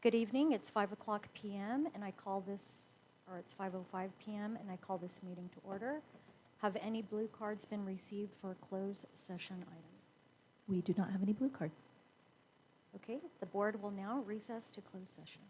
Good evening. It's 5 o'clock p.m. and I call this, or it's 5:05 p.m. and I call this meeting to order. Have any blue cards been received for a closed session item? We do not have any blue cards. Okay, the board will now recess to closed session.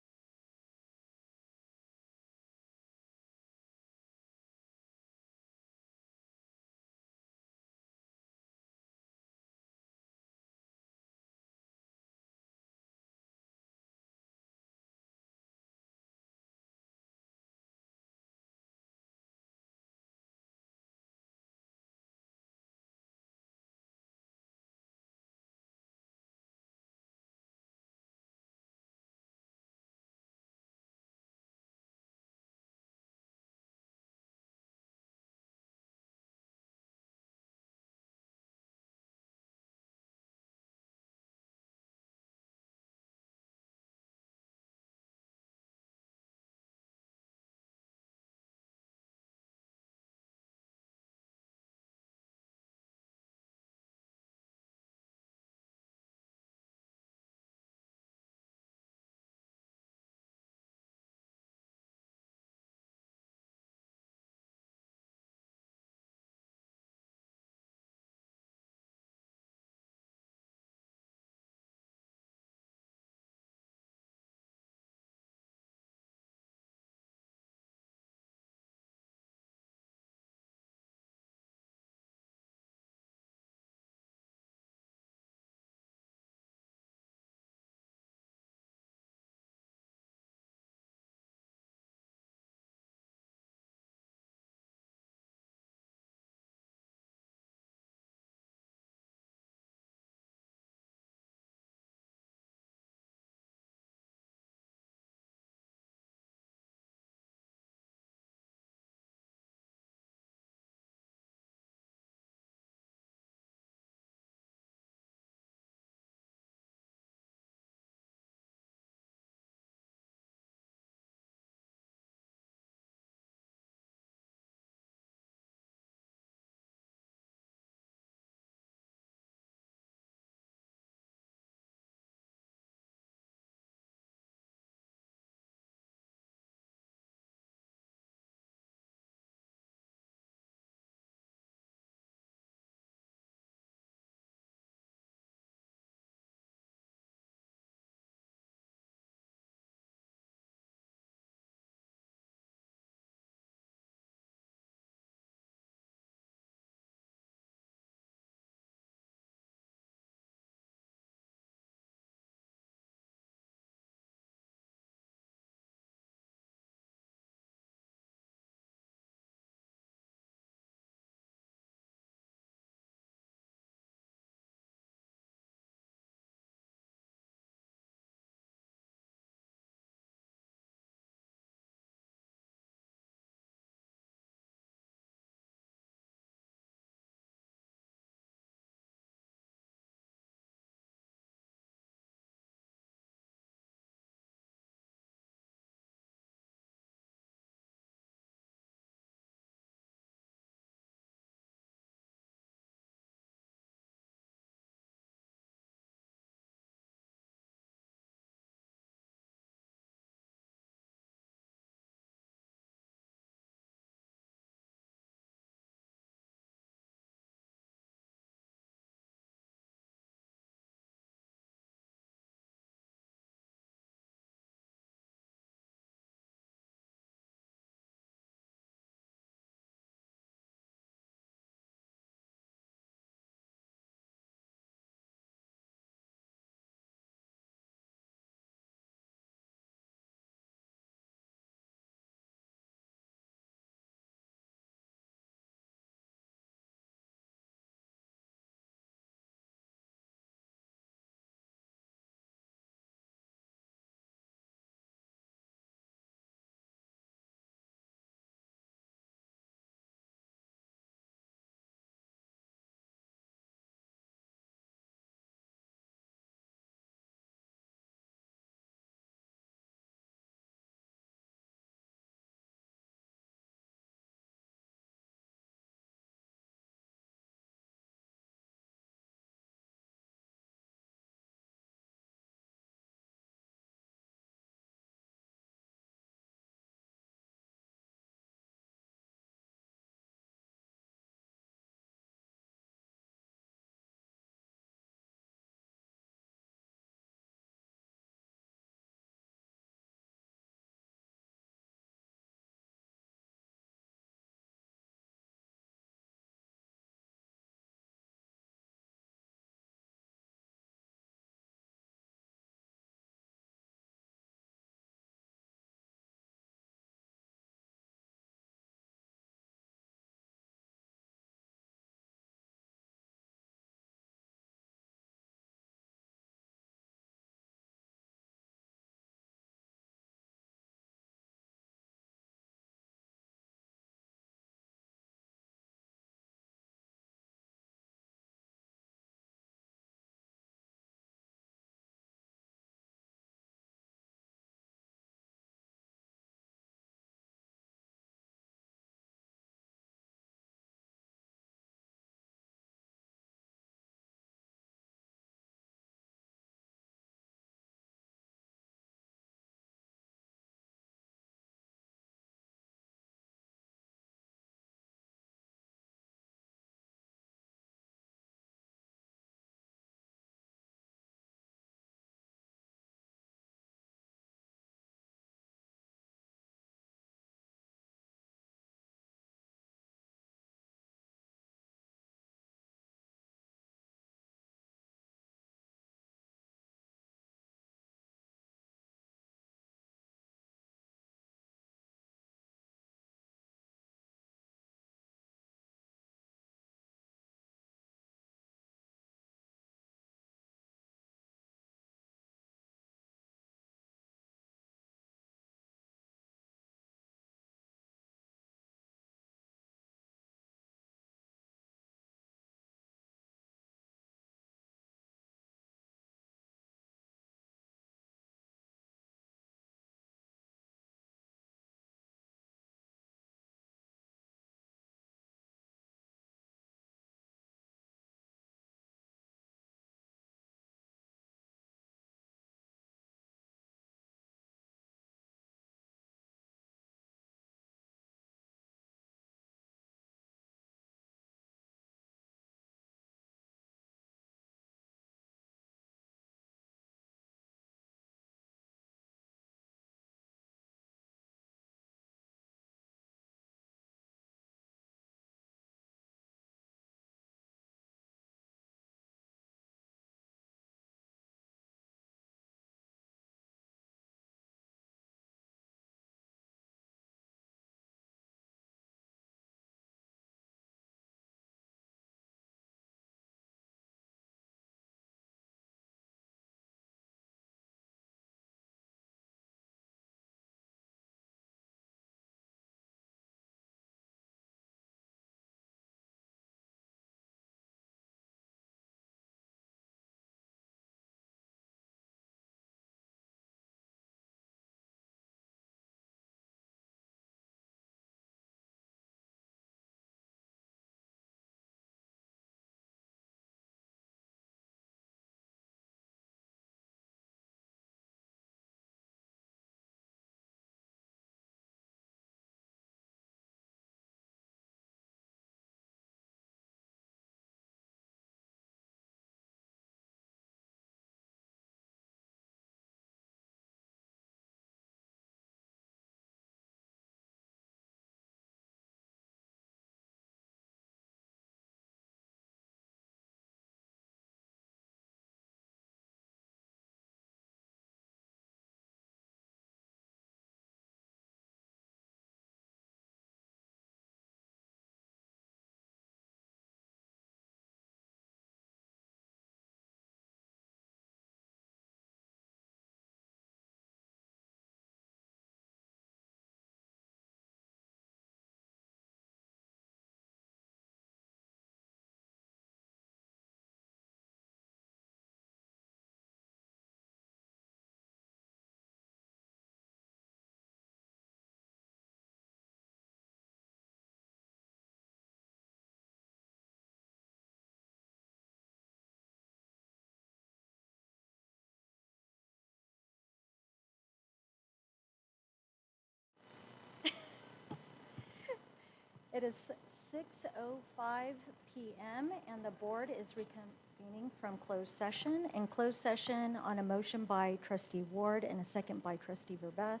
It is 6:05 PM, and the board is reconvening from closed session. In closed session, on a motion by trustee Ward and a second by trustee Verbeth,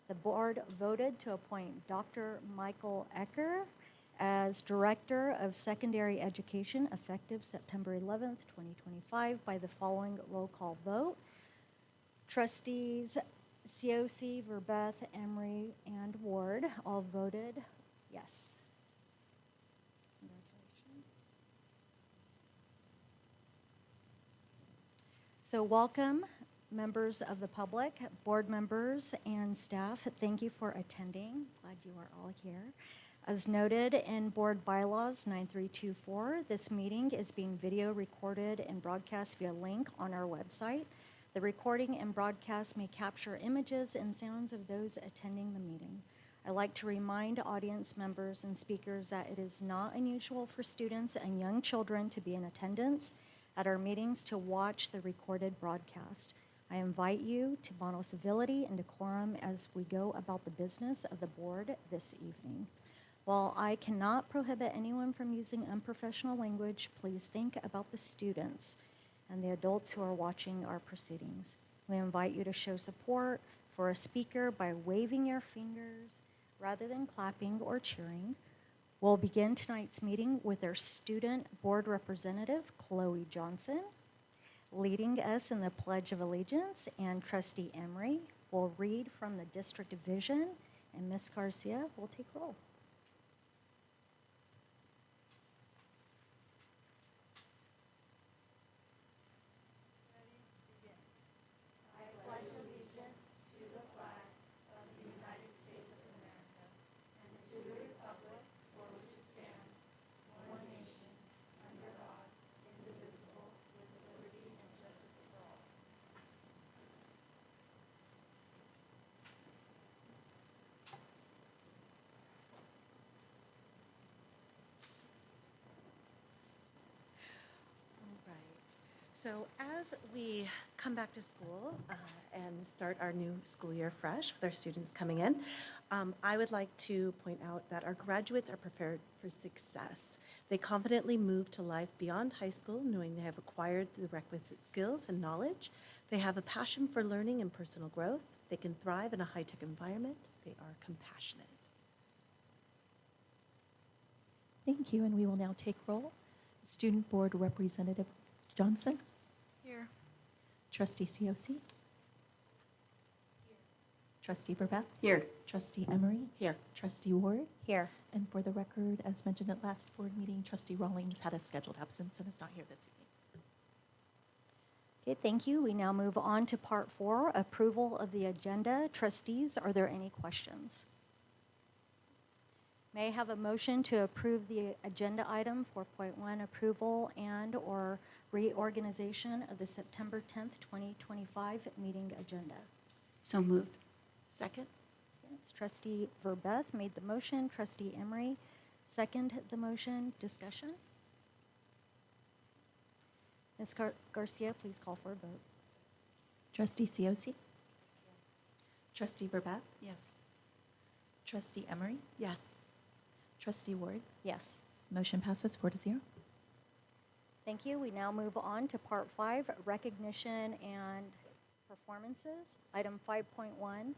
the board voted to appoint Dr. Michael Ecker as Director of Secondary Education effective September 11th, 2025 by the following roll call vote. Trustees COC, Verbeth, Emery, and Ward all voted yes. Congratulations. So welcome, members of the public, board members, and staff. Thank you for attending. Glad you are all here. As noted in Board Bylaws 9324, this meeting is being video recorded and broadcast via link on our website. The recording and broadcast may capture images and sounds of those attending the meeting. I'd like to remind audience members and speakers that it is not unusual for students and young children to be in attendance at our meetings to watch the recorded broadcast. I invite you to model civility and decorum as we go about the business of the board this evening. While I cannot prohibit anyone from using unprofessional language, please think about the students and the adults who are watching our proceedings. We invite you to show support for a speaker by waving your fingers rather than clapping or cheering. We'll begin tonight's meeting with our student board representative, Chloe Johnson, leading us in the Pledge of Allegiance, and trustee Emery will read from the district division, and Ms. Garcia will take roll. So as we come back to school and start our new school year fresh with our students coming in, I would like to point out that our graduates are prepared for success. They confidently move to life beyond high school, knowing they have acquired the requisite skills and knowledge. They have a passion for learning and personal growth. They can thrive in a high-tech environment. They are compassionate. Thank you, and we will now take roll. Student Board Representative Johnson. Here. Trustee COC. Here. Trustee Verbeth. Here. Trustee Emery. Here. Trustee Ward. Here. And for the record, as mentioned at last board meeting, Trustee Rawlings had a scheduled absence and is not here this evening. Okay, thank you. We now move on to part 4, approval of the agenda. Trustees, are there any questions? May I have a motion to approve the agenda item 4.1, approval and/or reorganization of the September 10th, 2025 meeting agenda? So moved. Second? It's trustee Verbeth made the motion, trustee Emery second the motion. Discussion? Ms. Garcia, please call for a vote. Trustee COC. Yes. Trustee Verbeth. Yes. Trustee Emery. Yes. Trustee Ward. Yes. Motion passes 4-0. Thank you. We now move on to part 5, recognition and performances. Item 5.1,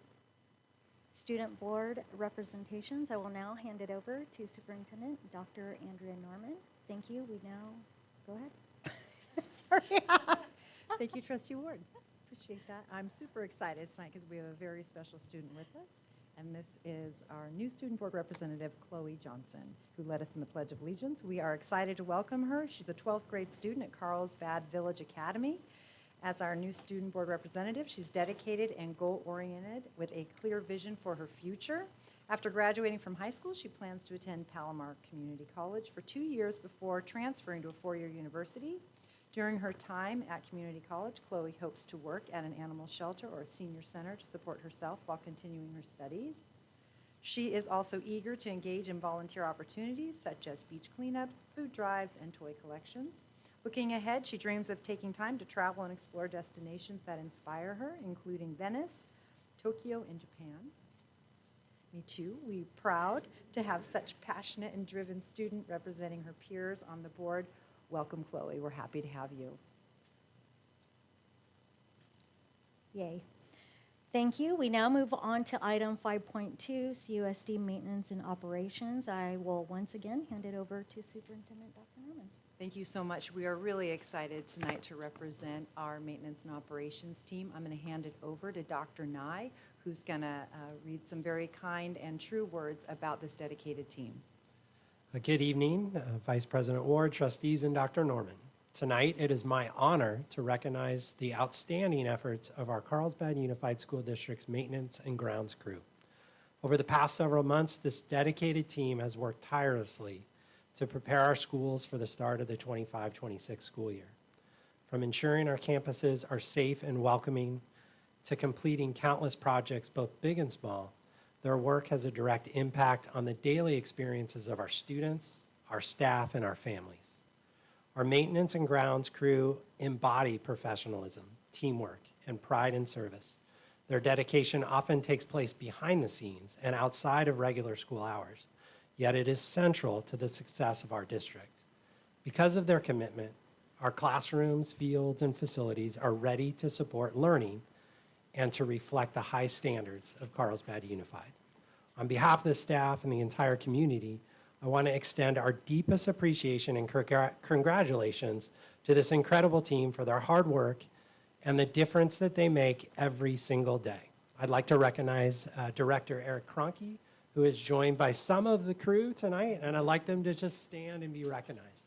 student board representations. I will now hand it over to Superintendent Dr. Andrea Norman. Thank you. We now, go ahead. Sorry. Thank you, Trustee Ward. Appreciate that. I'm super excited tonight because we have a very special student with us. And this is our new student board representative, Chloe Johnson, who led us in the Pledge of Allegiance. We are excited to welcome her. She's a 12th grade student at Carlsbad Village Academy. As our new student board representative, she's dedicated and goal-oriented with a clear vision for her future. After graduating from high school, she plans to attend Palomar Community College for 2 years before transferring to a 4-year university. During her time at community college, Chloe hopes to work at an animal shelter or a senior center to support herself while continuing her studies. She is also eager to engage in volunteer opportunities such as beach cleanups, food drives, and toy collections. Looking ahead, she dreams of taking time to travel and explore destinations that inspire her, including Venice, Tokyo, and Japan. Me too. We're proud to have such passionate and driven student representing her peers on the board. Welcome, Chloe. We're happy to have you. Yay. Thank you. We now move on to item 5.2, CUSD Maintenance and Operations. I will once again hand it over to Superintendent Dr. Norman. Thank you so much. We are really excited tonight to represent our maintenance and operations team. I'm going to hand it over to Dr. Nye, who's going to read some very kind and true words about this dedicated team. Good evening, Vice President Ward, trustees, and Dr. Norman. Tonight, it is my honor to recognize the outstanding efforts of our Carlsbad Unified School District's maintenance and grounds crew. Over the past several months, this dedicated team has worked tirelessly to prepare our schools for the start of the 25-26 school year. From ensuring our campuses are safe and welcoming to completing countless projects, both big and small, their work has a direct impact on the daily experiences of our students, our staff, and our families. Our maintenance and grounds crew embody professionalism, teamwork, and pride in service. Their dedication often takes place behind the scenes and outside of regular school hours, yet it is central to the success of our district. Because of their commitment, our classrooms, fields, and facilities are ready to support learning and to reflect the high standards of Carlsbad Unified. On behalf of the staff and the entire community, I want to extend our deepest appreciation and congratulations to this incredible team for their hard work and the difference that they make every single day. I'd like to recognize Director Eric Cronke, who is joined by some of the crew tonight, and I'd like them to just stand and be recognized.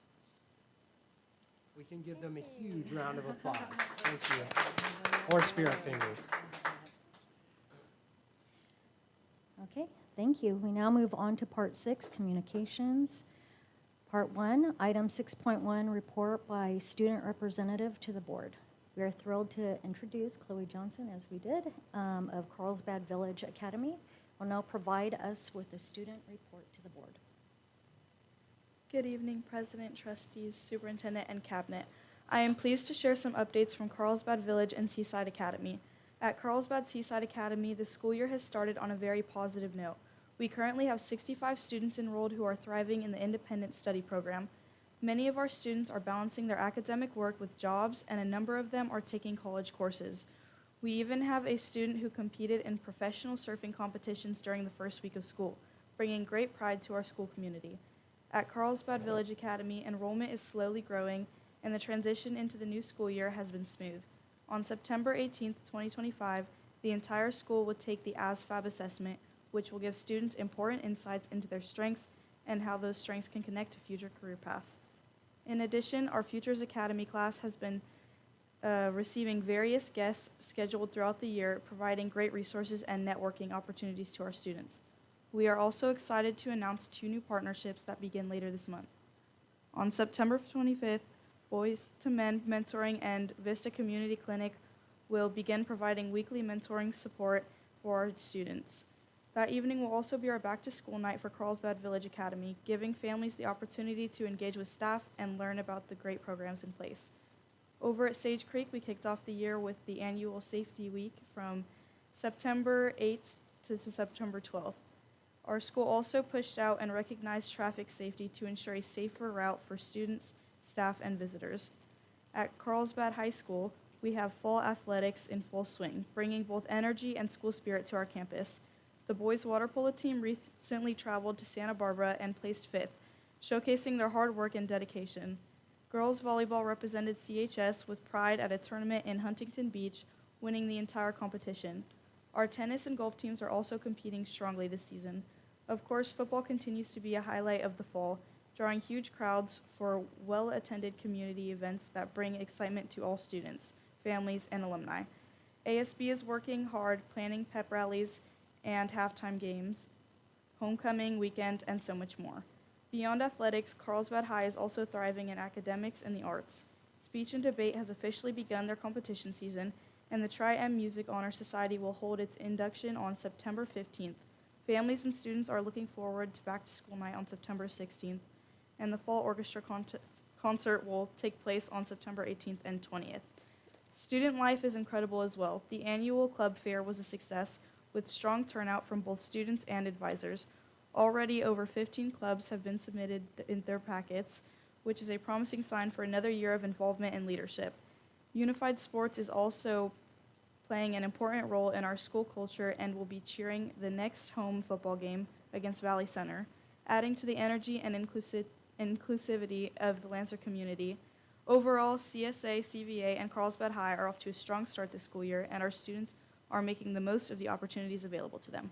We can give them a huge round of applause. Thank you. Or spirit fingers. Okay, thank you. We now move on to Part 6, Communications. Part 1, Item 6.1, Report by Student Representative to the Board. We are thrilled to introduce Chloe Johnson, as we did, of Carlsbad Village Academy, will now provide us with a student report to the board. Good evening, President, trustees, superintendent, and cabinet. I am pleased to share some updates from Carlsbad Village and Seaside Academy. At Carlsbad Seaside Academy, the school year has started on a very positive note. We currently have 65 students enrolled who are thriving in the independent study program. Many of our students are balancing their academic work with jobs, and a number of them are taking college courses. We even have a student who competed in professional surfing competitions during the first week of school, bringing great pride to our school community. At Carlsbad Village Academy, enrollment is slowly growing, and the transition into the new school year has been smooth. On September 18th, 2025, the entire school will take the ASVAB assessment, which will give students important insights into their strengths and how those strengths can connect to future career paths. In addition, our Futures Academy class has been receiving various guests scheduled throughout the year, providing great resources and networking opportunities to our students. We are also excited to announce 2 new partnerships that begin later this month. On September 25th, Boys to Men Mentoring and Vista Community Clinic will begin providing weekly mentoring support for our students. That evening will also be our back-to-school night for Carlsbad Village Academy, giving families the opportunity to engage with staff and learn about the great programs in place. Over at Sage Creek, we kicked off the year with the annual Safety Week from September 8th to September 12th. Our school also pushed out and recognized traffic safety to ensure a safer route for students, staff, and visitors. At Carlsbad High School, we have fall athletics in full swing, bringing both energy and school spirit to our campus. The boys' water polo team recently traveled to Santa Barbara and placed 5th, showcasing their hard work and dedication. Girls volleyball represented CHS with pride at a tournament in Huntington Beach, winning the entire competition. Our tennis and golf teams are also competing strongly this season. Of course, football continues to be a highlight of the fall, drawing huge crowds for well-attended community events that bring excitement to all students, families, and alumni. ASB is working hard, planning pep rallies and halftime games, homecoming weekend, and so much more. Beyond athletics, Carlsbad High is also thriving in academics and the arts. Speech and debate has officially begun their competition season, and the Tri-M Music Honor Society will hold its induction on September 15th. Families and students are looking forward to back-to-school night on September 16th, and the fall orchestra concert will take place on September 18th and 20th. Student life is incredible as well. The annual club fair was a success, with strong turnout from both students and advisors. Already over 15 clubs have been submitted in their packets, which is a promising sign for another year of involvement and leadership. Unified Sports is also playing an important role in our school culture and will be cheering the next home football game against Valley Center, adding to the energy and inclusivity of the Lancer community. Overall, CSA, CVA, and Carlsbad High are off to a strong start this school year, and our students are making the most of the opportunities available to them.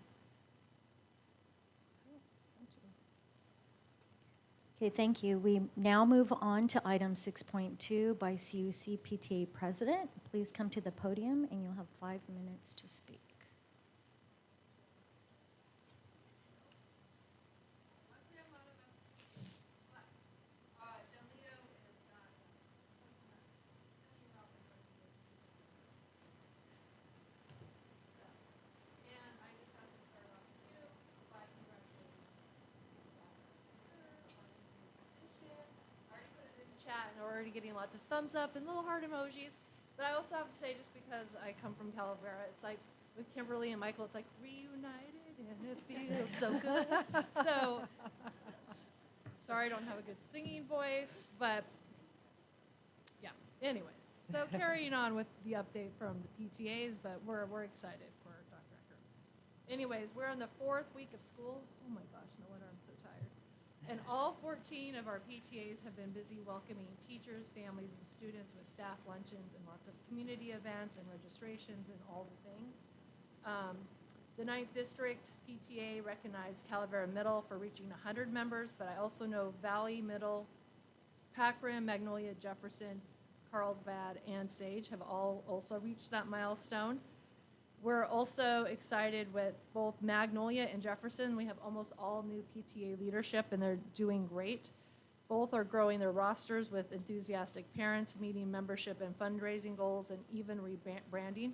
Okay, thank you. We now move on to item 6.2 by CUC PTA President. Please come to the podium and you'll have 5 minutes to speak. Chat, and we're already getting lots of thumbs up and little heart emojis. But I also have to say, just because I come from Calavera, it's like with Kimberly and Michael, it's like reunited and it feels so good. So, sorry I don't have a good singing voice, but yeah, anyways. So carrying on with the update from the PTAs, but we're excited for Dr. Ecker. Anyways, we're in the 4th week of school. Oh my gosh, no wonder I'm so tired. And all 14 of our PTAs have been busy welcoming teachers, families, and students with staff luncheons and lots of community events and registrations and all the things. The 9th District PTA recognized Calavera Middle for reaching 100 members, but I also know Valley Middle, Pac Rim, Magnolia, Jefferson, Carlsbad, and Sage have all also reached that milestone. We're also excited with both Magnolia and Jefferson. We have almost all new PTA leadership, and they're doing great. Both are growing their rosters with enthusiastic parents, meeting membership and fundraising goals, and even rebranding.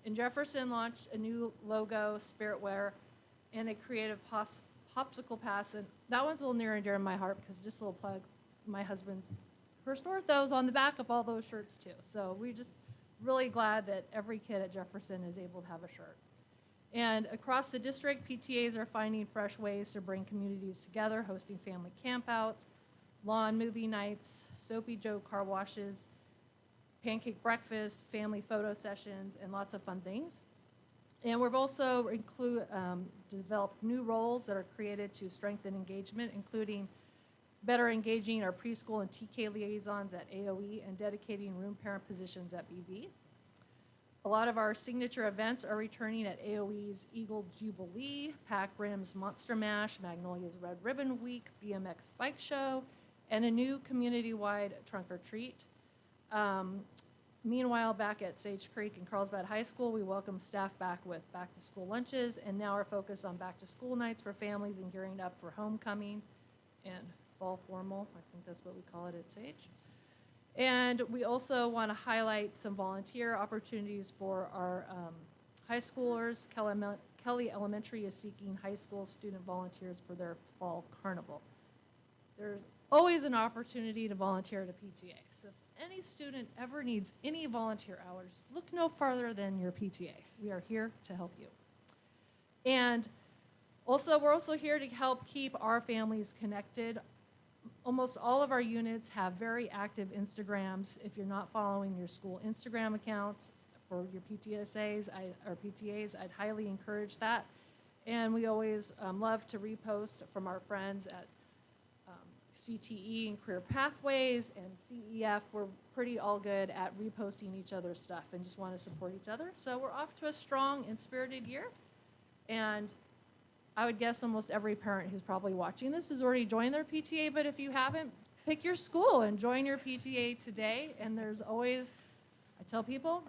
And Jefferson launched a new logo, spiritware, and a creative popsicle pass. And that one's a little near and dear to my heart because just a little plug, my husband's first ortho's on the back of all those shirts too. So we just really glad that every kid at Jefferson is able to have a shirt. And across the district, PTAs are finding fresh ways to bring communities together, hosting family campouts, lawn movie nights, Soapy Joe car washes, pancake breakfast, family photo sessions, and lots of fun things. And we've also developed new roles that are created to strengthen engagement, including better engaging our preschool and TK liaisons at AOE and dedicating room parent positions at BV. A lot of our signature events are returning at AOE's Eagle Jubilee, Pac Rim's Monster Mash, Magnolia's Red Ribbon Week, BMX Bike Show, and a new community-wide trunk or treat. Meanwhile, back at Sage Creek and Carlsbad High School, we welcome staff back with back-to-school lunches, and now are focused on back-to-school nights for families and gearing up for homecoming and fall formal. I think that's what we call it at Sage. And we also want to highlight some volunteer opportunities for our high schoolers. Kelly Elementary is seeking high school student volunteers for their fall carnival. There's always an opportunity to volunteer at a PTA. So if any student ever needs any volunteer hours, look no farther than your PTA. We are here to help you. And also, we're also here to help keep our families connected. Almost all of our units have very active Instagrams. If you're not following your school Instagram accounts for your PTAs, I'd highly encourage that. And we always love to repost from our friends at CTE and Career Pathways and CEF. We're pretty all good at reposting each other's stuff and just want to support each other. So we're off to a strong and spirited year. And I would guess almost every parent who's probably watching this has already joined their PTA, but if you haven't, pick your school and join your PTA today. And there's always, I tell people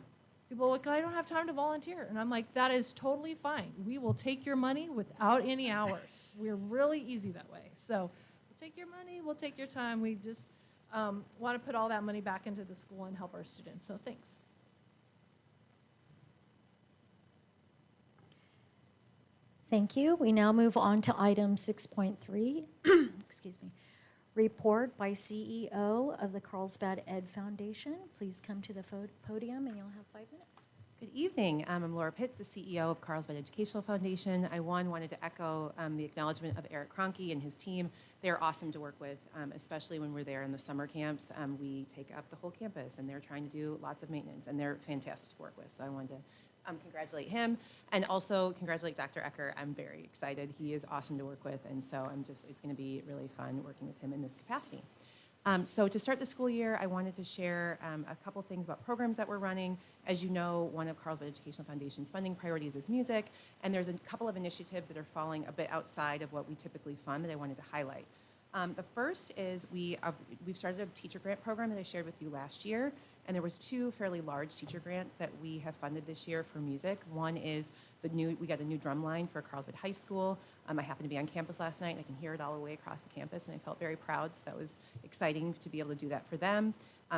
like, I don't have time to volunteer. And I'm like, that is totally fine. We will take your money without any hours. We're really easy that way. So we'll take your money, we'll take your time. We just want to put all that money back into the school and help our students. So thanks. Thank you. We now move on to item 6.3, excuse me, report by CEO of the Carlsbad Ed Foundation. Please come to the podium and you'll have 5 minutes. Good evening. I'm Laura Pitts, the CEO of Carlsbad Educational Foundation. I wanted to echo the acknowledgement of Eric Kroenke and his team. They're awesome to work with, especially when we're there in the summer camps. We take up the whole campus, and they're trying to do lots of maintenance, and they're fantastic to work with. So I wanted to congratulate him, and also congratulate Dr. Ecker. I'm very excited. He is awesome to work with, and so it's going to be really fun working with him in this capacity. So to start the school year, I wanted to share a couple things about programs that we're running. As you know, one of Carlsbad Educational Foundation's funding priorities is music, and there's a couple of initiatives that are falling a bit outside of what we typically fund that I wanted to highlight. The first is we've started a teacher grant program that I shared with you last year, and there was two fairly large teacher grants that we have funded this year for music. One is we got a new drum line for Carlsbad High School. I happened to be on campus last night, and I can hear it all the way across the campus, and I felt very proud, so that was exciting to be able to do that for them.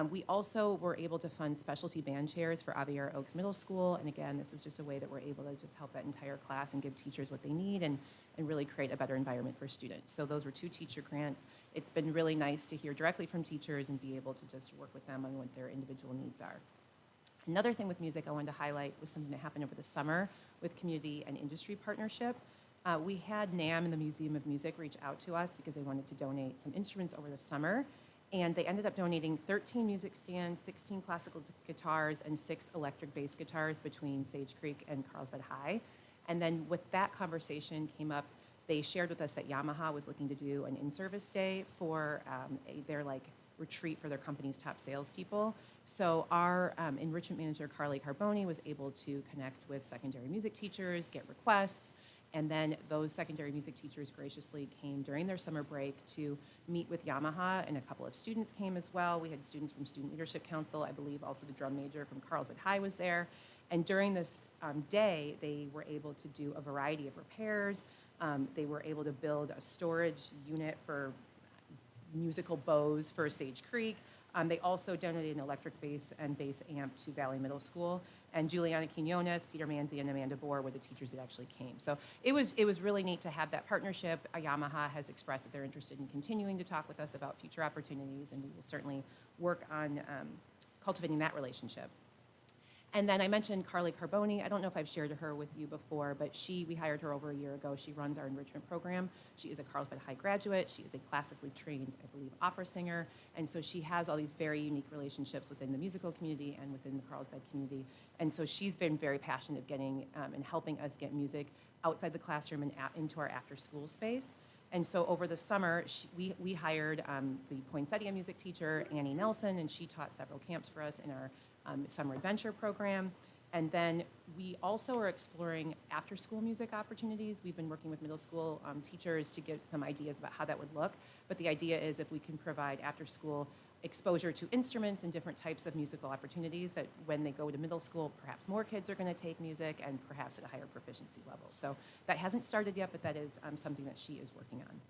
We also were able to fund specialty band chairs for Aviera Oaks Middle School, and again, this is just a way that we're able to just help that entire class and give teachers what they need and really create a better environment for students. So those were two teacher grants. It's been really nice to hear directly from teachers and be able to just work with them on what their individual needs are. Another thing with music I wanted to highlight was something that happened over the summer with community and industry partnership. We had NAM and the Museum of Music reach out to us because they wanted to donate some instruments over the summer, and they ended up donating 13 music stands, 16 classical guitars, and 6 electric bass guitars between Sage Creek and Carlsbad High. And then with that conversation came up, they shared with us that Yamaha was looking to do an in-service day for their retreat for their company's top salespeople. So our enrichment manager, Carly Carboni, was able to connect with secondary music teachers, get requests, and then those secondary music teachers graciously came during their summer break to meet with Yamaha, and a couple of students came as well. We had students from Student Leadership Council. I believe also the drum major from Carlsbad High was there. And during this day, they were able to do a variety of repairs. They were able to build a storage unit for musical bows for Sage Creek. They also donated an electric bass and bass amp to Valley Middle School. And Juliana Quinones, Peter Manzi, and Amanda Bohr were the teachers that actually came. So it was really neat to have that partnership. Yamaha has expressed that they're interested in continuing to talk with us about future opportunities, and we will certainly work on cultivating that relationship. And then I mentioned Carly Carboni. I don't know if I've shared her with you before, but we hired her over a year ago. She runs our enrichment program. She is a Carlsbad High graduate. She is a classically trained, I believe, opera singer. And so she has all these very unique relationships within the musical community and within the Carlsbad community. And so she's been very passionate of getting and helping us get music outside the classroom and into our after-school space. And so over the summer, we hired the poinsettia music teacher, Annie Nelson, and she taught several camps for us in our summer adventure program. And then we also are exploring after-school music opportunities. We've been working with middle school teachers to give some ideas about how that would look. But the idea is if we can provide after-school exposure to instruments and different types of musical opportunities, that when they go to middle school, perhaps more kids are going to take music and perhaps at a higher proficiency level. So that hasn't started yet, but that is something that she is working on.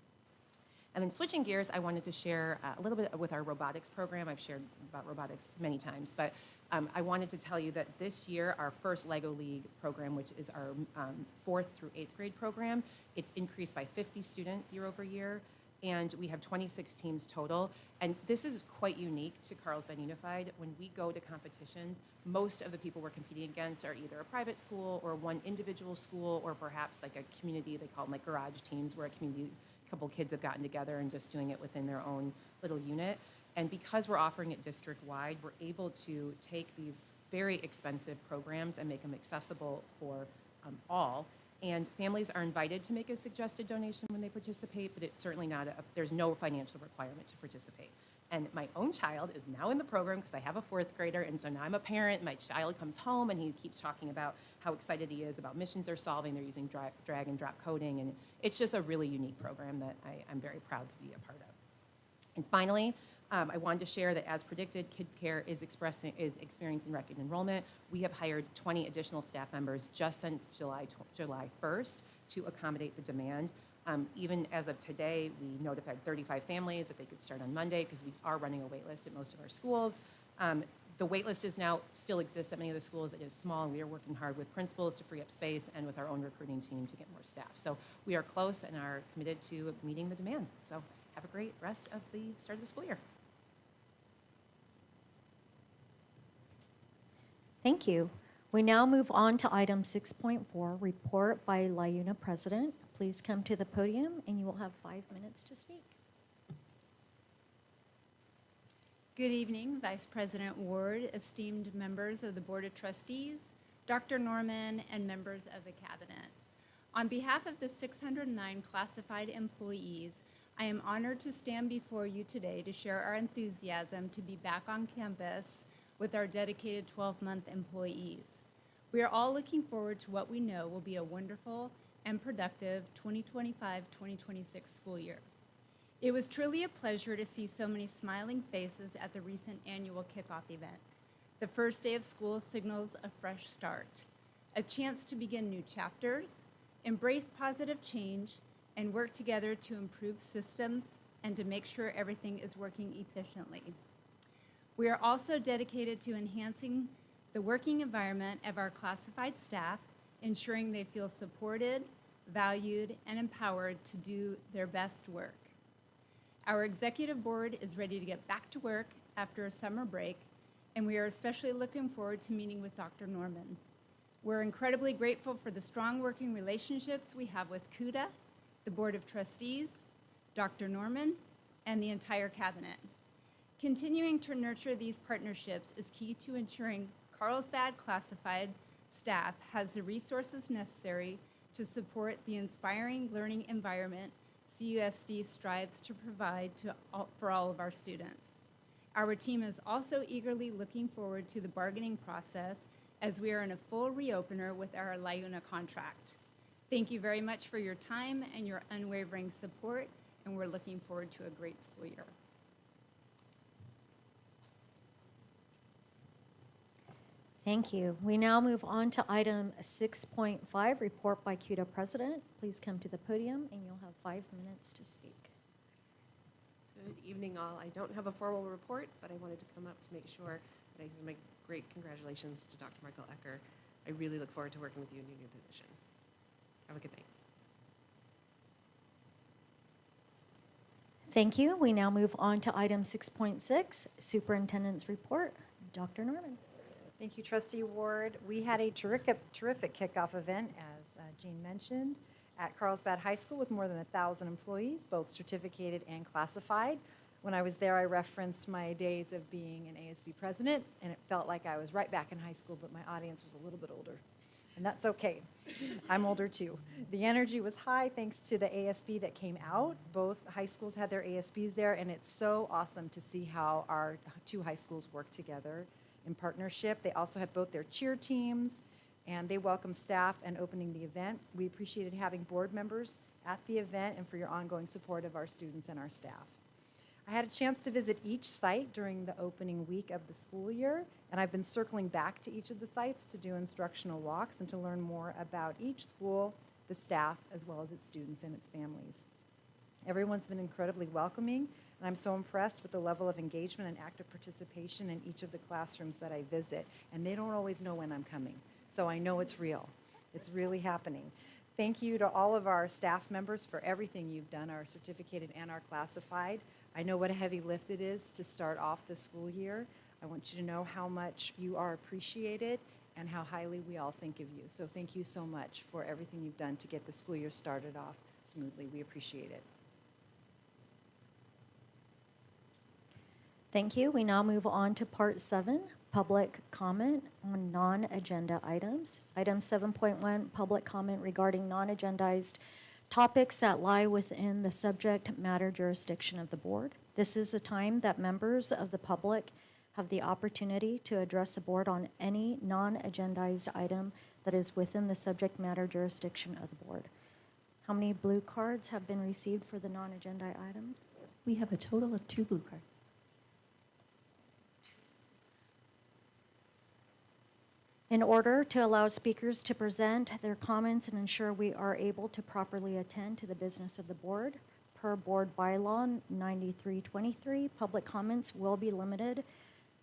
And then switching gears, I wanted to share a little bit with our robotics program. I've shared about robotics many times, but I wanted to tell you that this year, our first LEGO League program, which is our 4th through 8th grade program, it's increased by 50 students year over year, and we have 26 teams total. And this is quite unique to Carlsbad Unified. When we go to competitions, most of the people we're competing against are either a private school or one individual school, or perhaps like a community, they call them like garage teams, where a couple kids have gotten together and just doing it within their own little unit. And because we're offering it district-wide, we're able to take these very expensive programs and make them accessible for all. And families are invited to make a suggested donation when they participate, but it's certainly not, there's no financial requirement to participate. And my own child is now in the program because I have a 4th grader, and so now I'm a parent. My child comes home and he keeps talking about how excited he is about missions they're solving. They're using drag and drop coding, and it's just a really unique program that I'm very proud to be a part of. And finally, I wanted to share that as predicted, Kids Care is experiencing record enrollment. We have hired 20 additional staff members just since July 1st to accommodate the demand. Even as of today, we notified 35 families that they could start on Monday because we are running a wait list at most of our schools. The wait list still exists at many of the schools. It is small, and we are working hard with principals to free up space and with our own recruiting team to get more staff. So we are close and are committed to meeting the demand. So have a great rest of the start of the school year. Thank you. We now move on to item 6.4, report by LIUNA President. Please come to the podium and you will have 5 minutes to speak. Good evening, Vice President Ward, esteemed members of the Board of Trustees, Dr. Norman, and members of the Cabinet. On behalf of the 609 classified employees, I am honored to stand before you today to share our enthusiasm to be back on campus with our dedicated 12-month employees. We are all looking forward to what we know will be a wonderful and productive 2025-2026 school year. It was truly a pleasure to see so many smiling faces at the recent annual kickoff event. The first day of school signals a fresh start, a chance to begin new chapters, embrace positive change, and work together to improve systems and to make sure everything is working efficiently. We are also dedicated to enhancing the working environment of our classified staff, ensuring they feel supported, valued, and empowered to do their best work. Our executive board is ready to get back to work after a summer break, and we are especially looking forward to meeting with Dr. Norman. We're incredibly grateful for the strong working relationships we have with CUDA, the Board of Trustees, Dr. Norman, and the entire Cabinet. Continuing to nurture these partnerships is key to ensuring Carlsbad classified staff has the resources necessary to support the inspiring learning environment CUSD strives to provide for all of our students. Our team is also eagerly looking forward to the bargaining process as we are in a full reopener with our LIUNA contract. Thank you very much for your time and your unwavering support, and we're looking forward to a great school year. Thank you. We now move on to item 6.5, report by CUDA President. Please come to the podium and you'll have 5 minutes to speak. Good evening, all. I don't have a formal report, but I wanted to come up to make sure that I give my great congratulations to Dr. Michael Ecker. I really look forward to working with you in your new position. Have a good night. Thank you. We now move on to item 6.6, Superintendent's Report. Dr. Norman. Thank you, Trustee Ward. We had a terrific kickoff event, as Jean mentioned, at Carlsbad High School with more than 1,000 employees, both certificated and classified. When I was there, I referenced my days of being an ASB president, and it felt like I was right back in high school, but my audience was a little bit older. And that's okay. I'm older too. The energy was high thanks to the ASB that came out. Both high schools had their ASBs there, and it's so awesome to see how our two high schools work together in partnership. They also had both their cheer teams, and they welcomed staff and opening the event. We appreciated having board members at the event and for your ongoing support of our students and our staff. I had a chance to visit each site during the opening week of the school year, and I've been circling back to each of the sites to do instructional walks and to learn more about each school, the staff, as well as its students and its families. Everyone's been incredibly welcoming, and I'm so impressed with the level of engagement and active participation in each of the classrooms that I visit. And they don't always know when I'm coming, so I know it's real. It's really happening. Thank you to all of our staff members for everything you've done, our certificated and our classified. I know what a heavy lift it is to start off the school year. I want you to know how much you are appreciated and how highly we all think of you. So thank you so much for everything you've done to get the school year started off smoothly. We appreciate it. Thank you. We now move on to Part 7, public comment on non-agenda items. Item 7.1, public comment regarding non-agendized topics that lie within the subject matter jurisdiction of the board. This is a time that members of the public have the opportunity to address the board on any non-agendized item that is within the subject matter jurisdiction of the board. How many blue cards have been received for the non-agenda items? We have a total of 2 blue cards. In order to allow speakers to present their comments and ensure we are able to properly attend to the business of the board, per board bylaw 9323, public comments will be limited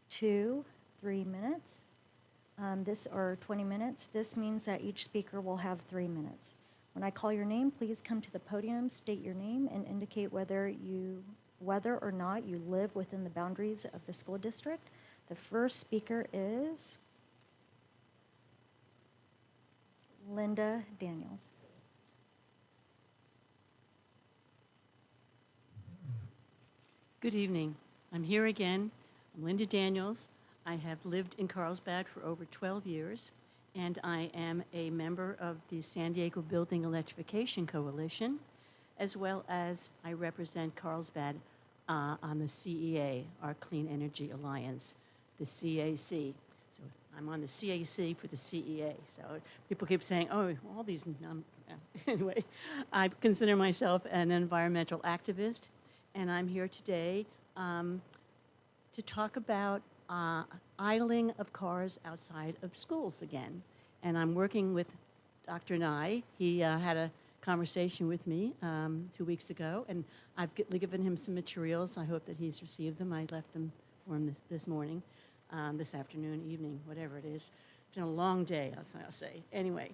to 3 minutes, or 20 minutes. This means that each speaker will have 3 minutes. When I call your name, please come to the podium, state your name, and indicate whether or not you live within the boundaries of the school district. The first speaker is Linda Daniels. Good evening. I'm here again. I'm Linda Daniels. I have lived in Carlsbad for over 12 years, and I am a member of the San Diego Building Electrification Coalition, as well as I represent Carlsbad on the CEA, our Clean Energy Alliance, the CAC. So I'm on the CAC for the CEA. So people keep saying, oh, all these, anyway, I consider myself an environmental activist, and I'm here today to talk about idling of cars outside of schools again. And I'm working with Dr. Nye. He had a conversation with me 2 weeks ago, and I've given him some materials. I hope that he's received them. I left them for him this morning, this afternoon, evening, whatever it is. It's been a long day, I'll say. Anyway,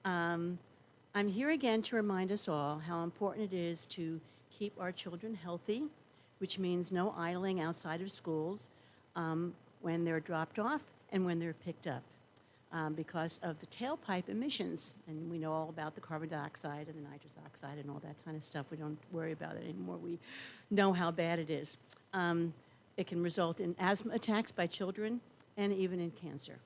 I'm here again to remind us all how important it is to keep our children healthy, which means no idling outside of schools when they're dropped off and when they're picked up because of the tailpipe emissions. And we know all about the carbon dioxide and the nitrous oxide and all that kind of stuff. We don't worry about it anymore. We know how bad it is. It can result in asthma attacks by children and even in cancer.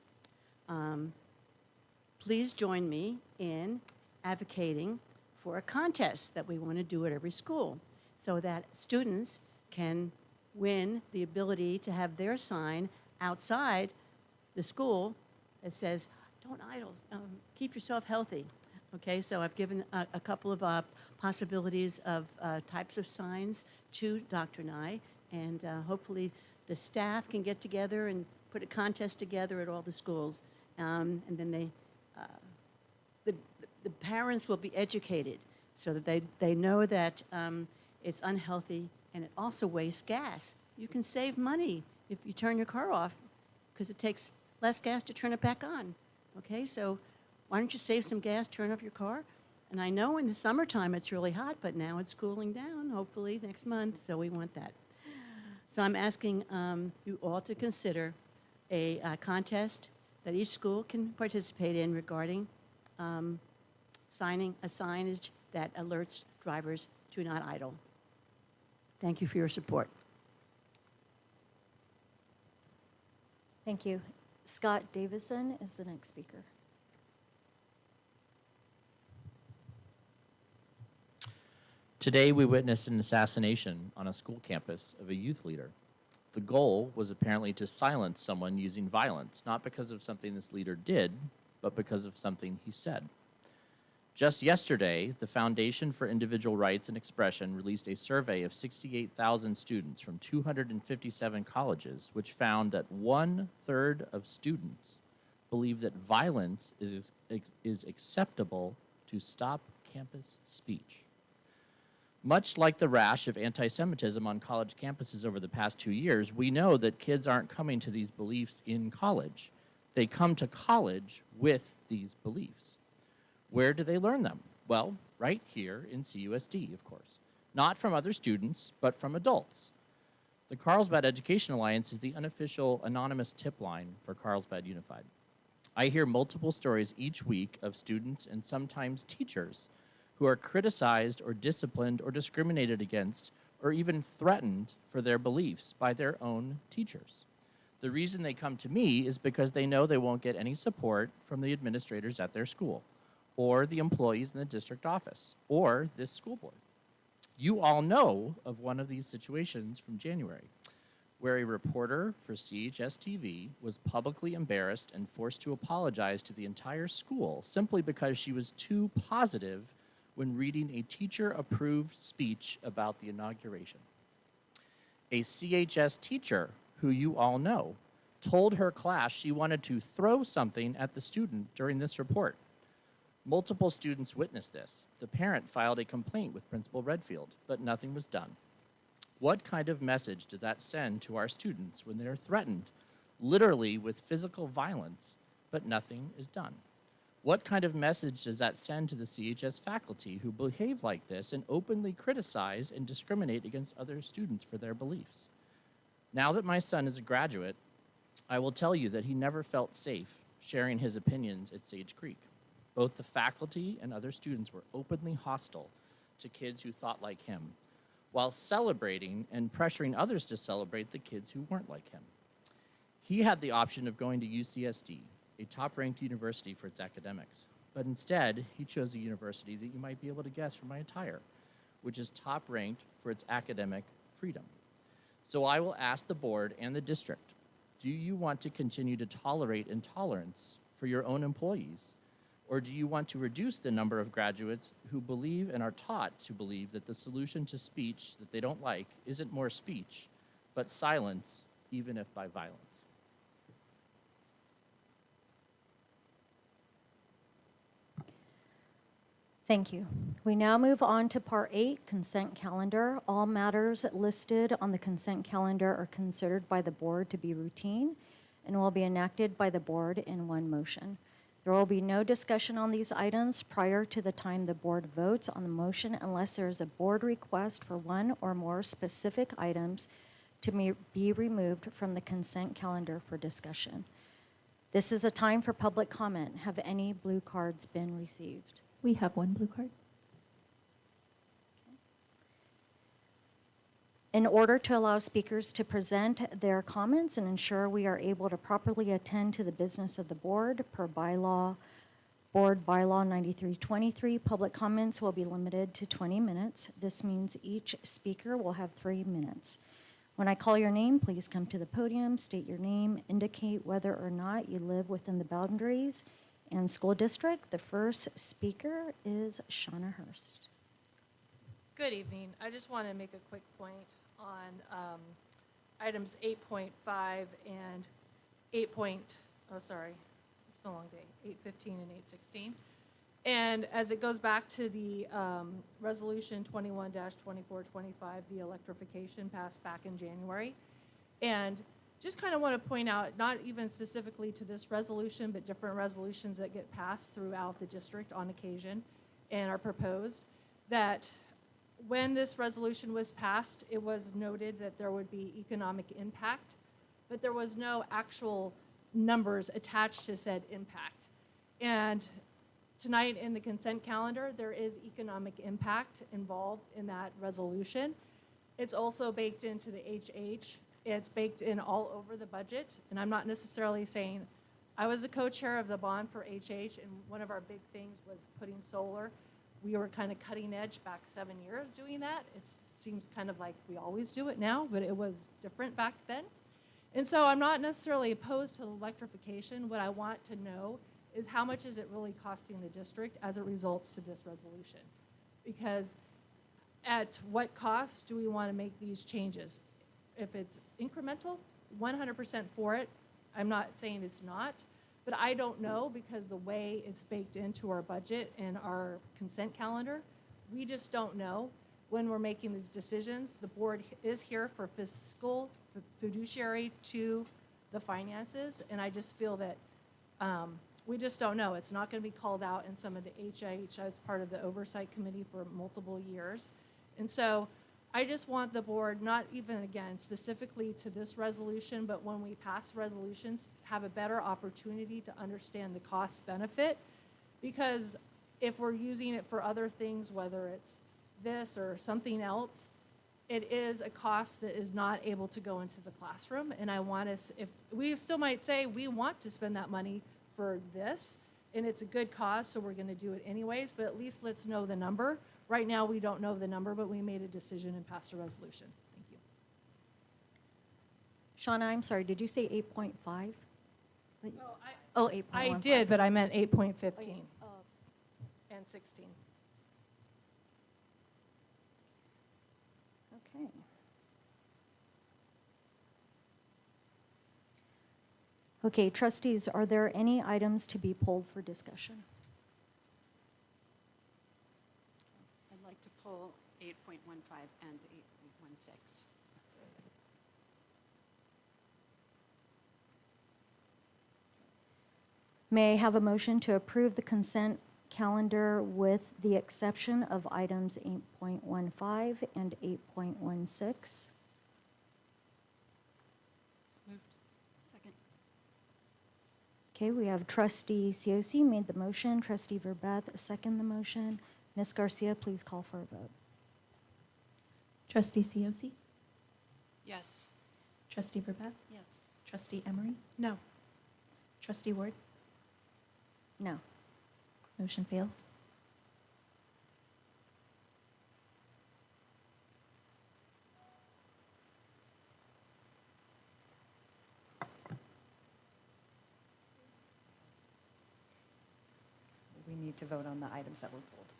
Please join me in advocating for a contest that we want to do at every school so that students can win the ability to have their sign outside the school that says, don't idle, keep yourself healthy. Okay, so I've given a couple of possibilities of types of signs to Dr. Nye, and hopefully the staff can get together and put a contest together at all the schools, and then the parents will be educated so that they know that it's unhealthy and it also wastes gas. You can save money if you turn your car off because it takes less gas to turn it back on. Okay, so why don't you save some gas, turn off your car? And I know in the summertime it's really hot, but now it's cooling down, hopefully next month, so we want that. So I'm asking you all to consider a contest that each school can participate in regarding signing a signage that alerts drivers to not idle. Thank you for your support. Thank you. Scott Davison is the next speaker. Today, we witnessed an assassination on a school campus of a youth leader. The goal was apparently to silence someone using violence, not because of something this leader did, but because of something he said. Just yesterday, the Foundation for Individual Rights and Expression released a survey of 68,000 students from 257 colleges, which found that 1/3 of students believe that violence is acceptable to stop campus speech. Much like the rash of anti-Semitism on college campuses over the past 2 years, we know that kids aren't coming to these beliefs in college. They come to college with these beliefs. Where do they learn them? Well, right here in CUSD, of course. Not from other students, but from adults. The Carlsbad Education Alliance is the unofficial anonymous tip line for Carlsbad Unified. I hear multiple stories each week of students and sometimes teachers who are criticized or disciplined or discriminated against or even threatened for their beliefs by their own teachers. The reason they come to me is because they know they won't get any support from the administrators at their school, or the employees in the district office, or this school board. You all know of one of these situations from January, where a reporter for CHS-TV was publicly embarrassed and forced to apologize to the entire school simply because she was too positive when reading a teacher-approved speech about the inauguration. A CHS teacher, who you all know, told her class she wanted to throw something at the student during this report. Multiple students witnessed this. The parent filed a complaint with Principal Redfield, but nothing was done. What kind of message does that send to our students when they're threatened, literally with physical violence, but nothing is done? What kind of message does that send to the CHS faculty who behave like this and openly criticize and discriminate against other students for their beliefs? Now that my son is a graduate, I will tell you that he never felt safe sharing his opinions at Sage Creek. Both the faculty and other students were openly hostile to kids who thought like him, while celebrating and pressuring others to celebrate the kids who weren't like him. He had the option of going to UCSD, a top-ranked university for its academics, but instead, he chose a university that you might be able to guess from my attire, which is top-ranked for its academic freedom. So I will ask the board and the district, do you want to continue to tolerate intolerance for your own employees? Or do you want to reduce the number of graduates who believe and are taught to believe that the solution to speech that they don't like isn't more speech, but silence, even if by violence? Thank you. We now move on to Part 8, Consent Calendar. All matters listed on the consent calendar are considered by the board to be routine and will be enacted by the board in one motion. There will be no discussion on these items prior to the time the board votes on the motion unless there is a board request for one or more specific items to be removed from the consent calendar for discussion. This is a time for public comment. Have any blue cards been received? We have one blue card. In order to allow speakers to present their comments and ensure we are able to properly attend to the business of the board per bylaw, Board Bylaw 9323, public comments will be limited to 20 minutes. This means each speaker will have 3 minutes. When I call your name, please come to the podium, state your name, indicate whether or not you live within the boundaries and school district. The first speaker is Shauna Hurst. Good evening. I just want to make a quick point on items 8.5 and 8. Oh, sorry, it's been a long day. 8:15 and 8:16. And as it goes back to the resolution 21-2425, the electrification passed back in January, and just kind of want to point out, not even specifically to this resolution, but different resolutions that get passed throughout the district on occasion and are proposed, that when this resolution was passed, it was noted that there would be economic impact, but there was no actual numbers attached to said impact. And tonight in the consent calendar, there is economic impact involved in that resolution. It's also baked into the HH. It's baked in all over the budget, and I'm not necessarily saying, I was a co-chair of the bond for HH, and one of our big things was putting solar. We were kind of cutting edge back 7 years doing that. It seems kind of like we always do it now, but it was different back then. And so I'm not necessarily opposed to electrification. What I want to know is how much is it really costing the district as it results to this resolution? Because at what cost do we want to make these changes? If it's incremental, 100% for it. I'm not saying it's not, but I don't know because the way it's baked into our budget and our consent calendar, we just don't know when we're making these decisions. The board is here for fiscal fiduciary to the finances, and I just feel that we just don't know. It's not going to be called out in some of the HH as part of the oversight committee for multiple years. And so I just want the board, not even again specifically to this resolution, but when we pass resolutions, have a better opportunity to understand the cost benefit. Because if we're using it for other things, whether it's this or something else, it is a cost that is not able to go into the classroom. And I want us, if we still might say we want to spend that money for this, and it's a good cause, so we're going to do it anyways, but at least let's know the number. Right now, we don't know the number, but we made a decision and passed a resolution. Thank you. Shauna, I'm sorry, did you say 8.5? Oh, 8.15. I did, but I meant 8.15 and 16. Okay. Okay, trustees, are there any items to be pulled for discussion? I'd like to pull 8.15 and 8.16. May I have a motion to approve the consent calendar with the exception of items 8.15 and 8.16? Moved. Second. Okay, we have trustee COC made the motion, trustee Verbath second the motion. Ms. Garcia, please call for a vote. Trustee COC? Yes. Trustee Verbath? Yes. Trustee Emery? No. Trustee Ward? No. Motion fails. We need to vote on the items that were pulled.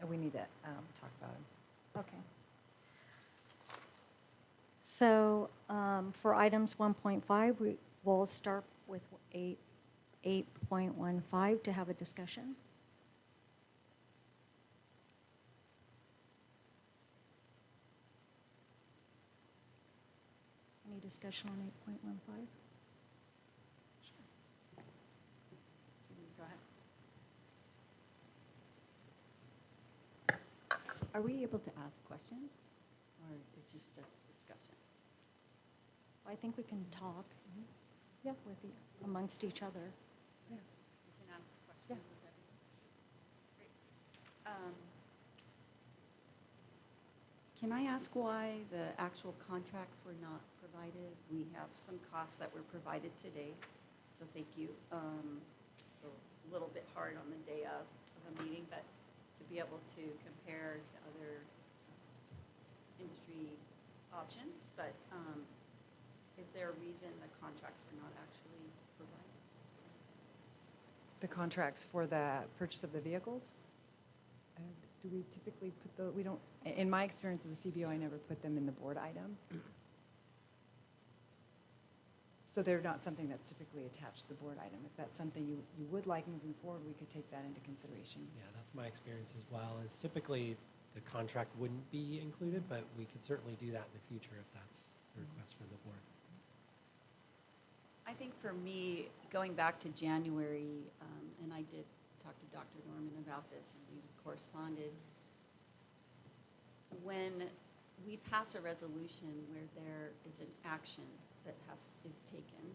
And we need to talk about them. Okay. So for items 1.5, we will start with 8.15 to have a discussion. Any discussion on 8.15? Go ahead. Are we able to ask questions, or it's just discussion? I think we can talk yeah, amongst each other. We can ask questions with everyone. Great. Can I ask why the actual contracts were not provided? We have some costs that were provided today, so thank you. It's a little bit hard on the day of a meeting, but to be able to compare to other industry options, but is there a reason the contracts were not actually provided? The contracts for the purchase of the vehicles? Do we typically put we don't, in my experience as a CBO, I never put them in the board item. So they're not something that's typically attached to the board item. If that's something you would like moving forward, we could take that into consideration. Yeah, that's my experience as well, is typically the contract wouldn't be included, but we could certainly do that in the future if that's the request from the board. I think for me, going back to January, and I did talk to Dr. Norman about this, and we corresponded. When we pass a resolution where there is an action that is taken,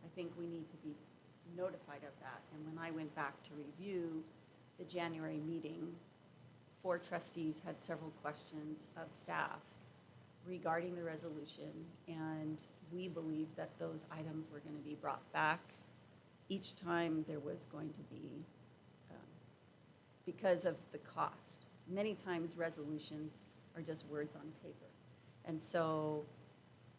I think we need to be notified of that. And when I went back to review the January meeting, 4 trustees had several questions of staff regarding the resolution, and we believed that those items were going to be brought back each time there was going to be, because of the cost. Many times resolutions are just words on paper. And so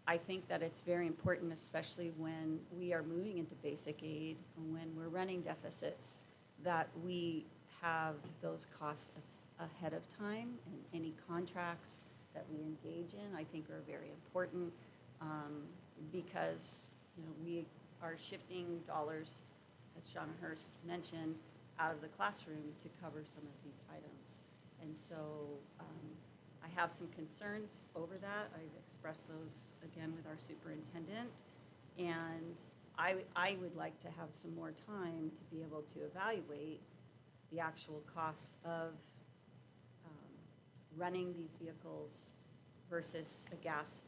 I think that it's very important, especially when we are moving into basic aid and when we're running deficits, that we have those costs ahead of time, and any contracts that we engage in, I think, are very important, because we are shifting dollars, as Shauna Hurst mentioned, out of the classroom to cover some of these items. And so I have some concerns over that. I've expressed those again with our superintendent, and I would like to have some more time to be able to evaluate the actual costs of running these vehicles versus a gas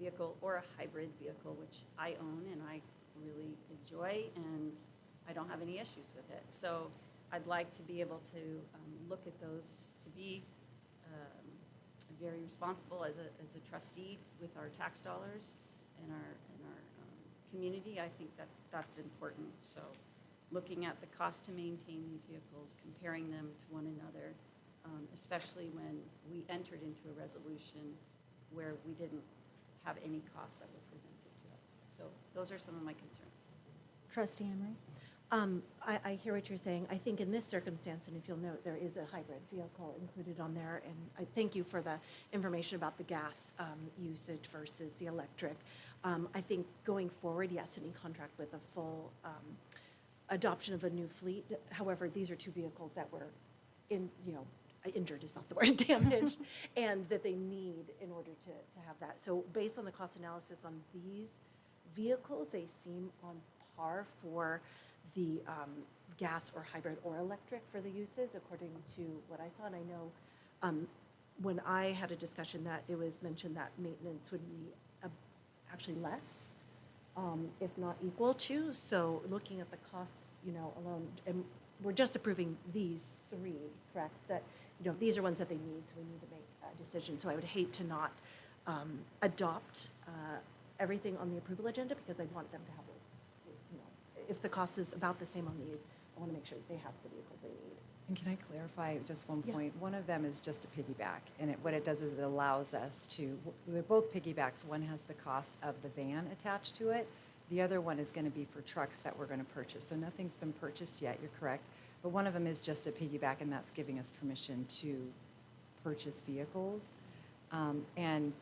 vehicle or a hybrid vehicle, which I own and I really enjoy, and I don't have any issues with it. So I'd like to be able to look at those, to be very responsible as a trustee with our tax dollars and our community. I think that's important. So looking at the cost to maintain these vehicles, comparing them to one another, especially when we entered into a resolution where we didn't have any costs that were presented to us. So those are some of my concerns. Trustee Emery? I hear what you're saying. I think in this circumstance, and if you'll note, there is a hybrid vehicle included on there, and I thank you for the information about the gas usage versus the electric. I think going forward, yes, any contract with a full adoption of a new fleet. However, these are 2 vehicles that were injured is not the word, damaged, and that they need in order to have that. So based on the cost analysis on these vehicles, they seem on par for the gas or hybrid or electric for the uses, according to what I saw. And I know when I had a discussion that it was mentioned that maintenance would be actually less if not equal to. So looking at the costs, alone, and we're just approving these three, correct? That, these are ones that they need, so we need to make a decision. So I would hate to not adopt everything on the approval agenda because I want them to have those, if the cost is about the same on these, I want to make sure that they have the vehicles they need. And can I clarify just one Yeah. point? One of them is just a piggyback, and what it does is it allows us to, they're both piggybacks. One has the cost of the van attached to it. The other one is going to be for trucks that we're going to purchase. So nothing's been purchased yet, you're correct. But one of them is just a piggyback, and that's giving us permission to purchase vehicles. And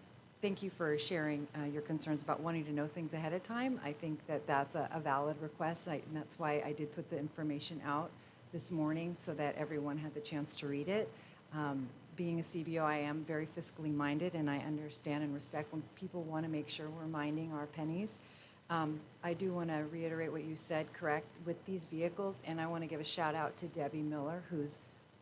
thank you for sharing your concerns about wanting to know things ahead of time. I think that that's a valid request, and that's why I did put the information out this morning so that everyone had the chance to read it. Being a CBO, I am very fiscally minded, and I understand and respect when people want to make sure we're minding our pennies. I do want to reiterate what you said, correct, with these vehicles, and I want to give a shout out to Debbie Miller, who's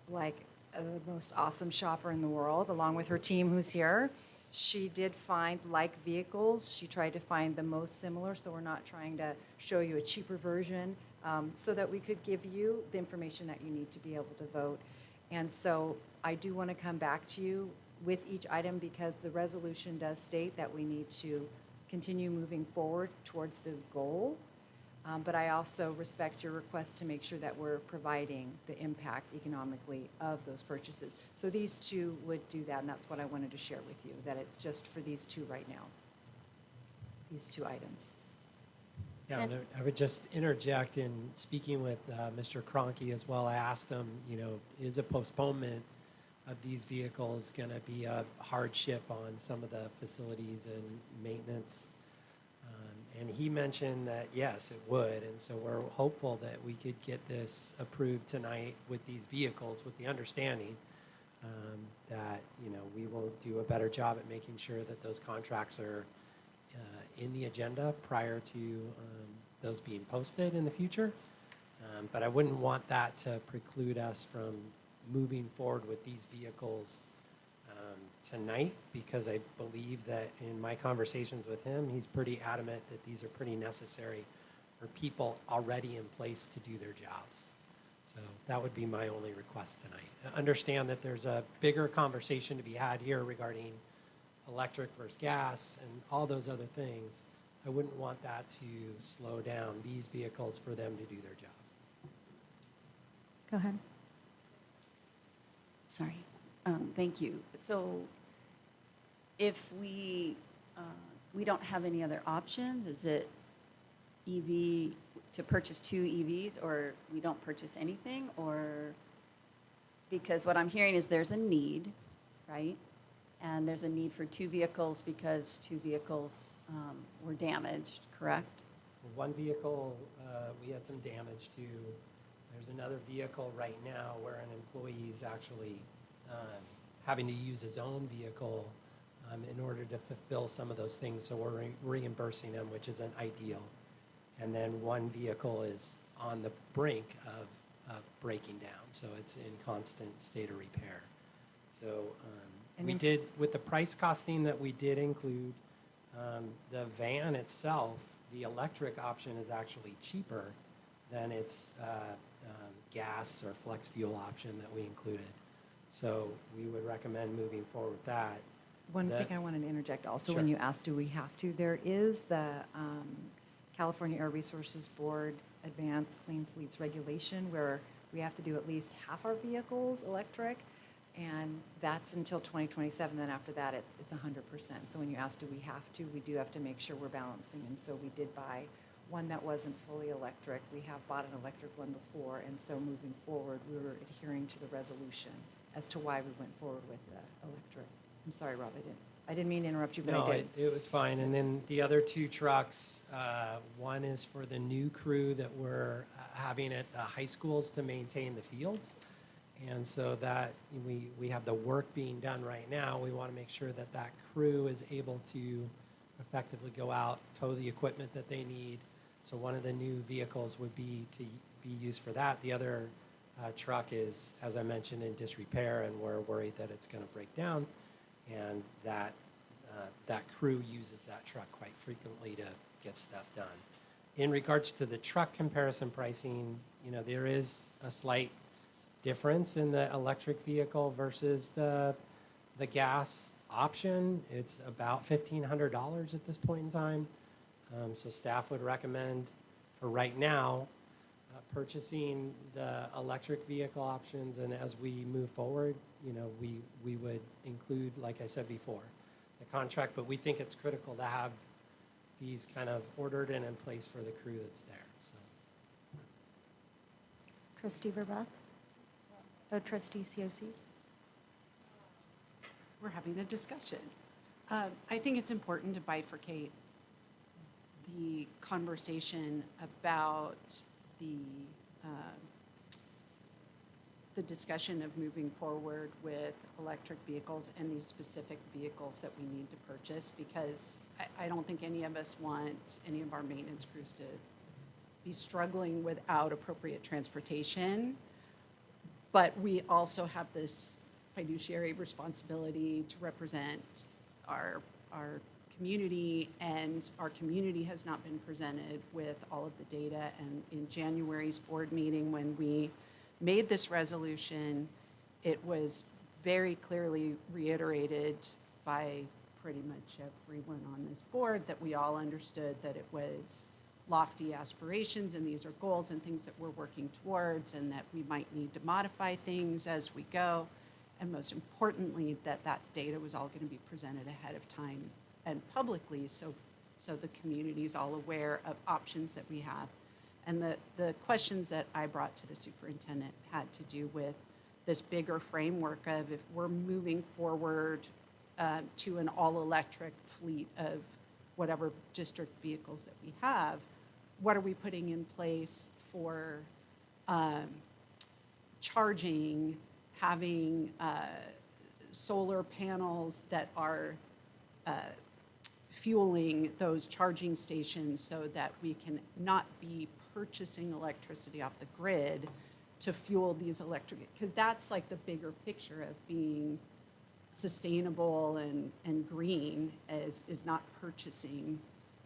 like the most awesome shopper in the world, along with her team who's here. She did find like vehicles. She tried to find the most similar, so we're not trying to show you a cheaper version, so that we could give you the information that you need to be able to vote. And so I do want to come back to you with each item because the resolution does state that we need to continue moving forward towards this goal. But I also respect your request to make sure that we're providing the impact economically of those purchases. So these two would do that, and that's what I wanted to share with you, that it's just for these two right now, these two items. Yeah, and I would just interject in speaking with Mr. Cronky as well. I asked him, is a postponement of these vehicles going to be a hardship on some of the facilities and maintenance? And he mentioned that, yes, it would. And so we're hopeful that we could get this approved tonight with these vehicles with the understanding that, we will do a better job at making sure that those contracts are in the agenda prior to those being posted in the future. But I wouldn't want that to preclude us from moving forward with these vehicles tonight, because I believe that in my conversations with him, he's pretty adamant that these are pretty necessary for people already in place to do their jobs. So that would be my only request tonight. I understand that there's a bigger conversation to be had here regarding electric versus gas and all those other things. I wouldn't want that to slow down these vehicles for them to do their jobs. Go ahead. Sorry. Thank you. So if we don't have any other options, is it EV, to purchase 2 EVs, or we don't purchase anything? Or, because what I'm hearing is there's a need, right? And there's a need for 2 vehicles because 2 vehicles were damaged, correct? One vehicle, we had some damage to. There's another vehicle right now where an employee is actually having to use his own vehicle in order to fulfill some of those things. So we're reimbursing them, which isn't ideal. And then one vehicle is on the brink of breaking down. So it's in constant state of repair. So we did, with the price costing that we did include, the van itself, the electric option is actually cheaper than its gas or flex fuel option that we included. So we would recommend moving forward with that. One thing I wanted to interject also, when Sure. you asked, do we have to, there is the California Air Resources Board Advanced Clean Fleets Regulation where we have to do at least half our vehicles electric, and that's until 2027. Then after that, it's 100%. So when you ask, do we have to, we do have to make sure we're balancing. And so we did buy one that wasn't fully electric. We have bought an electric one before, and so moving forward, we were adhering to the resolution as to why we went forward with the electric. I'm sorry, Rob, I didn't mean to interrupt you, but No, I did. it was fine. And then the other 2 trucks, one is for the new crew that we're having at the high schools to maintain the fields. And so that we have the work being done right now. We want to make sure that that crew is able to effectively go out, tow the equipment that they need. So one of the new vehicles would be to be used for that. The other truck is, as I mentioned, in disrepair, and we're worried that it's going to break down. And that crew uses that truck quite frequently to get stuff done. In regards to the truck comparison pricing, there is a slight difference in the electric vehicle versus the gas option. It's about $1,500 at this point in time. So staff would recommend for right now purchasing the electric vehicle options, and as we move forward, we would include, like I said before, the contract, but we think it's critical to have these kind of ordered and in place for the crew that's there. So. Trustee Verbath? Oh, Trustee COC? We're having a discussion. I think it's important to bifurcate the conversation about the discussion of moving forward with electric vehicles and these specific vehicles that we need to purchase, because I don't think any of us want any of our maintenance crews to be struggling without appropriate transportation. But we also have this fiduciary responsibility to represent our community, and our community has not been presented with all of the data. And in January's board meeting, when we made this resolution, it was very clearly reiterated by pretty much everyone on this board that we all understood that it was lofty aspirations and these are goals and things that we're working towards, and that we might need to modify things as we go. And most importantly, that data was all going to be presented ahead of time and publicly, so the community is all aware of options that we have. And the questions that I brought to the superintendent had to do with this bigger framework of, if we're moving forward to an all-electric fleet of whatever district vehicles that we have, what are we putting in place for charging, having solar panels that are fueling those charging stations, so that we can not be purchasing electricity off the grid to fuel these electric, because that's like the bigger picture of being sustainable and green, is not purchasing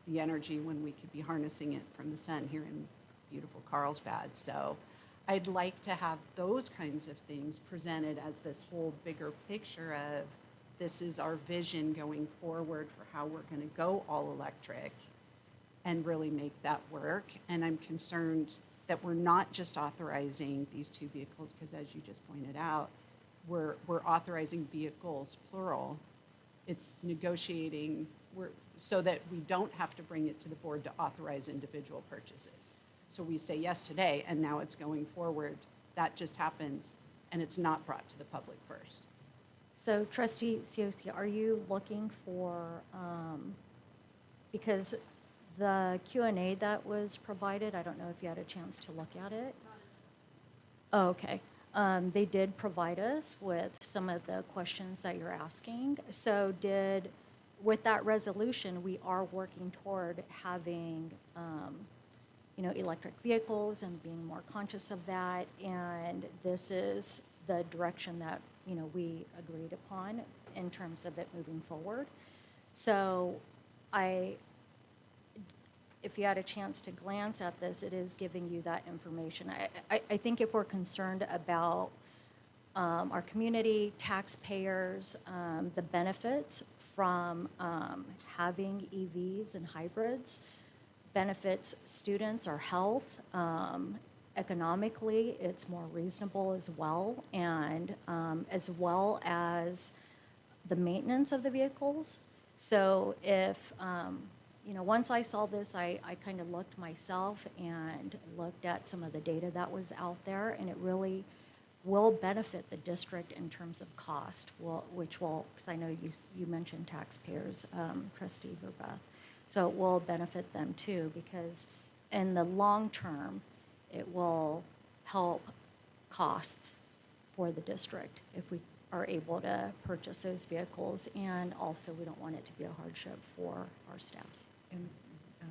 the energy when we could be harnessing it from the sun here in beautiful Carlsbad. So I'd like to have those kinds of things presented as this whole bigger picture of, this is our vision going forward for how we're going to go all electric and really make that work. And I'm concerned that we're not just authorizing these two vehicles, because as you just pointed out, we're authorizing vehicles, plural. It's negotiating so that we don't have to bring it to the board to authorize individual purchases. So we say yes today, and now it's going forward. That just happens, and it's not brought to the public first. So Trustee COC, are you looking for, because the Q&A that was provided, I don't know if you had a chance to look at it? Oh, okay. They did provide us with some of the questions that you're asking. So with that resolution, we are working toward having, electric vehicles and being more conscious of that. And this is the direction that, we agreed upon in terms of it moving forward. So if you had a chance to glance at this, it is giving you that information. I think if we're concerned about our community, taxpayers, the benefits from having EVs and hybrids, benefits students, our health, economically, it's more reasonable as well, and as well as the maintenance of the vehicles. So if, once I saw this, I kind of looked myself and looked at some of the data that was out there, and it really will benefit the district in terms of cost, which will, because I know you mentioned taxpayers, Trustee Verbath. So it will benefit them too, because in the long term, it will help costs for the district if we are able to purchase those vehicles, and also we don't want it to be a hardship for our staff. And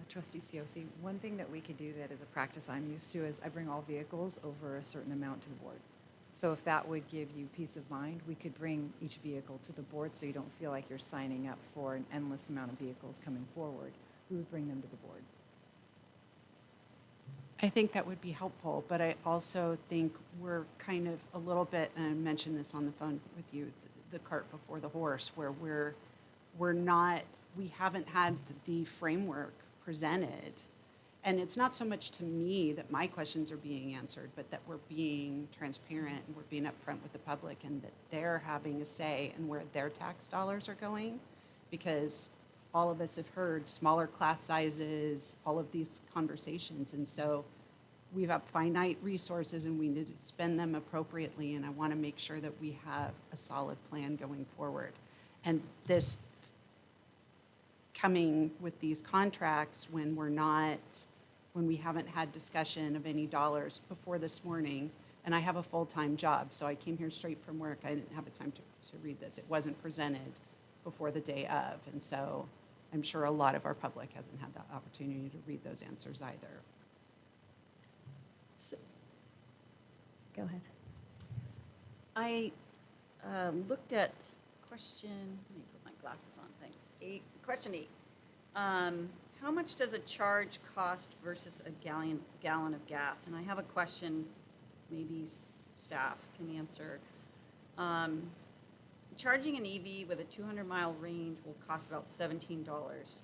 Trustee COC, one thing that we could do that is a practice I'm used to is I bring all vehicles over a certain amount to the board. So if that would give you peace of mind, we could bring each vehicle to the board so you don't feel like you're signing up for an endless amount of vehicles coming forward. we would bring them to the board. I think that would be helpful, but I also think we're kind of a little bit, and I mentioned this on the phone with you, the cart before the horse, where we haven't had the framework presented. And it's not so much to me that my questions are being answered, but that we're being transparent and we're being upfront with the public and that they're having a say in where their tax dollars are going. Because all of us have heard smaller class sizes, all of these conversations. And so we have finite resources and we need to spend them appropriately. And I want to make sure that we have a solid plan going forward. And this coming with these contracts when we haven't had discussion of any dollars before this morning, and I have a full-time job, so I came here straight from work. I didn't have a time to read this. It wasn't presented before the day of, and so I'm sure a lot of our public hasn't had the opportunity to read those answers either. So, go ahead. I looked at question, let me put my glasses on, thanks. Question 8. How much does a charge cost versus a gallon of gas? And I have a question, maybe staff can answer. Charging an EV with a 200-mile range will cost about $17,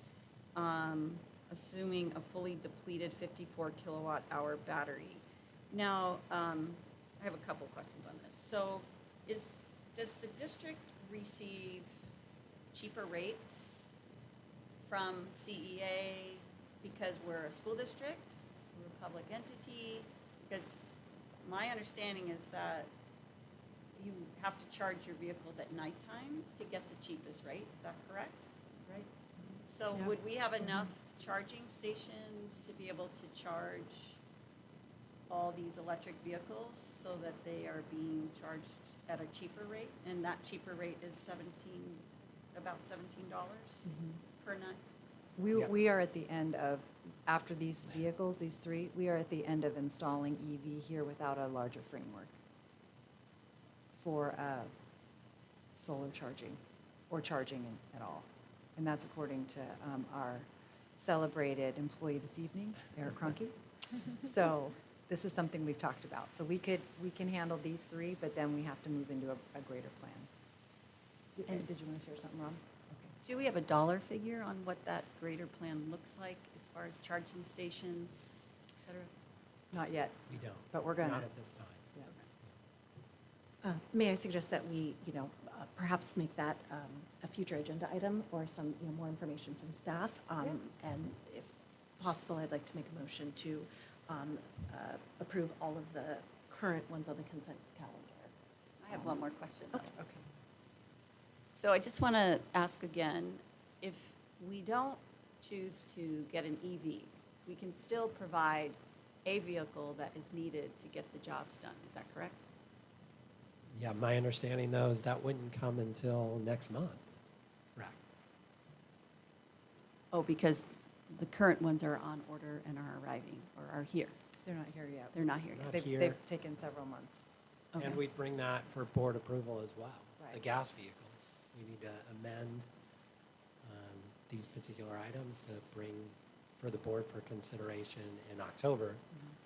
assuming a fully depleted 54 kilowatt hour battery. Now, I have a couple questions on this. So does the district receive cheaper rates from CEA because we're a school district, we're a public entity? Because my understanding is that you have to charge your vehicles at nighttime to get the cheapest rate. Is that correct? Right? So Yeah. would we have enough charging stations to be able to charge all these electric vehicles so that they are being charged at a cheaper rate? And that cheaper rate is about $17 per night? We are at the end of, after these vehicles, these 3, we are at the end of installing EV here without a larger framework for solar charging or charging at all. And that's according to our celebrated employee this evening, Eric Cronky. So this is something we've talked about. So we can handle these 3, but then we have to move into a greater plan. And did you want to share something, Rob? Do we have a dollar figure on what that greater plan looks like as far as charging stations, et cetera? Not yet, We don't. but we're gonna. Not at this time. May I suggest that we, perhaps make that a future agenda item or some, more information from staff? And if possible, I'd like to make a motion to approve all of the current ones on the consent calendar. I have one more question. though. Okay. So I just want to ask again, if we don't choose to get an EV, we can still provide a vehicle that is needed to get the jobs done. Is that correct? Yeah, my understanding though is that wouldn't come until next month. Correct. Oh, because the current ones are on order and are arriving or are here. They're not here yet. They're not here yet. Not here. They've taken several months. Okay. And we'd bring that for board approval as well. The Right. gas vehicles. We need to amend these particular items to bring for the board for consideration in October,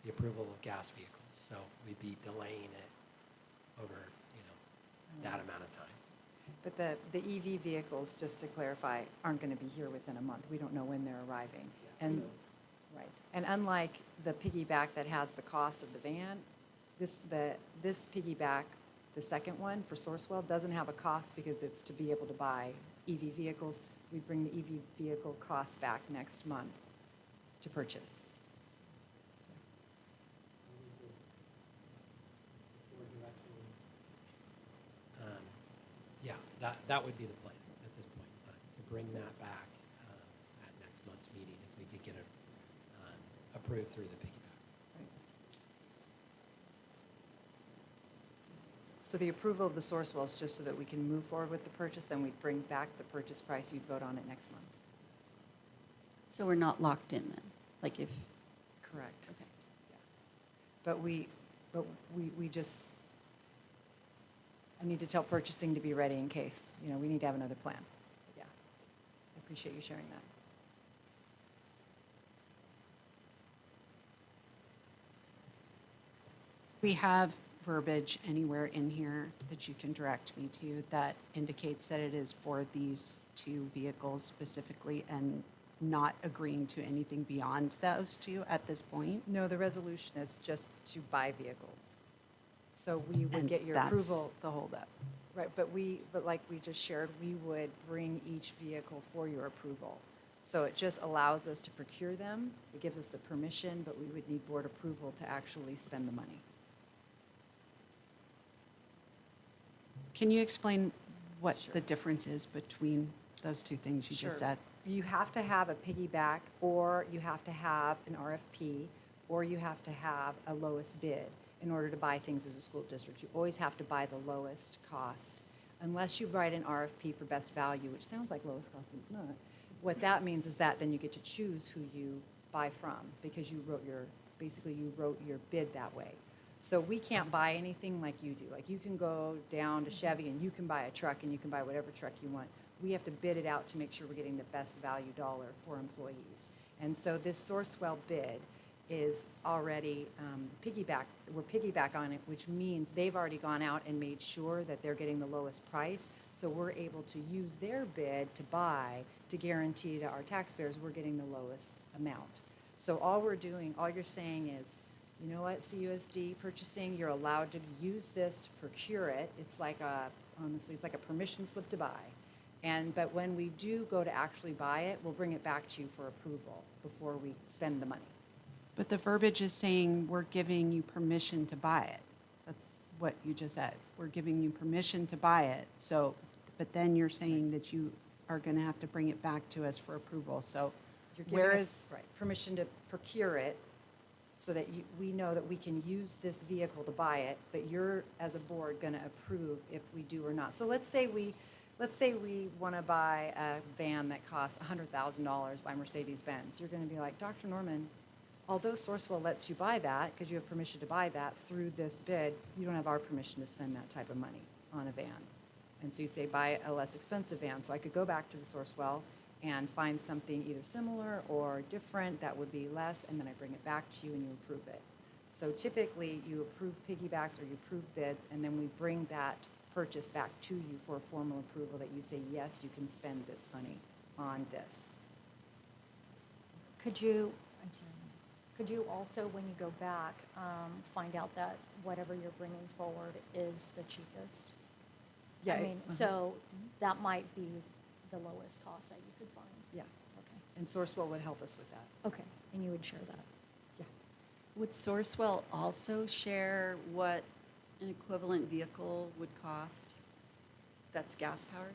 the approval of gas vehicles. So we'd be delaying it over, that amount of time. But the EV vehicles, just to clarify, aren't going to be here within a month. We don't know when they're arriving. And, right. And unlike the piggyback that has the cost of the van, this piggyback, the second one for Sourcewell, doesn't have a cost because it's to be able to buy EV vehicles. We bring the EV vehicle cost back next month to purchase. Yeah, that would be the plan at this point in time, to bring that back at next month's meeting if we could get it approved through the piggyback. So the approval of the Sourcewell is just so that we can move forward with the purchase, then we'd bring back the purchase price, you'd vote on it next month. So we're not locked in then? Like if, Correct. okay. But we just, I need to tell purchasing to be ready in case, we need to have another plan. Yeah, I appreciate you sharing that. We have verbiage anywhere in here that you can direct me to that indicates that it is for these two vehicles specifically and not agreeing to anything beyond those two at this point? No, the resolution is just to buy vehicles. So we would And get your that's approval. the holdup. Right, but like we just shared, we would bring each vehicle for your approval. So it just allows us to procure them. It gives us the permission, but we would need board approval to actually spend the money. Can you explain what the difference is between those two things you just Sure. said? You have to have a piggyback, or you have to have an RFP, or you have to have a lowest bid in order to buy things as a school district. You always have to buy the lowest cost, unless you write an RFP for best value, which sounds like lowest cost, but it's not. What that means is that then you get to choose who you buy from, because you wrote your bid that way. So we can't buy anything like you do. Like, you can go down to Chevy and you can buy a truck and you can buy whatever truck you want. We have to bid it out to make sure we're getting the best value dollar for employees. And so this Sourcewell bid is already we're piggyback on it, which means they've already gone out and made sure that they're getting the lowest price. So we're able to use their bid to buy, to guarantee to our taxpayers we're getting the lowest amount. So all you're saying is, you know what, CUSD purchasing, you're allowed to use this to procure it. It's like honestly, it's like a permission slip to buy. But when we do go to actually buy it, we'll bring it back to you for approval before we spend the money. But the verbiage is saying we're giving you permission to buy it. That's what you just said. We're giving you permission to buy it. So, but then you're saying that you are going to have to bring it back to us for approval. So You're giving where us, is, right, permission to procure it so that we know that we can use this vehicle to buy it, but you're, as a board, going to approve if we do or not. So let's say we want to buy a van that costs $100,000 by Mercedes-Benz. You're going to be like, Dr. Norman, although Sourcewell lets you buy that, because you have permission to buy that through this bid, you don't have our permission to spend that type of money on a van. And so you'd say, buy a less expensive van. So I could go back to the Sourcewell and find something either similar or different that would be less, and then I bring it back to you and you approve it. So typically, you approve piggybacks or you approve bids, and then we bring that purchase back to you for a formal approval that you say, yes, you can spend this money on this. Could you also, when you go back, find out that whatever you're bringing forward is the cheapest? Yeah, I mean, so that might be the lowest cost that you could find. Yeah, Okay, and Sourcewell would help us with that. okay, and you would share that? Yeah. Would Sourcewell also share what an equivalent vehicle would cost that's gas-powered?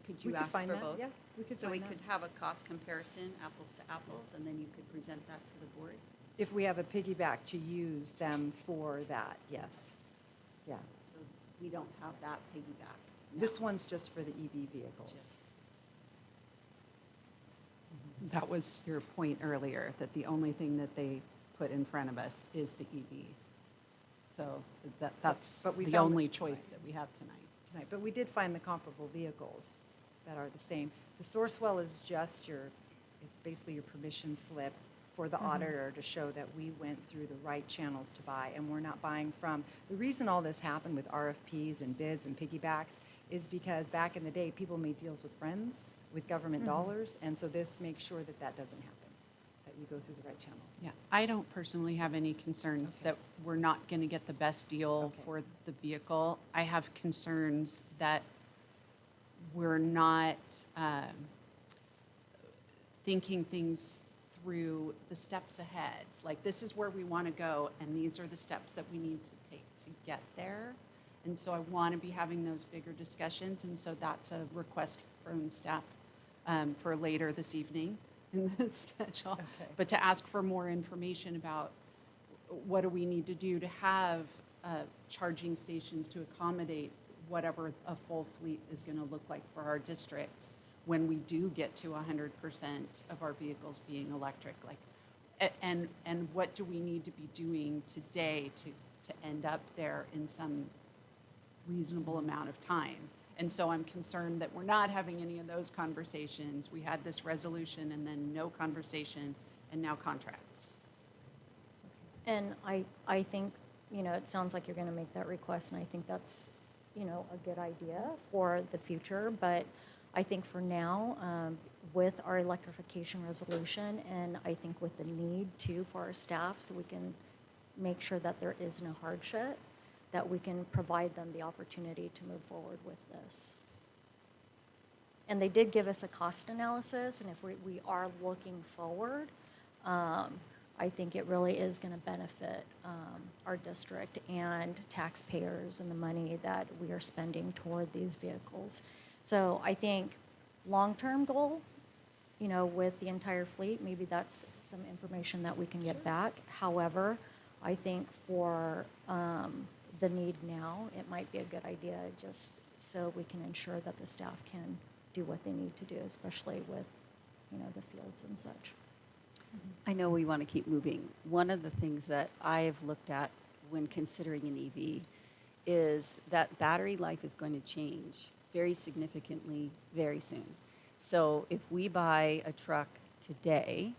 Could We you could ask find for that, both? yeah, we could So we find that. could have a cost comparison, apples to apples, and then you could present that to the board? If we have a piggyback to use them for that, yes. Yeah. So we don't have that piggyback now. This one's just for the EV vehicles. that was your point earlier, that the only thing that they put in front of us is the EV. So that's But we the found only that- choice that we have tonight. Tonight, but we did find the comparable vehicles that are the same. The Sourcewell is just it's basically your permission slip for the auditor to show that we went through the right channels to buy, and we're not buying from. The reason all this happened with RFPs and bids and piggybacks is because back in the day, people made deals with friends, with government dollars, and so this makes sure that that doesn't happen, that you go through the right channels. Yeah, I don't personally have any concerns Okay. that we're not going to get the best deal Okay. for the vehicle. I have concerns that we're not thinking things through the steps ahead. Like, this is where we want to go, and these are the steps that we need to take to get there. And so I want to be having those bigger discussions, and so that's a request from staff for later this evening in the schedule. Okay. But to ask for more information about what do we need to do to have charging stations to accommodate whatever a full fleet is going to look like for our district when we do get to 100% of our vehicles being electric. Like, and what do we need to be doing today to end up there in some reasonable amount of time? And so I'm concerned that we're not having any of those conversations. We had this resolution and then no conversation, and now contracts. And I think it sounds like you're going to make that request, and I think that's, a good idea for the future. But I think for now, with our electrification resolution, and I think with the need too for our staff, so we can make sure that there isn't a hardship, that we can provide them the opportunity to move forward with this. And they did give us a cost analysis, and if we are looking forward, I think it really is going to benefit our district and taxpayers and the money that we are spending toward these vehicles. So I think long-term goal, with the entire fleet, maybe that's some information that we can get back. However, I think for the need now, it might be a good idea just so we can ensure that the staff can do what they need to do, especially with, the fields and such. I know we want to keep moving. One of the things that I've looked at when considering an EV is that battery life is going to change very significantly very soon. So if we buy a truck today,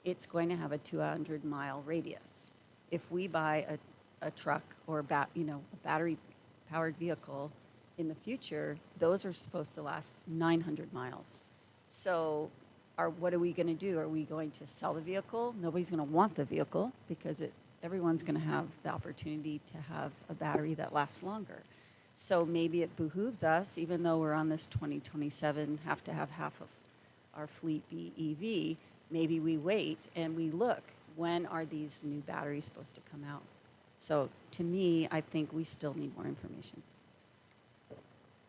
it's going to have a 200-mile radius. If we buy a truck or a battery-powered vehicle in the future, those are supposed to last 900 miles. So what are we going to do? Are we going to sell the vehicle? Nobody's going to want the vehicle because everyone's going to have the opportunity to have a battery that lasts longer. So maybe it behooves us, even though we're on this 2027, have to have half of our fleet be EV, maybe we wait and we look, when are these new batteries supposed to come out? So to me, I think we still need more information.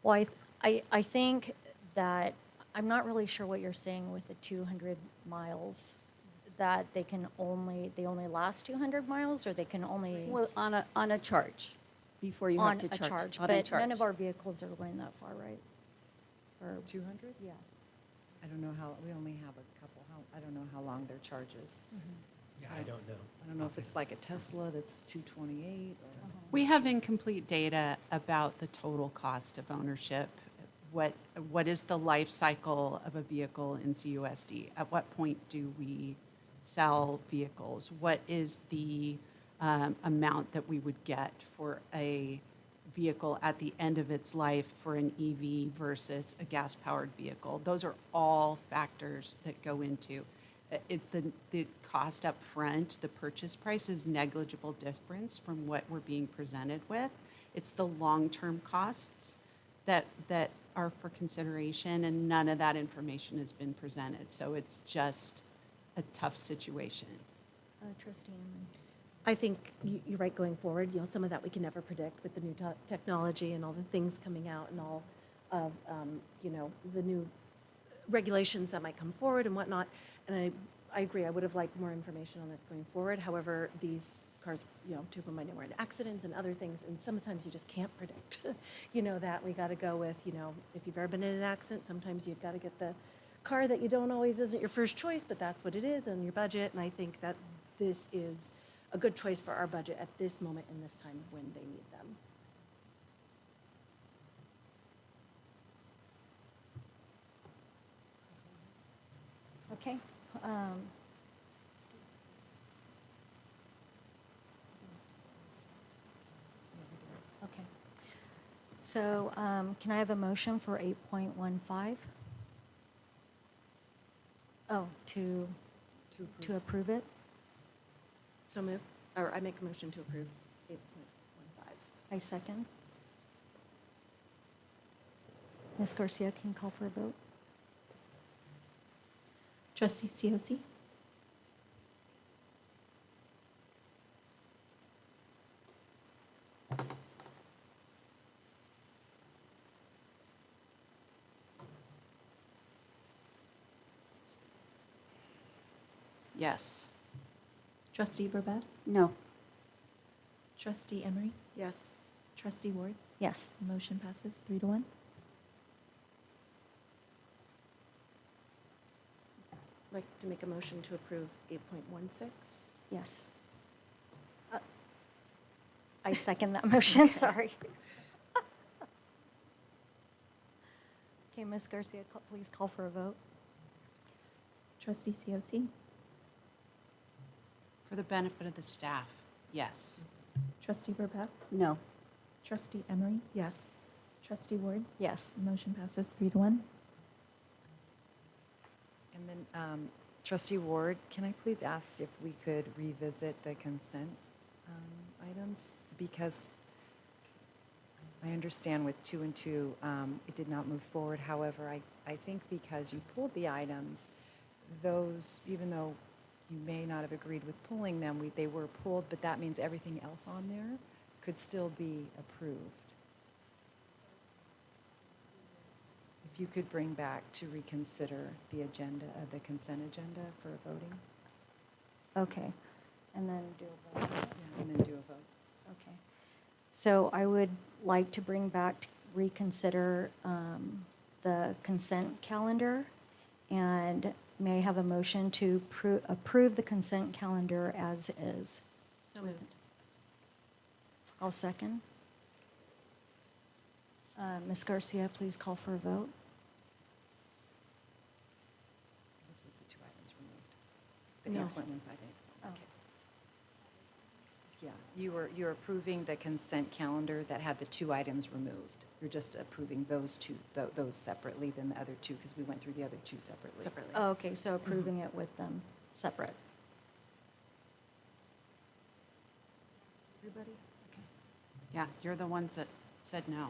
Well, I think that, I'm not really sure what you're saying with the 200 miles, that they only last 200 miles, or they can only? Well, on a charge, before you have to charge. On a But charge. none of our vehicles are going that far, right? Or 200? Yeah. I don't know how, we only have a couple, I don't know how long their charge is. Yeah, I don't know. I don't know if it's like a Tesla that's 228 or. We have incomplete data about the total cost of ownership. What is the life cycle of a vehicle in CUSD? At what point do we sell vehicles? What is the amount that we would get for a vehicle at the end of its life for an EV versus a gas-powered vehicle? Those are all factors that go into the cost up front. The purchase price is negligible difference from what we're being presented with. It's the long-term costs that are for consideration, and none of that information has been presented. So it's just a tough situation. Trustee Inman. I think you're right going forward. Some of that we can never predict with the new technology and all the things coming out and all of, the new regulations that might come forward and whatnot. And I agree, I would have liked more information on this going forward. However, these cars, two of them I know were in accidents and other things, and sometimes you just can't predict, that we got to go with, if you've ever been in an accident, sometimes you've got to get the car that you don't always isn't your first choice, but that's what it is on your budget. And I think that this is a good choice for our budget at this moment in this time when they need them. Okay. Okay. So can I have a motion for 8.15? Oh, to approve it? So move, or I make a motion to approve 8.15. I second. Ms. Garcia, can you call for a vote? Trustee COC? Yes. Trustee Burbett? No. Trustee Emery? Yes. Trustee Ward? Yes. Motion passes 3-1. I'd like to make a motion to approve 8.16. Yes. I second that motion, sorry. Okay, Ms. Garcia, please call for a vote. Trustee COC? For the benefit of the staff, yes. Trustee Burbach? No. Trustee Emery? Yes. Trustee Ward? Yes. Motion passes 3-1. And then trustee Ward, can I please ask if we could revisit the consent items? Because I understand with 2 and 2, it did not move forward. However, I think because you pulled the items, those, even though you may not have agreed with pulling them, they were pulled, but that means everything else on there could still be approved. If you could bring back to reconsider the agenda, the consent agenda for voting, Okay. And then do a vote. and then do a vote. Okay. So I would like to bring back, reconsider the consent calendar, and may I have a motion to approve the consent calendar as is? So moved. I'll second. Ms. Garcia, please call for a vote. It was with the 2 items removed. The No. 8.158. Oh. Okay. Yeah, you were approving the consent calendar that had the 2 items removed. You're just approving those 2, those separately than the other 2, because we went through the other 2 separately. Separately. Oh, okay, so approving it with them separate. Everybody? Okay. Yeah, you're the ones that said no.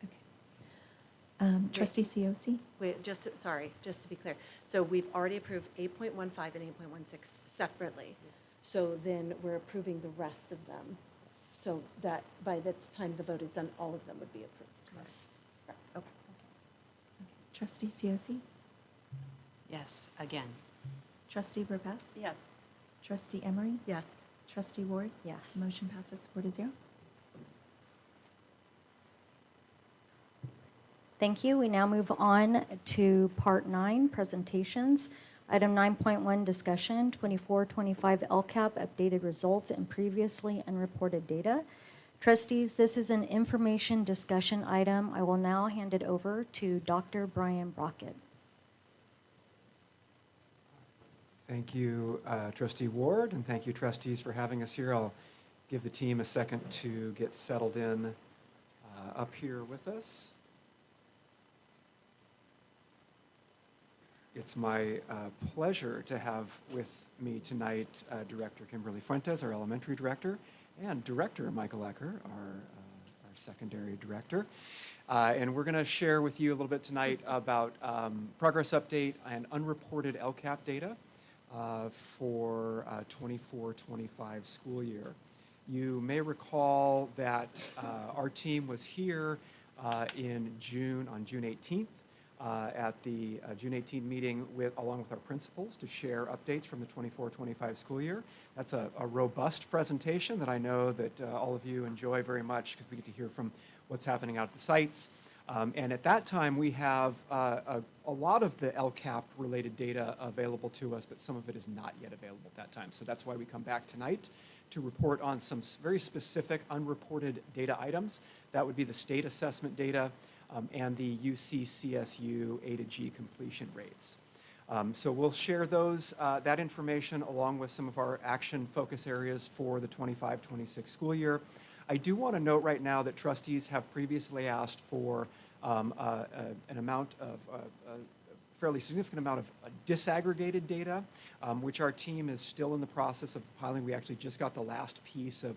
Okay. Trustee COC? Wait, sorry, just to be clear. So we've already approved 8.15 and 8.16 separately. So then we're approving the rest of them. So that by the time the vote is done, all of them would be approved. Yes. Okay. Trustee COC? Yes, again. Trustee Burbach? Yes. Trustee Emery? Yes. Trustee Ward? Yes. Motion passes 4-0. Thank you. We now move on to Part 9, presentations. Item 9.1, discussion, 24-25 LCAP updated results and previously unreported data. Trustees, this is an information discussion item. I will now hand it over to Dr. Brian Brockett. Thank you, Trustee Ward, and thank you, trustees, for having us here. I'll give the team a second to get settled in up here with us. It's my pleasure to have with me tonight Director Kimberly Fuentes, our elementary director, and Director Michael Ecker, our secondary director. And we're going to share with you a little bit tonight about progress update and unreported LCAP data for 24-25 school year. You may recall that our team was here in June, on June 18th, at the June 18 meeting along with our principals to share updates from the 24-25 school year. That's a robust presentation that I know that all of you enjoy very much because we get to hear from what's happening out at the sites. And at that time, we have a lot of the LCAP related data available to us, but some of it is not yet available at that time. So that's why we come back tonight to report on some very specific unreported data items. That would be the state assessment data and the UC-CSU A to G completion rates. So we'll share that information along with some of our action focus areas for the 25-26 school year. I do want to note right now that trustees have previously asked for an amount of, a fairly significant amount of disaggregated data, which our team is still in the process of compiling. We actually just got the last piece of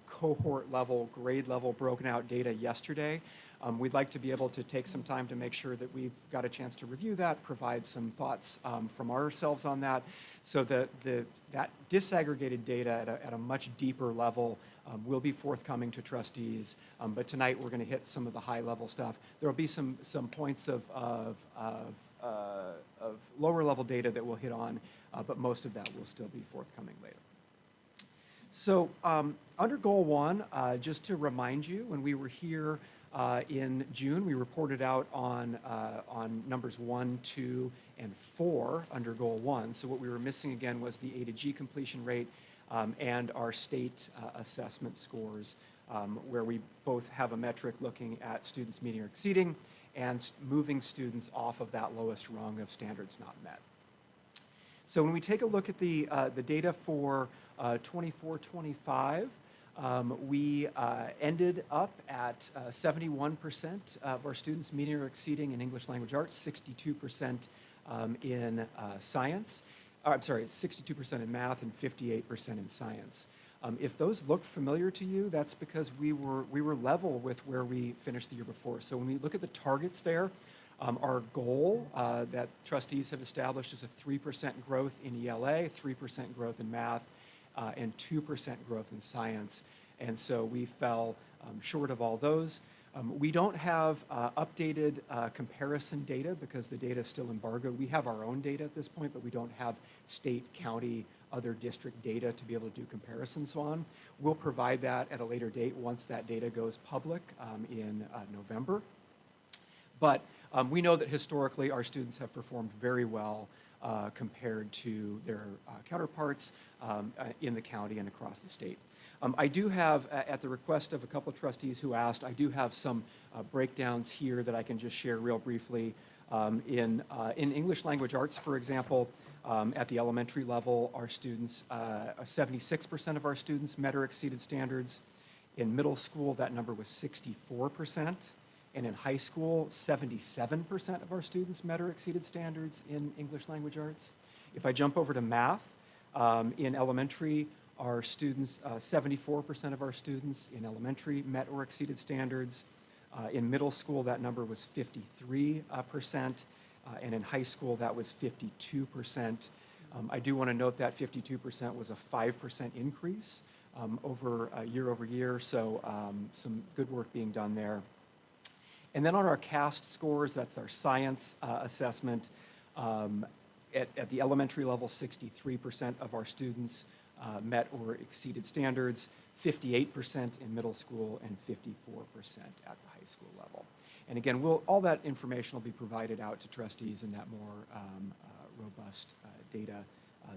cohort level, grade level broken out data yesterday. We'd like to be able to take some time to make sure that we've got a chance to review that, provide some thoughts from ourselves on that, so that that disaggregated data at a much deeper level will be forthcoming to trustees. But tonight we're going to hit some of the high level stuff. There will be some points of lower level data that we'll hit on, but most of that will still be forthcoming later. So under Goal 1, just to remind you, when we were here in June, we reported out on numbers 1, 2, and 4 under Goal 1. So what we were missing again was the A to G completion rate and our state assessment scores, where we both have a metric looking at students meeting or exceeding and moving students off of that lowest rung of standards not met. So when we take a look at the data for 24-25, we ended up at 71% of our students meeting or exceeding in English language arts, 62% in science. I'm sorry, 62% in math and 58% in science. If those look familiar to you, that's because we were level with where we finished the year before. So when we look at the targets there, our goal that trustees have established is a 3% growth in ELA, 3% growth in math, and 2% growth in science. And so we fell short of all those. We don't have updated comparison data because the data is still embargoed. We have our own data at this point, but we don't have state, county, other district data to be able to do comparisons on. We'll provide that at a later date once that data goes public in November. But we know that historically our students have performed very well compared to their counterparts in the county and across the state. I do have, at the request of a couple of trustees who asked, I do have some breakdowns here that I can just share real briefly. In English language arts, for example, at the elementary level, our students, 76% of our students met or exceeded standards. In middle school, that number was 64%. And in high school, 77% of our students met or exceeded standards in English language arts. If I jump over to math, in elementary, our students, 74% of our students in elementary met or exceeded standards. In middle school, that number was 53%, and in high school, that was 52%. I do want to note that 52% was a 5% increase over year, so some good work being done there. And then on our CAST scores, that's our science assessment, at the elementary level, 63% of our students met or exceeded standards, 58% in middle school, and 54% at the high school level. And again, all that information will be provided out to trustees in that more robust data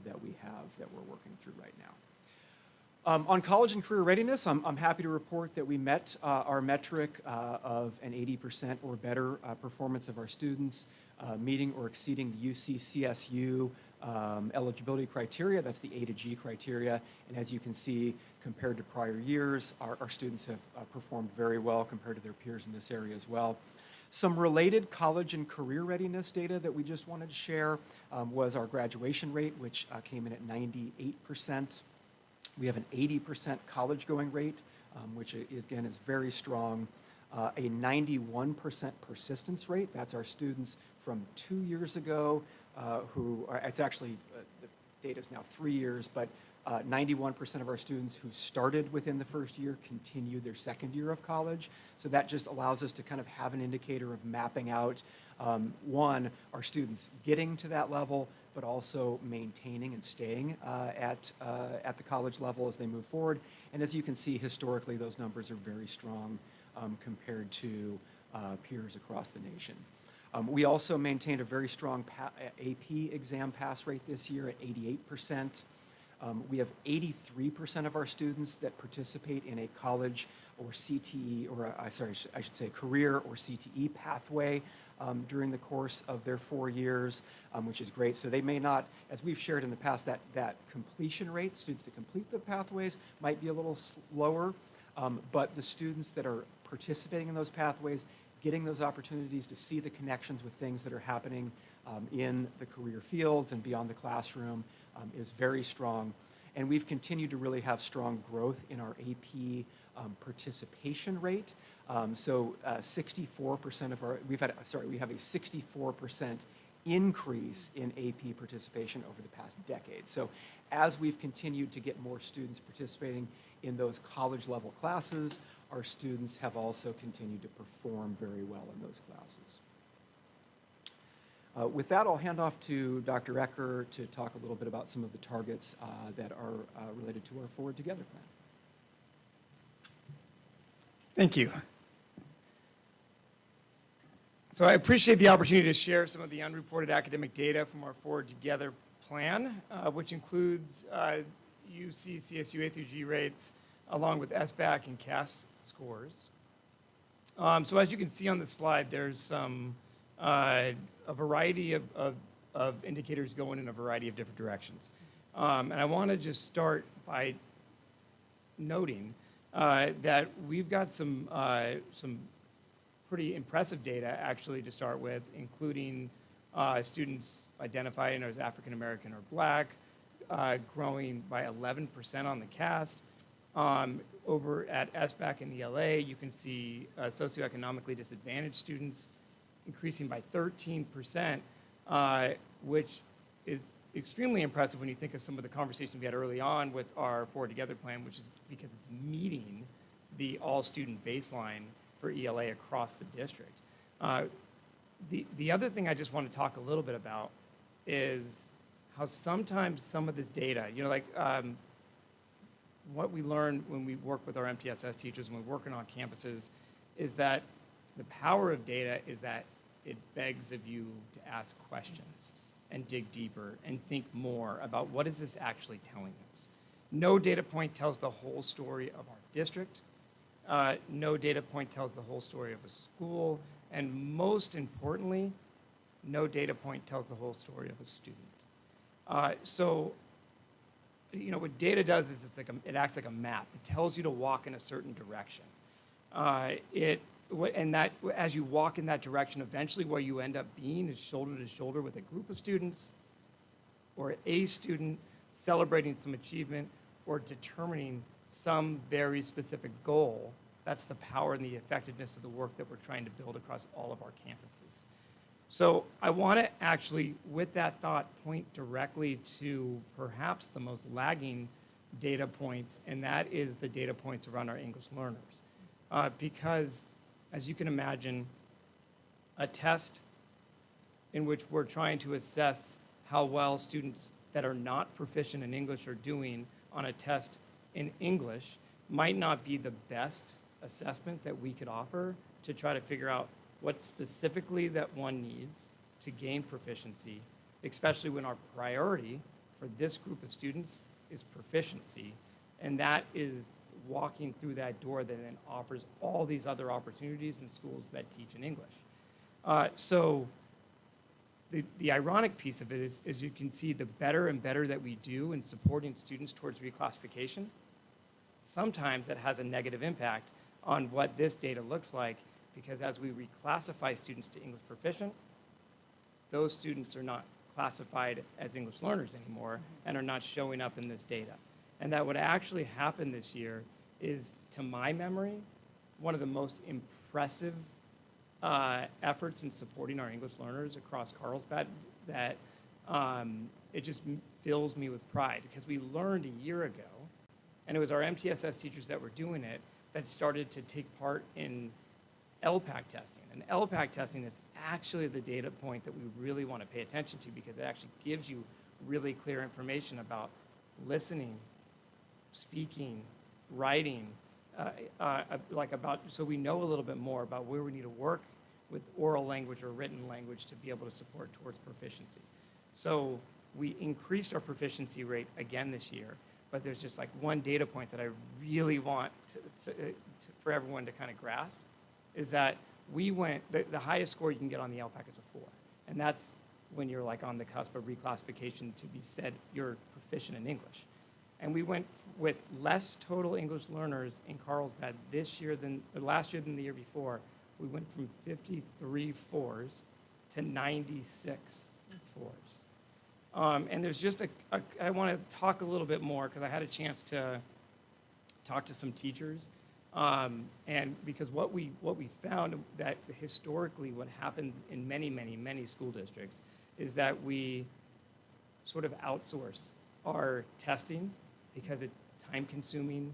that we have that we're working through right now. On college and career readiness, I'm happy to report that we met our metric of an 80% or better performance of our students, meeting or exceeding the UC-CSU eligibility criteria. That's the A to G criteria. And as you can see, compared to prior years, our students have performed very well compared to their peers in this area as well. Some related college and career readiness data that we just wanted to share was our graduation rate, which came in at 98%. We have an 80% college going rate, which is, again, is very strong. A 91% persistence rate. That's our students from 2 years ago who are, it's actually, the data is now 3 years, but 91% of our students who started within the first year continued their second year of college. So that just allows us to kind of have an indicator of mapping out, one, our students getting to that level, but also maintaining and staying at the college level as they move forward. And as you can see, historically, those numbers are very strong compared to peers across the nation. We also maintained a very strong AP exam pass rate this year at 88%. We have 83% of our students that participate in a college or CTE, or I should say career or CTE pathway during the course of their 4 years, which is great. So they may not, as we've shared in the past, that completion rate, students that complete the pathways might be a little slower, but the students that are participating in those pathways, getting those opportunities to see the connections with things that are happening in the career fields and beyond the classroom is very strong. And we've continued to really have strong growth in our AP participation rate. So 64% of our, we have a 64% increase in AP participation over the past decade. So as we've continued to get more students participating in those college level classes, our students have also continued to perform very well in those classes. With that, I'll hand off to Dr. Ecker to talk a little bit about some of the targets that are related to our Forward Together plan. Thank you. So I appreciate the opportunity to share some of the unreported academic data from our Forward Together plan, which includes UC, CSU, A through G rates, along with SBAC and CAS scores. So as you can see on the slide, there's some a variety of indicators going in a variety of different directions. And I want to just start by noting that we've got some pretty impressive data actually to start with, including students identifying as African American or Black, growing by 11% on the CAST. Over at SBAC in ELA, you can see socioeconomically disadvantaged students increasing by 13%, which is extremely impressive when you think of some of the conversations we had early on with our Forward Together plan, which is because it's meeting the all-student baseline for ELA across the district. The other thing I just want to talk a little bit about is how sometimes some of this data, you know, like what we learn when we work with our MTSS teachers, when we're working on campuses, is that the power of data is that it begs of you to ask questions and dig deeper and think more about what is this actually telling us. No data point tells the whole story of our district. No data point tells the whole story of a school. And most importantly, no data point tells the whole story of a student. So, you know, what data does is it acts like a map. It tells you to walk in a certain direction. And that, as you walk in that direction, eventually where you end up being is shoulder to shoulder with a group of students or a student celebrating some achievement or determining some very specific goal. That's the power and the effectiveness of the work that we're trying to build across all of our campuses. So I want to actually, with that thought, point directly to perhaps the most lagging data points, and that is the data points around our English learners. Because, as you can imagine, a test in which we're trying to assess how well students that are not proficient in English are doing on a test in English might not be the best assessment that we could offer to try to figure out what specifically that one needs to gain proficiency, especially when our priority for this group of students is proficiency, and that is walking through that door that then offers all these other opportunities in schools that teach in English. So the ironic piece of it is you can see the better and better that we do in supporting students towards reclassification, sometimes that has a negative impact on what this data looks like, because as we reclassify students to English proficient, those students are not classified as English learners anymore and are not showing up in this data. And that what actually happened this year is, to my memory, one of the most impressive efforts in supporting our English learners across Carlsbad that it just fills me with pride, because we learned a year ago, and it was our MTSS teachers that were doing it, that started to take part in LPAC testing. And LPAC testing is actually the data point that we really want to pay attention to, because it actually gives you really clear information about listening, speaking, writing, so we know a little bit more about where we need to work with oral language or written language to be able to support towards proficiency. So we increased our proficiency rate again this year, but there's just like one data point that I really want for everyone to kind of grasp, is that we went, the highest score you can get on the LPAC is a 4. And that's when you're like on the cusp of reclassification to be said you're proficient in English. And we went with less total English learners in Carlsbad last year than the year before. We went from 53 4s to 96 4s. And there's just I want to talk a little bit more, because I had a chance to talk to some teachers. And because what we found that historically what happens in many school districts is that we sort of outsource our testing because it's time consuming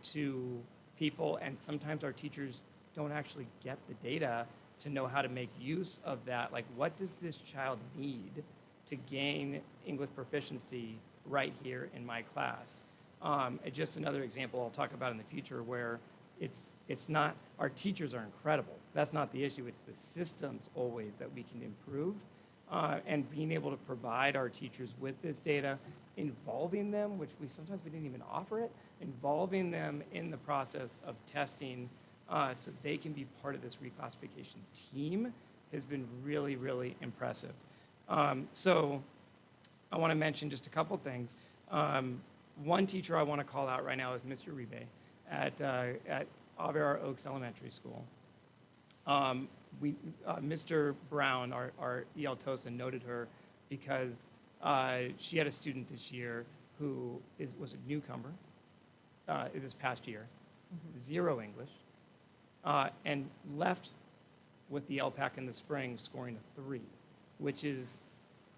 to people, and sometimes our teachers don't actually get the data to know how to make use of that. Like, what does this child need to gain English proficiency right here in my class? And just another example I'll talk about in the future, where it's not, our teachers are incredible. That's not the issue. It's the systems always that we can improve. And being able to provide our teachers with this data, involving them, which sometimes we didn't even offer it, involving them in the process of testing so they can be part of this reclassification team has been really, really impressive. So I want to mention just a couple things. One teacher I want to call out right now is Mr. Ribe at Avera Oaks Elementary School. Mr. Brown, our EL TOSA, noted her because she had a student this year who was a newcomer this past year, zero English, and left with the LPAC in the spring scoring a 3, which is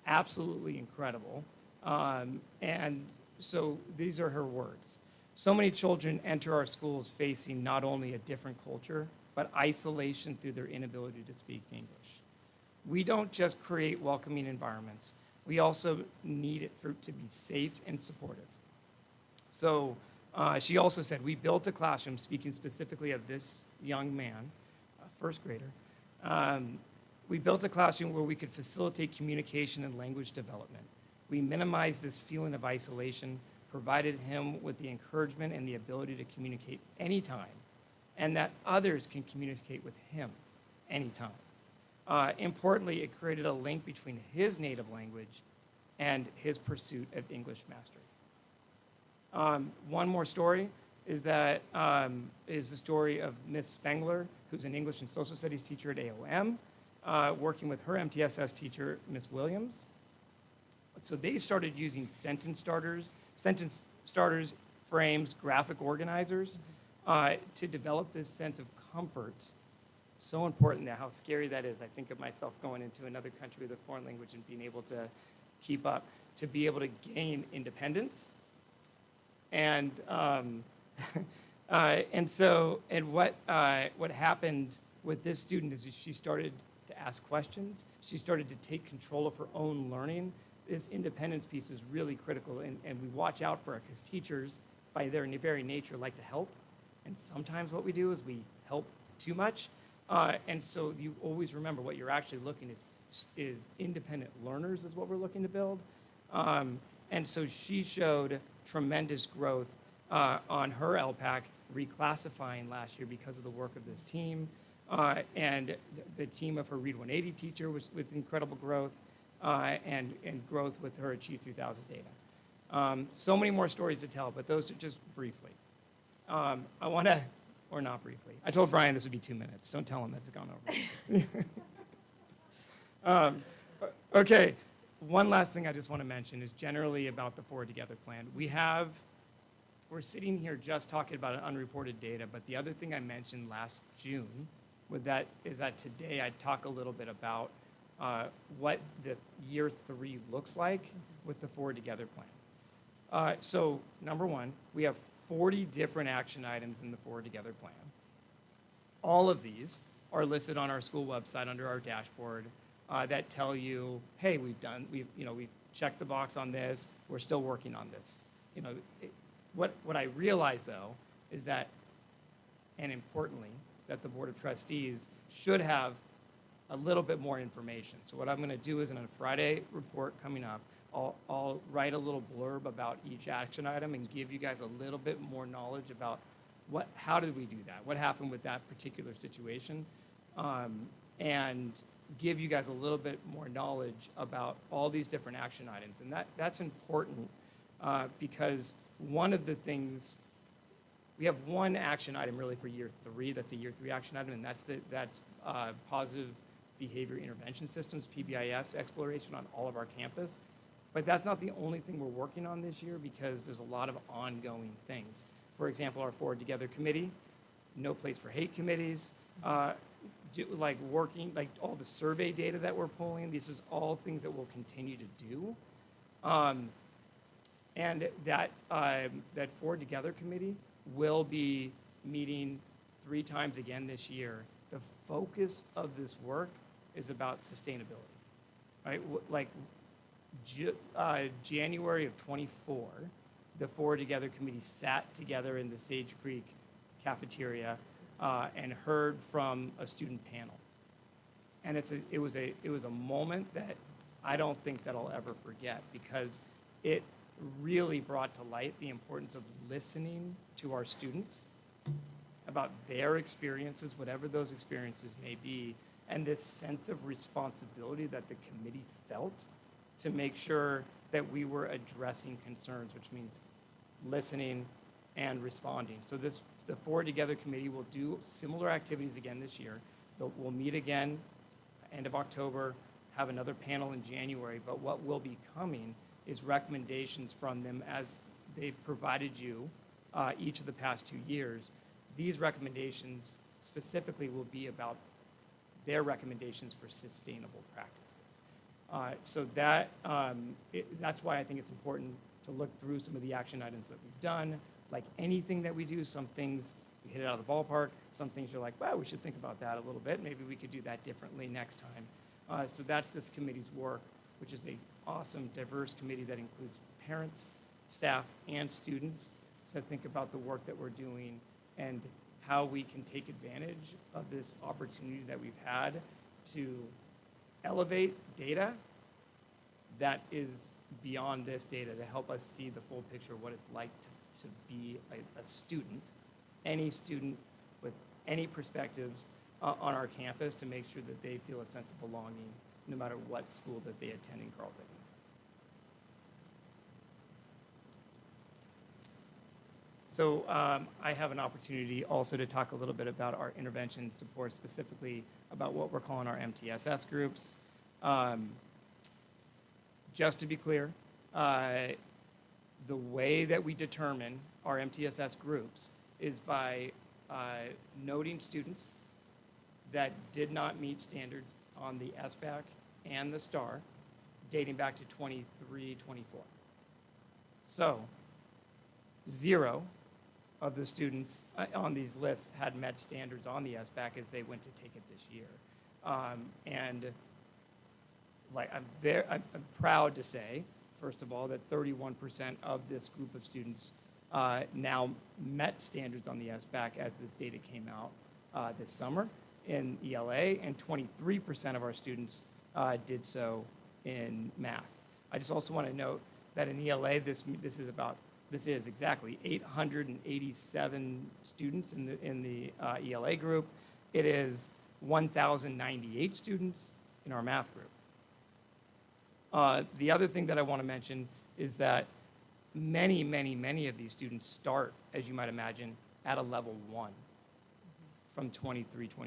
absolutely incredible. And so these are her words. So many children enter our schools facing not only a different culture, but isolation through their inability to speak English. We don't just create welcoming environments, we also need it to be safe and supportive. So she also said, we built a classroom, speaking specifically of this young man, a first grader. We built a classroom where we could facilitate communication and language development. We minimized this feeling of isolation, provided him with the encouragement and the ability to communicate anytime, and that others can communicate with him anytime. Importantly, it created a link between his native language and his pursuit of English mastery. One more story is the story of Miss Spengler, who's an English and social studies teacher at AOM, working with her MTSS teacher, Miss Williams. So they started using sentence starters, frames, graphic organizers to develop this sense of comfort. So important that how scary that is. I think of myself going into another country with a foreign language and being able to keep up, to be able to gain independence. And what happened with this student is she started to ask questions. She started to take control of her own learning. This independence piece is really critical, and we watch out for it because teachers, by their very nature, like to help. And sometimes what we do is we help too much. And so you always remember what you're actually looking is independent learners is what we're looking to build. And so she showed tremendous growth on her LPAC, reclassifying last year because of the work of this team. And the team of her Read 180 teacher was with incredible growth, and growth with her Achieve 3000 data. So many more stories to tell, but those are just briefly. I want to, or not briefly. I told Brian this would be 2 minutes. Don't tell him that it's gone over. Okay, one last thing I just want to mention is generally about the Forward Together plan. We're sitting here just talking about unreported data, but the other thing I mentioned last June is that today I'd talk a little bit about what the year 3 looks like with the Forward Together plan. So number one, we have 40 different action items in the Forward Together plan. All of these are listed on our school website under our dashboard that tell you, hey, we've checked the box on this, we're still working on this. What I realize though is that, and importantly, that the Board of Trustees should have a little bit more information. So what I'm going to do is in a Friday report coming up, I'll write a little blurb about each action item and give you guys a little bit more knowledge about how did we do that? What happened with that particular situation? And give you guys a little bit more knowledge about all these different action items. And that's important because one of the things, we have one action item really for year 3, that's a year 3 action item, and that's positive behavior intervention systems, PBIS exploration on all of our campus. But that's not the only thing we're working on this year because there's a lot of ongoing things. For example, our Forward Together committee, No Place for Hate committees, working all the survey data that we're pulling. This is all things that we'll continue to do. And that Forward Together committee will be meeting 3 times again this year. The focus of this work is about sustainability, right? January of 24, the Forward Together committee sat together in the Sage Creek cafeteria and heard from a student panel. And it was a moment that I don't think that I'll ever forget because it really brought to light the importance of listening to our students about their experiences, whatever those experiences may be, and this sense of responsibility that the committee felt to make sure that we were addressing concerns, which means listening and responding. So the Forward Together Committee will do similar activities again this year. We'll meet again end of October, have another panel in January, but what will be coming is recommendations from them as they've provided you each of the past 2 years. These recommendations specifically will be about their recommendations for sustainable practices. So that's why I think it's important to look through some of the action items that we've done. Like anything that we do, some things we hit it out of the ballpark. Some things you're like, wow, we should think about that a little bit. Maybe we could do that differently next time. So that's this committee's work, which is a awesome, diverse committee that includes parents, staff, and students. So think about the work that we're doing and how we can take advantage of this opportunity that we've had to elevate data that is beyond this data to help us see the full picture of what it's like to be a student, any student with any perspectives on our campus, to make sure that they feel a sense of belonging no matter what school that they attend in Carlsbad. So I have an opportunity also to talk a little bit about our intervention support, specifically about what we're calling our MTSS groups. Just to be clear, the way that we determine our MTSS groups is by noting students that did not meet standards on the SBAC and the STAR dating back to 23-24. So 0 of the students on these lists had met standards on the SBAC as they went to take it this year. And like I'm proud to say, first of all, that 31% of this group of students now met standards on the SBAC as this data came out this summer in ELA, and 23% of our students did so in math. I just also want to note that in ELA, this is exactly 887 students in the ELA group. It is 1,098 students in our math group. The other thing that I want to mention is that many of these students start, as you might imagine, at a level 1 from 23-24.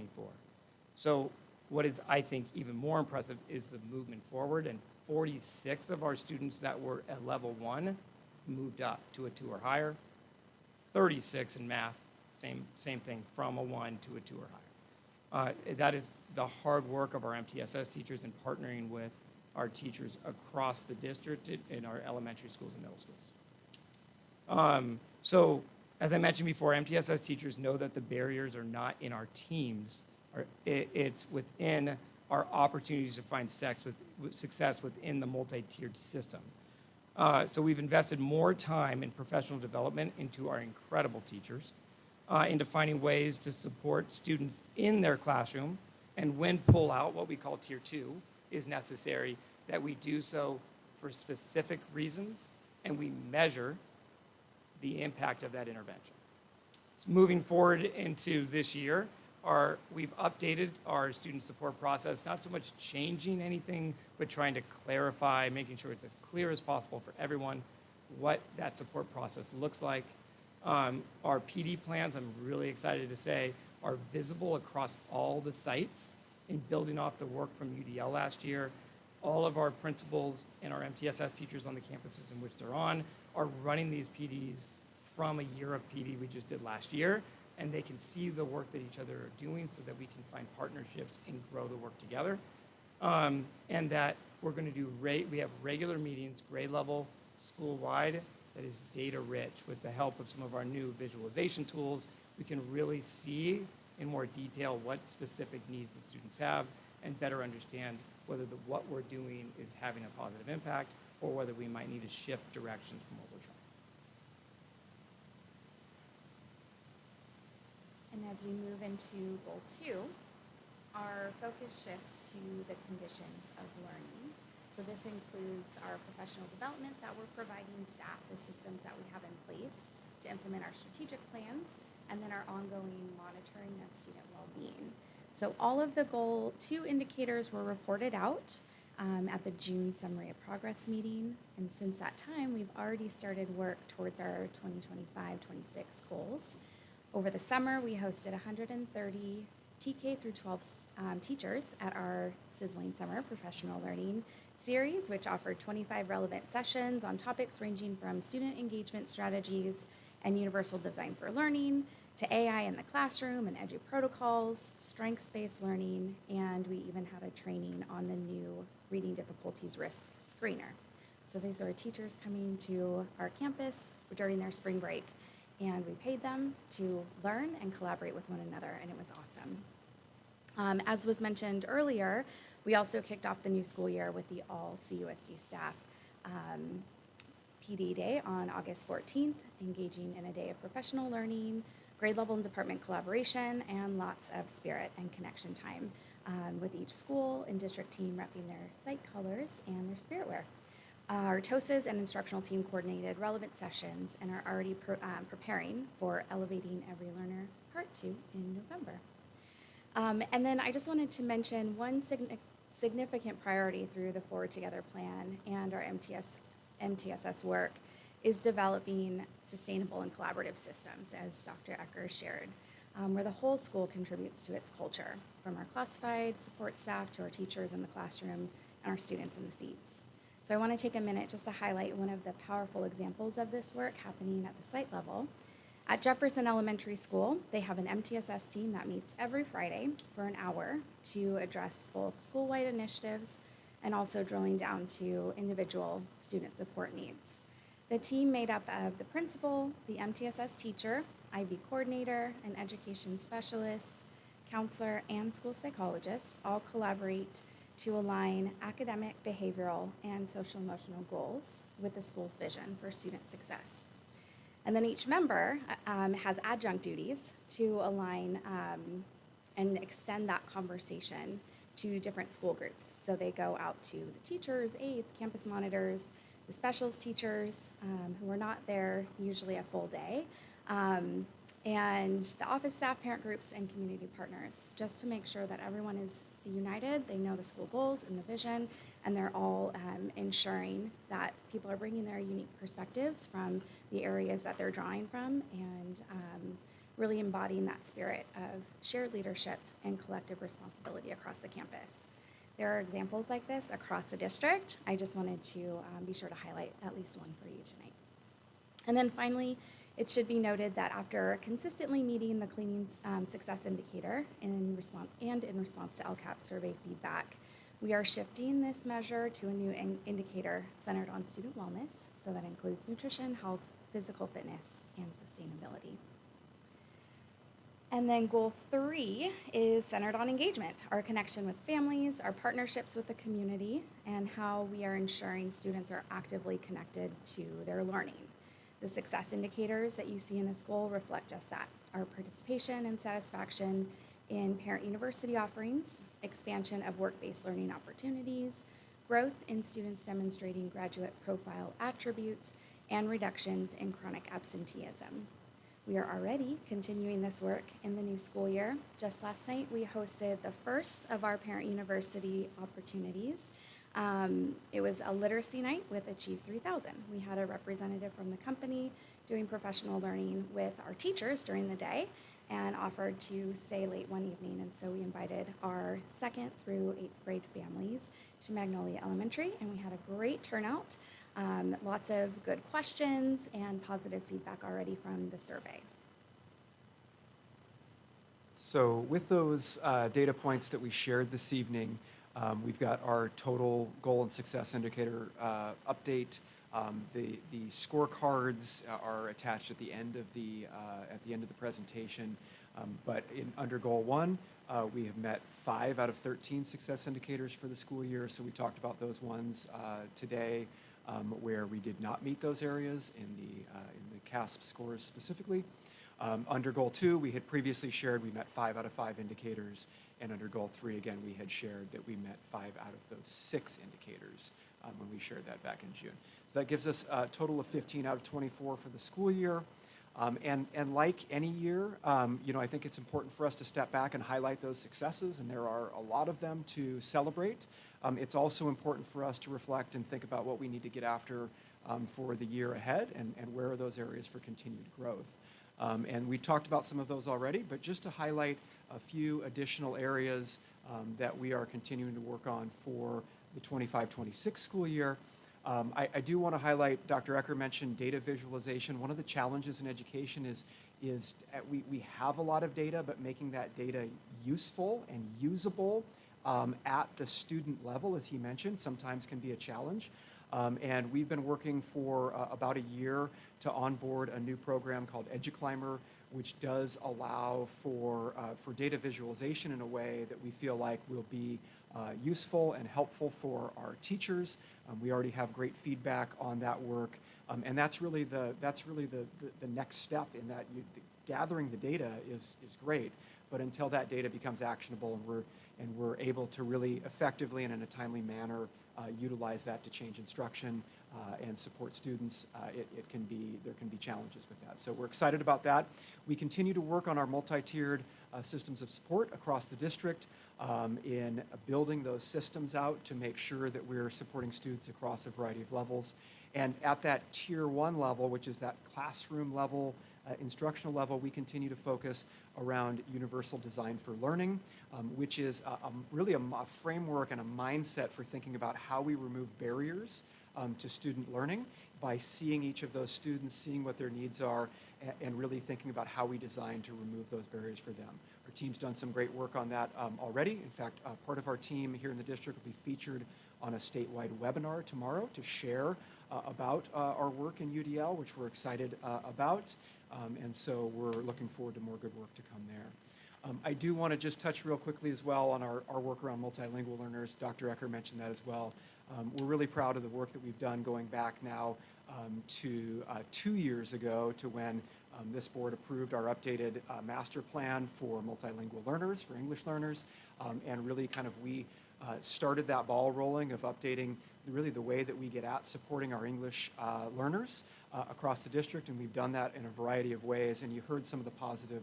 So what is, I think, even more impressive is the movement forward, and 46 of our students that were at level 1 moved up to a 2 or higher. 36 in math, same thing, from a 1 to a 2 or higher. That is the hard work of our MTSS teachers in partnering with our teachers across the district in our elementary schools and middle schools. So as I mentioned before, MTSS teachers know that the barriers are not in our teams. It's within our opportunities to find success within the multi-tiered system. So we've invested more time in professional development into our incredible teachers, into finding ways to support students in their classroom, and when pull out, what we call Tier 2, is necessary, that we do so for specific reasons, and we measure the impact of that intervention. So moving forward into this year, we've updated our student support process, not so much changing anything, but trying to clarify, making sure it's as clear as possible for everyone what that support process looks like. Our PD plans, I'm really excited to say, are visible across all the sites in building off the work from UDL last year. All of our principals and our MTSS teachers on the campuses in which they're on are running these PDs from a year of PD we just did last year, and they can see the work that each other are doing so that we can find partnerships and grow the work together. And that we're going to do, we have regular meetings, grade level, school-wide, that is data rich. With the help of some of our new visualization tools, we can really see in more detail what specific needs the students have and better understand whether what we're doing is having a positive impact or whether we might need to shift directions from what we're trying. And as we move into Goal 2, our focus shifts to the conditions of learning. So this includes our professional development that we're providing staff, the systems that we have in place to implement our strategic plans, and then our ongoing monitoring of student well-being. So all of the Goal 2 indicators were reported out at the June Summary of Progress meeting. And since that time, we've already started work towards our 2025-26 goals. Over the summer, we hosted 130 TK through 12 teachers at our Sizzling Summer Professional Learning series, which offered 25 relevant sessions on topics ranging from student engagement strategies and universal design for learning to AI in the classroom and edu protocols, strengths-based learning, and we even had a training on the new reading difficulties risk screener. So these are teachers coming to our campus during their spring break, and we paid them to learn and collaborate with one another, and it was awesome. As was mentioned earlier, we also kicked off the new school year with the all CUSD staff PD Day on August 14th, engaging in a day of professional learning, grade level and department collaboration, and lots of spirit and connection time with each school and district team repping their site colors and their spirit wear. Our TOSAs and instructional team coordinated relevant sessions and are already preparing for Elevating Every Learner Part 2 in November. And then I just wanted to mention one significant priority through the Forward Together plan and our MTSS work is developing sustainable and collaborative systems, as Dr. Ecker shared, where the whole school contributes to its culture, from our classified support staff to our teachers in the classroom and our students in the seats. So I want to take a minute just to highlight one of the powerful examples of this work happening at the site level. At Jefferson Elementary School, they have an MTSS team that meets every Friday for an hour to address both school-wide initiatives and also drilling down to individual student support needs. The team made up of the principal, the MTSS teacher, IB coordinator, an education specialist, counselor, and school psychologist all collaborate to align academic, behavioral, and social emotional goals with the school's vision for student success. And then each member has adjunct duties to align and extend that conversation to different school groups. So they go out to the teachers, aides, campus monitors, the specials teachers who are not there usually a full day, and the office staff, parent groups, and community partners, just to make sure that everyone is united, they know the school goals and the vision, and they're all ensuring that people are bringing their unique perspectives from the areas that they're drawing from and really embodying that spirit of shared leadership and collective responsibility across the campus. There are examples like this across the district. I just wanted to be sure to highlight at least one for you tonight. And then finally, it should be noted that after consistently meeting the cleaning success indicator in response to LCAP survey feedback, we are shifting this measure to a new indicator centered on student wellness. So that includes nutrition, health, physical fitness, and sustainability. And then goal 3 is centered on engagement, our connection with families, our partnerships with the community, and how we are ensuring students are actively connected to their learning. The success indicators that you see in this goal reflect just that, our participation and satisfaction in parent university offerings, expansion of work-based learning opportunities, growth in students demonstrating graduate profile attributes, and reductions in chronic absenteeism. We are already continuing this work in the new school year. Just last night, we hosted the first of our parent university opportunities. It was a literacy night with Achieve 3000. We had a representative from the company doing professional learning with our teachers during the day and offered to stay late one evening. And so we invited our 2nd through 8th grade families to Magnolia Elementary, and we had a great turnout. Lots of good questions and positive feedback already from the survey. So with those data points that we shared this evening, we've got our total goal and success indicator update. The scorecards are attached at the end of the presentation. But under goal 1, we have met 5 out of 13 success indicators for the school year. So we talked about those ones today where we did not meet those areas in the CASP scores specifically. Under goal 2, we had previously shared we met 5 out of 5 indicators. And under goal 3, again, we had shared that we met 5 out of those 6 indicators when we shared that back in June. So that gives us a total of 15 out of 24 for the school year. And like any year, I think it's important for us to step back and highlight those successes, and there are a lot of them to celebrate. It's also important for us to reflect and think about what we need to get after for the year ahead and where are those areas for continued growth. And we talked about some of those already, but just to highlight a few additional areas that we are continuing to work on for the 25-26 school year. I do want to highlight, Dr. Ecker mentioned data visualization. One of the challenges in education is we have a lot of data, but making that data useful and usable at the student level, as he mentioned, sometimes can be a challenge. And we've been working for about a year to onboard a new program called EduClimber, which does allow for data visualization in a way that we feel like will be useful and helpful for our teachers. We already have great feedback on that work, and that's really the next step in that. Gathering the data is great, but until that data becomes actionable and we're able to really effectively and in a timely manner utilize that to change instruction and support students, there can be challenges with that. So we're excited about that. We continue to work on our multi-tiered systems of support across the district in building those systems out to make sure that we're supporting students across a variety of levels. And at that tier 1 level, which is that classroom level, instructional level, we continue to focus around universal design for learning, which is really a framework and a mindset for thinking about how we remove barriers to student learning by seeing each of those students, seeing what their needs are, and really thinking about how we design to remove those barriers for them. Our team's done some great work on that already. In fact, part of our team here in the district will be featured on a statewide webinar tomorrow to share about our work in UDL, which we're excited about. And so we're looking forward to more good work to come there. I do want to just touch real quickly as well on our work around multilingual learners. Dr. Ecker mentioned that as well. We're really proud of the work that we've done going back now to 2 years ago to when this board approved our updated master plan for multilingual learners, for English learners, and really kind of we started that ball rolling of updating really the way that we get at supporting our English learners across the district, and we've done that in a variety of ways, and you heard some of the positive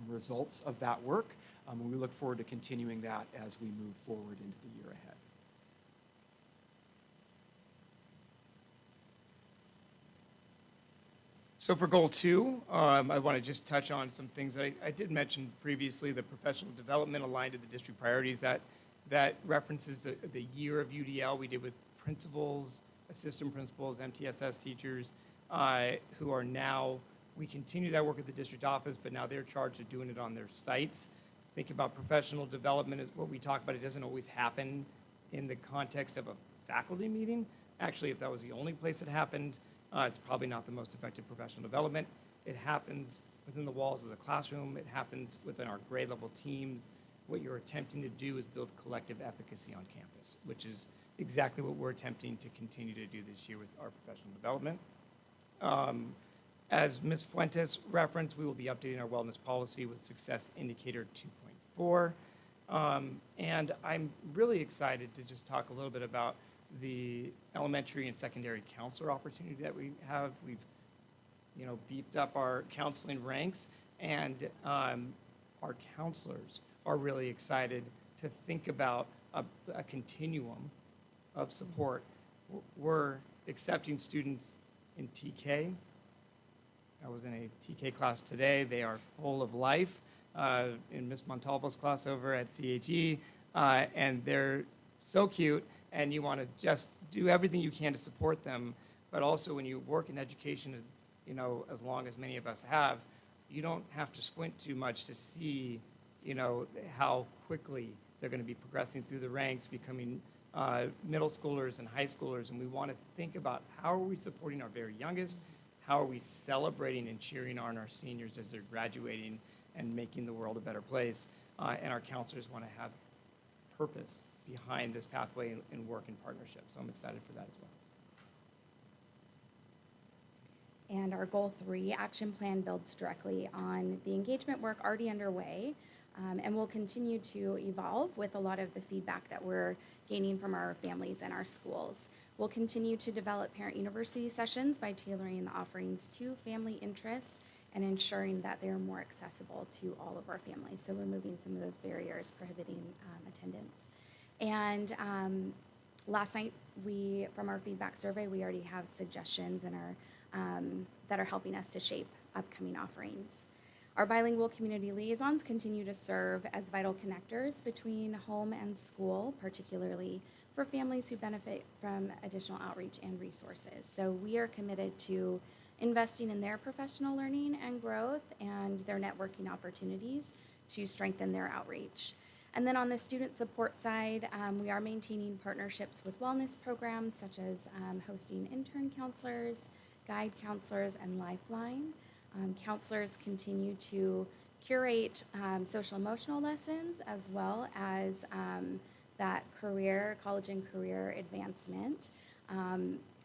results of that work, and we look forward to continuing that as we move forward into the year ahead. So for goal 2, I want to just touch on some things that I did mention previously, the professional development aligned to the district priorities that references the year of UDL we did with principals, assistant principals, MTSS teachers, who are now, we continue that work at the district office, but now they're charged with doing it on their sites. Think about professional development is what we talk about. It doesn't always happen in the context of a faculty meeting. Actually, if that was the only place it happened, it's probably not the most effective professional development. It happens within the walls of the classroom. It happens within our grade level teams. What you're attempting to do is build collective efficacy on campus, which is exactly what we're attempting to continue to do this year with our professional development. As Ms. Fuentes referenced, we will be updating our wellness policy with Success Indicator 2.4. And I'm really excited to just talk a little bit about the elementary and secondary counselor opportunity that we have. We've, beefed up our counseling ranks, and our counselors are really excited to think about a continuum of support. We're accepting students in TK. I was in a TK class today. They are full of life in Miss Montalvo's class over at CHE, and they're so cute, and you want to just do everything you can to support them. But also when you work in education, as long as many of us have, you don't have to squint too much to see, how quickly they're going to be progressing through the ranks, becoming middle schoolers and high schoolers. And we want to think about how are we supporting our very youngest, how are we celebrating and cheering on our seniors as they're graduating and making the world a better place. And our counselors want to have purpose behind this pathway and work in partnership. So I'm excited for that as well. And our goal 3 action plan builds directly on the engagement work already underway, and will continue to evolve with a lot of the feedback that we're gaining from our families and our schools. We'll continue to develop parent university sessions by tailoring the offerings to family interests and ensuring that they're more accessible to all of our families. So removing some of those barriers prohibiting attendance. And Last night, from our feedback survey, we already have suggestions and that are helping us to shape upcoming offerings. Our bilingual community liaisons continue to serve as vital connectors between home and school, particularly for families who benefit from additional outreach and resources. So we are committed to investing in their professional learning and growth and their networking opportunities to strengthen their outreach. And then on the student support side, we are maintaining partnerships with wellness programs such as hosting intern counselors, guide counselors, and Lifeline. Counselors continue to curate social emotional lessons as well as that college and career advancement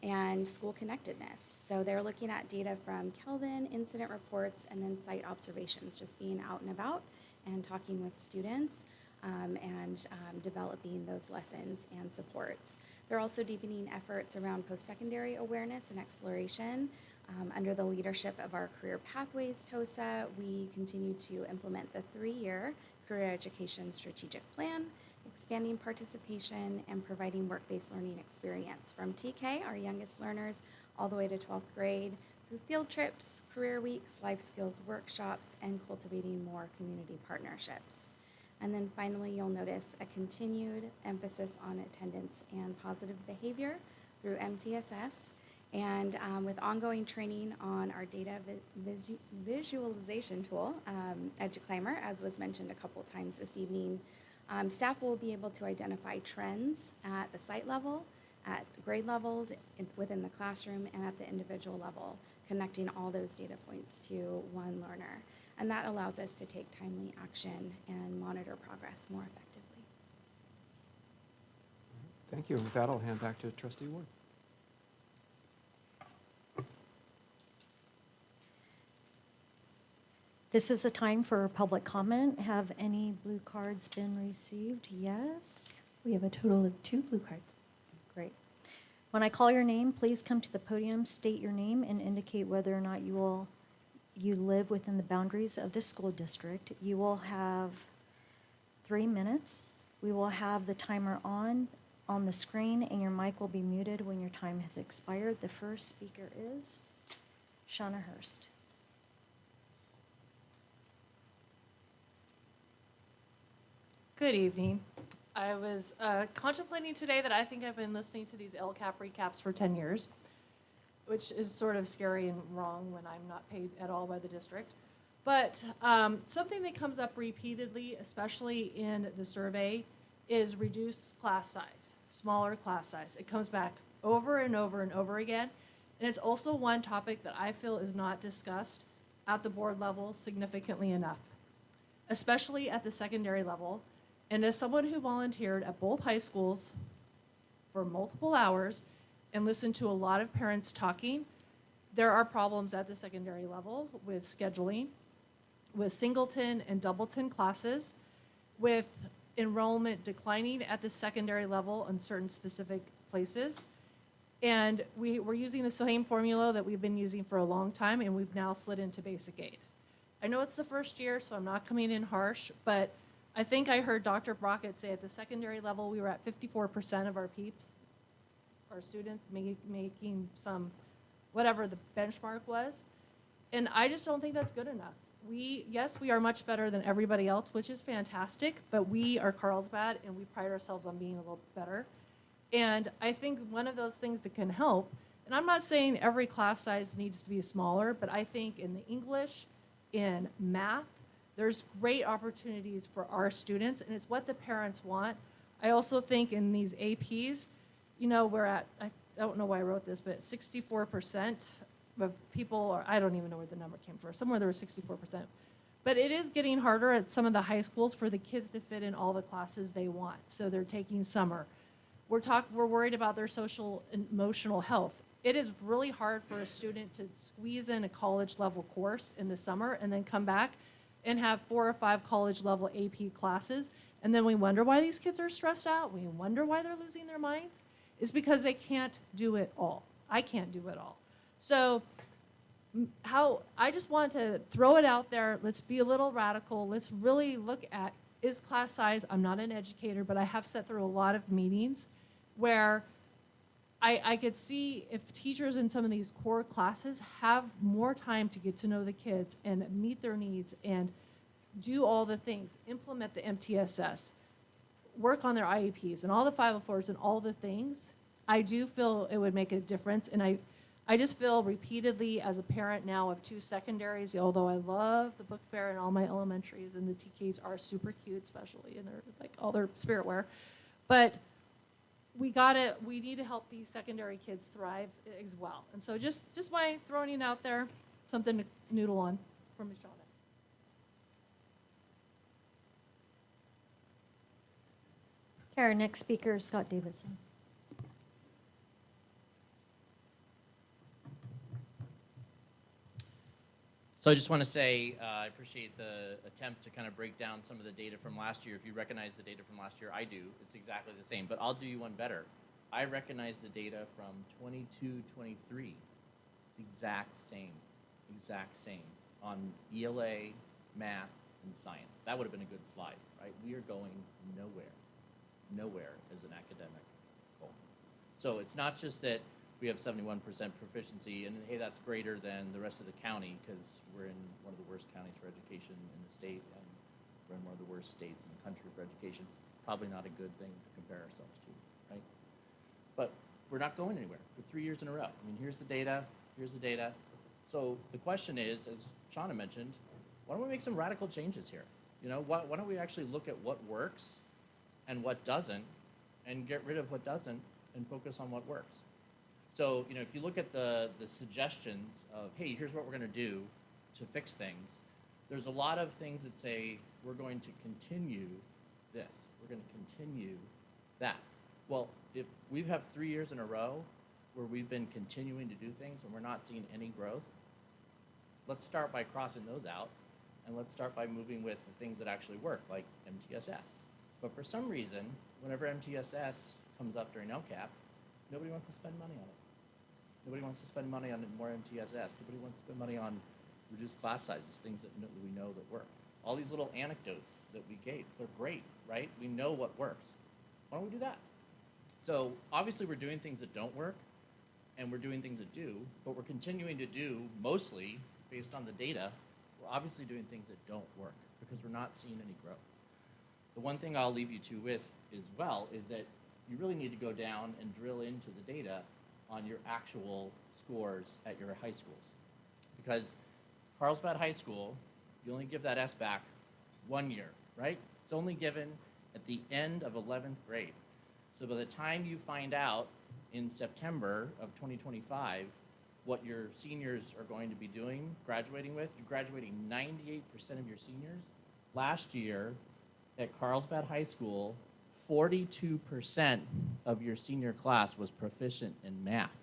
and school connectedness. So they're looking at data from Kelvin, incident reports, and then site observations, just being out and about and talking with students and developing those lessons and supports. They're also deepening efforts around post-secondary awareness and exploration. Under the leadership of our Career Pathways TOSA, we continue to implement the 3-year Career Education Strategic Plan, expanding participation and providing work-based learning experience from TK, our youngest learners, all the way to 12th grade, through field trips, career weeks, life skills workshops, and cultivating more community partnerships. And then finally, you'll notice a continued emphasis on attendance and positive behavior through MTSS, and with ongoing training on our data visualization tool, EduClimber, as was mentioned a couple times this evening. Staff will be able to identify trends at the site level, at grade levels, within the classroom, and at the individual level, connecting all those data points to one learner. And that allows us to take timely action and monitor progress more effectively. Thank you. And with that, I'll hand back to Trustee Ward. This is a time for public comment. Have any blue cards been received? Yes? We have a total of 2 blue cards. Great. When I call your name, please come to the podium, state your name, and indicate whether or not you live within the boundaries of this school district. You will have 3 minutes. We will have the timer on the screen, and your mic will be muted when your time has expired. The first speaker is Shauna Hurst. Good evening. I was contemplating today that I think I've been listening to these LCAP recaps for 10 years, which is sort of scary and wrong when I'm not paid at all by the district. But something that comes up repeatedly, especially in the survey, is reduced class size, smaller class size. It comes back over and over and over again. And it's also one topic that I feel is not discussed at the board level significantly enough, especially at the secondary level. And as someone who volunteered at both high schools for multiple hours and listened to a lot of parents talking, there are problems at the secondary level with scheduling, with singleton and doubleton classes, with enrollment declining at the secondary level in certain specific places. And we're using the same formula that we've been using for a long time, and we've now slid into basic aid. I know it's the first year, so I'm not coming in harsh, but I think I heard Dr. Brockett say at the secondary level, we were at 54% of our peeps, our students making some, whatever the benchmark was. And I just don't think that's good enough. Yes, we are much better than everybody else, which is fantastic, but we are Carlsbad and we pride ourselves on being a little better. And I think one of those things that can help, and I'm not saying every class size needs to be smaller, but I think in the English, in math, there's great opportunities for our students, and it's what the parents want. I also think in these APs, we're at, I don't know why I wrote this, but 64% of people, or I don't even know where the number came from, somewhere there was 64%. But it is getting harder at some of the high schools for the kids to fit in all the classes they want. So they're taking summer. We're worried about their social and emotional health. It is really hard for a student to squeeze in a college level course in the summer and then come back and have 4 or 5 college level AP classes. And then we wonder why these kids are stressed out. We wonder why they're losing their minds. It's because they can't do it all. I can't do it all. So I just want to throw it out there. Let's be a little radical. Let's really look at, is class size, I'm not an educator, but I have sat through a lot of meetings where I could see if teachers in some of these core classes have more time to get to know the kids and meet their needs and do all the things, implement the MTSS, work on their IEPs and all the 504s and all the things, I do feel it would make a difference. And I just feel repeatedly as a parent now of 2 secondaries, although I love the book fair and all my elementaries and the TKs are super cute, especially, and they're like all their spirit wear. But we need to help these secondary kids thrive as well. And so just my throwing it out there, something to noodle on for Ms. Shauna. Okay, our next speaker is Scott Davidson. So I just want to say I appreciate the attempt to kind of break down some of the data from last year. If you recognize the data from last year, I do. It's exactly the same. But I'll do you one better. I recognize the data from 22, 23. It's exact same on ELA, math, and science. That would have been a good slide, right? We are going nowhere as an academic goal. So it's not just that we have 71% proficiency, and hey, that's greater than the rest of the county because we're in one of the worst counties for education in the state, and we're in one of the worst states in the country for education. Probably not a good thing to compare ourselves to, right? But we're not going anywhere for 3 years in a row. I mean, here's the data. So the question is, as Shauna mentioned, why don't we make some radical changes here? You know, why don't we actually look at what works and what doesn't, and get rid of what doesn't and focus on what works? So, you know, if you look at the suggestions of, hey, here's what we're going to do to fix things, there's a lot of things that say we're going to continue this, we're going to continue that. Well, if we have 3 years in a row where we've been continuing to do things and we're not seeing any growth, let's start by crossing those out, and let's start by moving with the things that actually work, like MTSS. But for some reason, whenever MTSS comes up during LCAP, nobody wants to spend money on it. Nobody wants to spend money on more MTSS. Nobody wants to spend money on reduced class sizes, things that we know that work. All these little anecdotes that we gave, they're great, right? We know what works. Why don't we do that? So obviously we're doing things that don't work, and we're doing things that do, but we're continuing to do, mostly based on the data, we're obviously doing things that don't work because we're not seeing any growth. The one thing I'll leave you two with as well is that you really need to go down and drill into the data on your actual scores at your high schools. Because Carlsbad High School, you only give that S back 1 year, right? It's only given at the end of 11th grade. So by the time you find out in September of 2025 what your seniors are going to be doing, graduating with, you're graduating 98% of your seniors. Last year at Carlsbad High School, 42% of your senior class was proficient in math,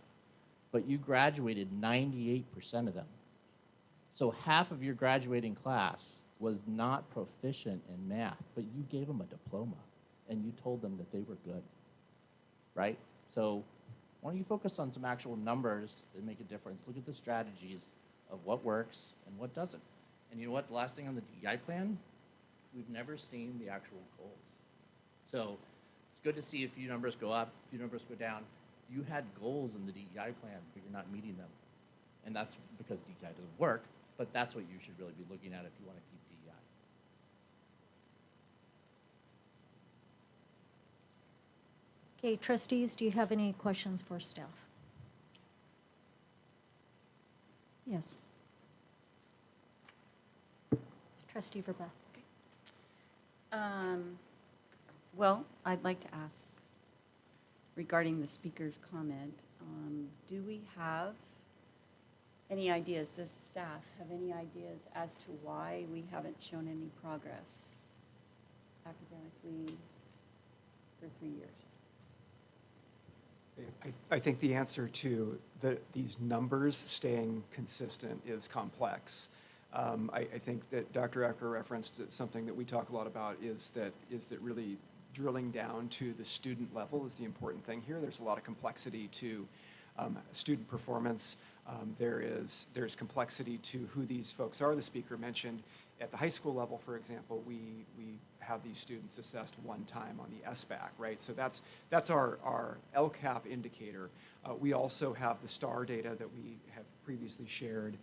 but you graduated 98% of them. So half of your graduating class was not proficient in math, but you gave them a diploma and you told them that they were good, right? So why don't you focus on some actual numbers that make a difference? Look at the strategies of what works and what doesn't. And you know what, the last thing on the DEI plan, we've never seen the actual goals. So it's good to see a few numbers go up, a few numbers go down. You had goals in the DEI plan, but you're not meeting them. And that's because DEI doesn't work, but that's what you should really be looking at if you want to keep DEI. Okay, trustees, do you have any questions for staff? Yes. Trustee Verba. Well, I'd like to ask regarding the speaker's comment, do we have any ideas, does staff have any ideas as to why we haven't shown any progress academically for 3 years? I think the answer to these numbers staying consistent is complex. I think that Dr. Ecker referenced something that we talk a lot about is that really drilling down to the student level is the important thing here. There's a lot of complexity to student performance. There's complexity to who these folks are. The speaker mentioned at the high school level, for example, we have these students assessed one time on the SBAC, right? So that's our LCAP indicator. We also have the STAR data that we have previously shared,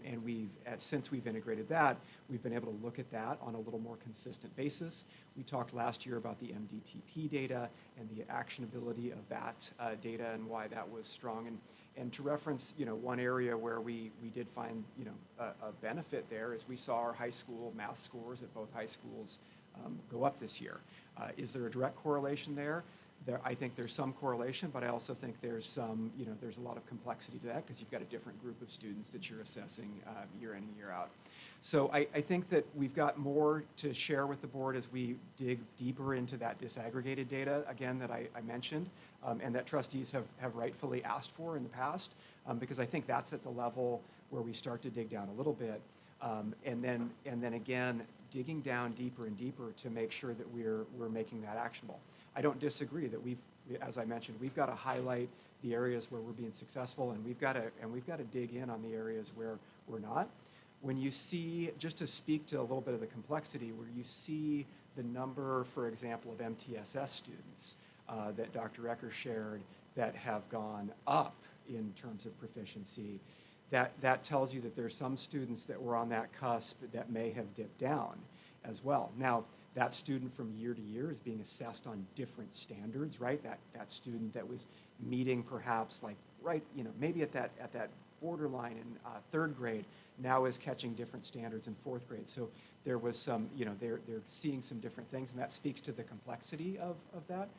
and since we've integrated that, we've been able to look at that on a little more consistent basis. We talked last year about the MDTP data and the actionability of that data and why that was strong. And to reference, one area where we did find, a benefit there is we saw our high school math scores at both high schools go up this year. Is there a direct correlation there? I think there's some correlation, but I also think there's some, there's a lot of complexity to that because you've got a different group of students that you're assessing year in and year out. So I think that we've got more to share with the board as we dig deeper into that disaggregated data, again, that I mentioned, and that trustees have rightfully asked for in the past, because I think that's at the level where we start to dig down a little bit. And then again, digging down deeper and deeper to make sure that we're making that actionable. I don't disagree that as I mentioned, we've got to highlight the areas where we're being successful, and we've got to dig in on the areas where we're not. When you see, just to speak to a little bit of the complexity, where you see the number, for example, of MTSS students that Dr. Ecker shared that have gone up in terms of proficiency, that tells you that there's some students that were on that cusp that may have dipped down as well. Now, that student from year to year is being assessed on different standards, right? That student that was meeting perhaps like, right, maybe at that borderline in third grade now is catching different standards in fourth grade. So there was some, they're seeing some different things, and that speaks to the complexity of that.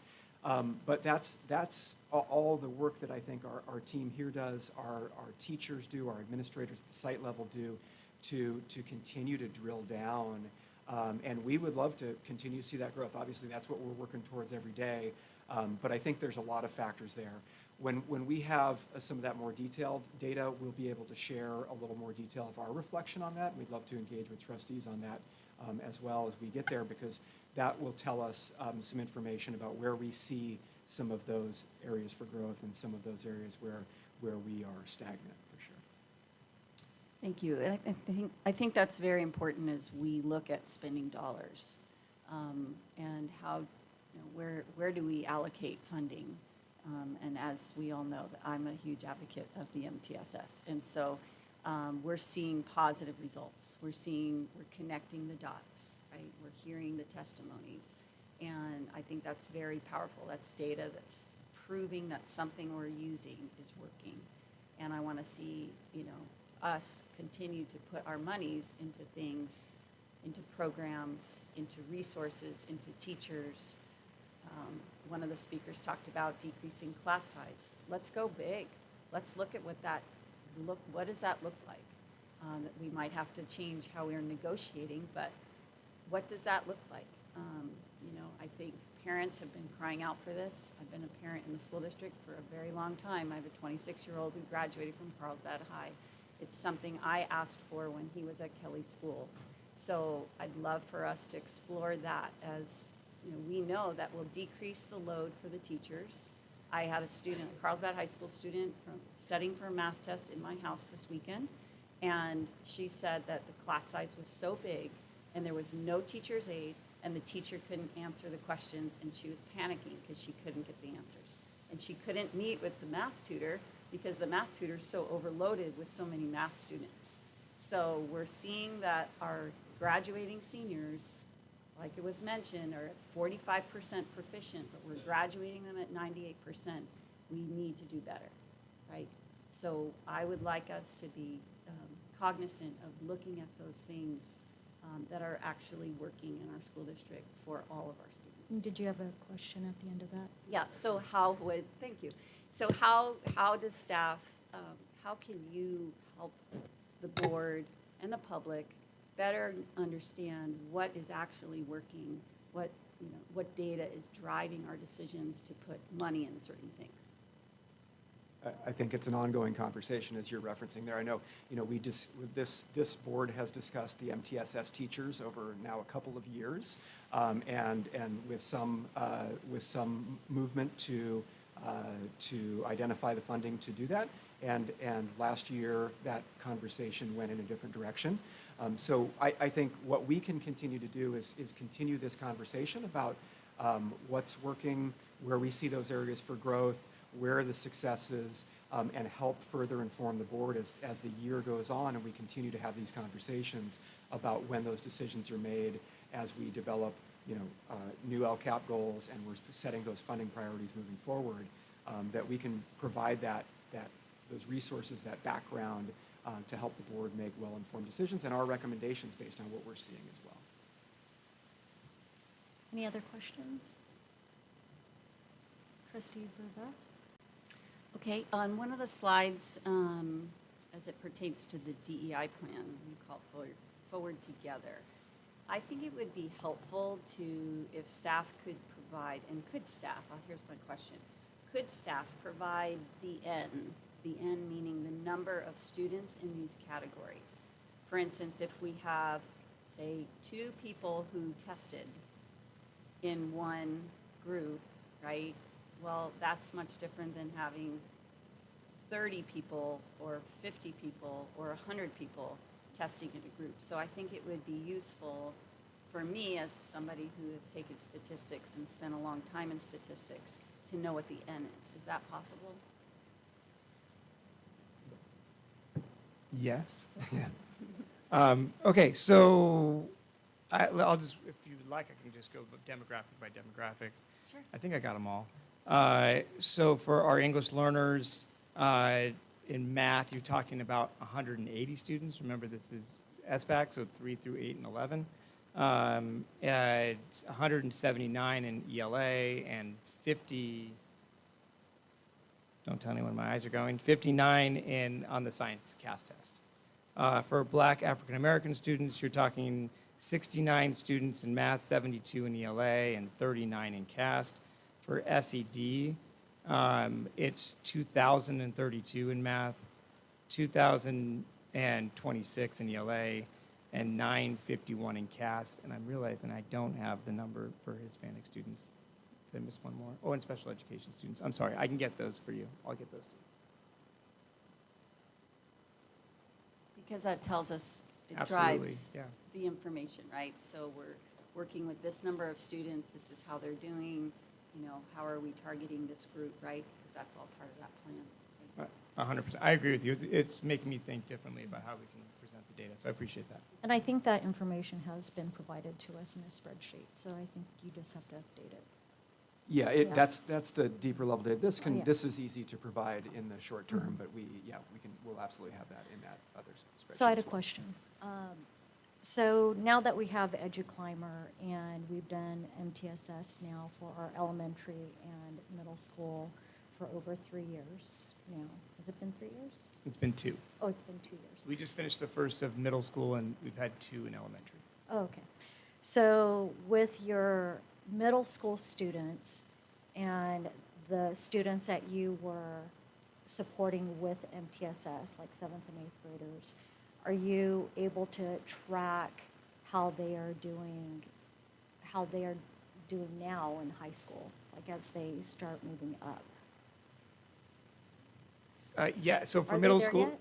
But that's all the work that I think our team here does, our teachers do, our administrators at the site level do to continue to drill down. And we would love to continue to see that growth. Obviously, that's what we're working towards every day. But I think there's a lot of factors there. When we have some of that more detailed data, we'll be able to share a little more detail of our reflection on that. We'd love to engage with trustees on that as well as we get there, because that will tell us some information about where we see some of those areas for growth and some of those areas where we are stagnant, for sure. Thank you. And I think that's very important as we look at spending dollars, and how, where do we allocate funding? And as we all know, I'm a huge advocate of the MTSS, and so we're seeing positive results. We're connecting the dots, right? We're hearing the testimonies, and I think that's very powerful. That's data that's proving that something we're using is working, and I want to see, us continue to put our monies into things, into programs, into resources, into teachers. One of the speakers talked about decreasing class size. Let's go big. Let's look at what does that look like? That we might have to change how we're negotiating, but what does that look like? I think parents have been crying out for this. I've been a parent in the school district for a very long time. I have a 26-year-old who graduated from Carlsbad High. It's something I asked for when he was at Kelly School. So I'd love for us to explore that, as we know that will decrease the load for the teachers. I had a student, a Carlsbad High School student, studying for a math test in my house this weekend, and she said that the class size was so big and there was no teacher's aid, and the teacher couldn't answer the questions, and she was panicking because she couldn't get the answers. And she couldn't meet with the math tutor because the math tutor is so overloaded with so many math students. So we're seeing that our graduating seniors, like it was mentioned, are at 45% proficient, but we're graduating them at 98%. We need to do better, right? So I would like us to be cognizant of looking at those things that are actually working in our school district for all of our students. Did you have a question at the end of that? Yeah, so thank you. So how does staff, how can you help the board and the public better understand what is actually working, what data is driving our decisions to put money in certain things? I think it's an ongoing conversation, as you're referencing there. I know, this board has discussed the MTSS teachers over now a couple of years, and with some movement to identify the funding to do that. And last year, that conversation went in a different direction. So I think what we can continue to do is continue this conversation about what's working, where we see those areas for growth, where are the successes, and help further inform the board as the year goes on and we continue to have these conversations about when those decisions are made as we develop, new LCAP goals and we're setting those funding priorities moving forward, that we can provide those resources, that background, to help the board make well-informed decisions and our recommendations based on what we're seeing as well. Any other questions? Trustee Verba? Okay, on one of the slides, as it pertains to the DEI plan, you call it Forward Together. I think it would be helpful if staff could provide, here's my question. Could staff provide the N meaning the number of students in these categories? For instance, if we have, say, 2 people who tested in one group, right? Well, that's much different than having 30 people or 50 people or 100 people testing in a group. So I think it would be useful for me as somebody who has taken statistics and spent a long time in statistics to know what the N is. Is that possible? Yes. Okay, so I'll just, if you would like, I can just go demographic by demographic. Sure. I think I got them all. So for our English learners, in math, you're talking about 180 students. Remember, this is SBAC, so 3 through 8 and 11. 179 in ELA and 50, don't tell anyone my eyes are going, 59 on the science CAS test. For Black African American students, you're talking 69 students in math, 72 in ELA, and 39 in CAST. For SED, it's 2,032 in math, 2,026 in ELA, and 951 in CAST. And I'm realizing I don't have the number for Hispanic students. Did I miss one more? Oh, and special education students. I'm sorry, I can get those for you. I'll get those to you. Because that tells us, it Absolutely, drives yeah. the information, right? So we're working with this number of students, this is how they're doing, how are we targeting this group, right? Because that's all part of that plan. 100%. I agree with you. It's making me think differently about how we can present the data, so I appreciate that. And I think that information has been provided to us in a spreadsheet, so I think you just have to update it. Yeah, Yeah. that's the deeper level data. Oh, yeah. This is easy to provide in the short term, but we'll absolutely have that in that other spreadsheet. So I had a as well. question. So now that we have EduClimber and we've done MTSS now for our elementary and middle school for over 3 years now. Has it been 3 years? It's been 2. Oh, it's been 2 years. We just finished the first of middle school, and we've had 2 in elementary. Oh, okay. So with your middle school students and the students that you were supporting with MTSS, like 7th and 8th graders, are you able to track how they are doing now in high school, like as they start moving up? Yeah, so for Are they middle there school, yet?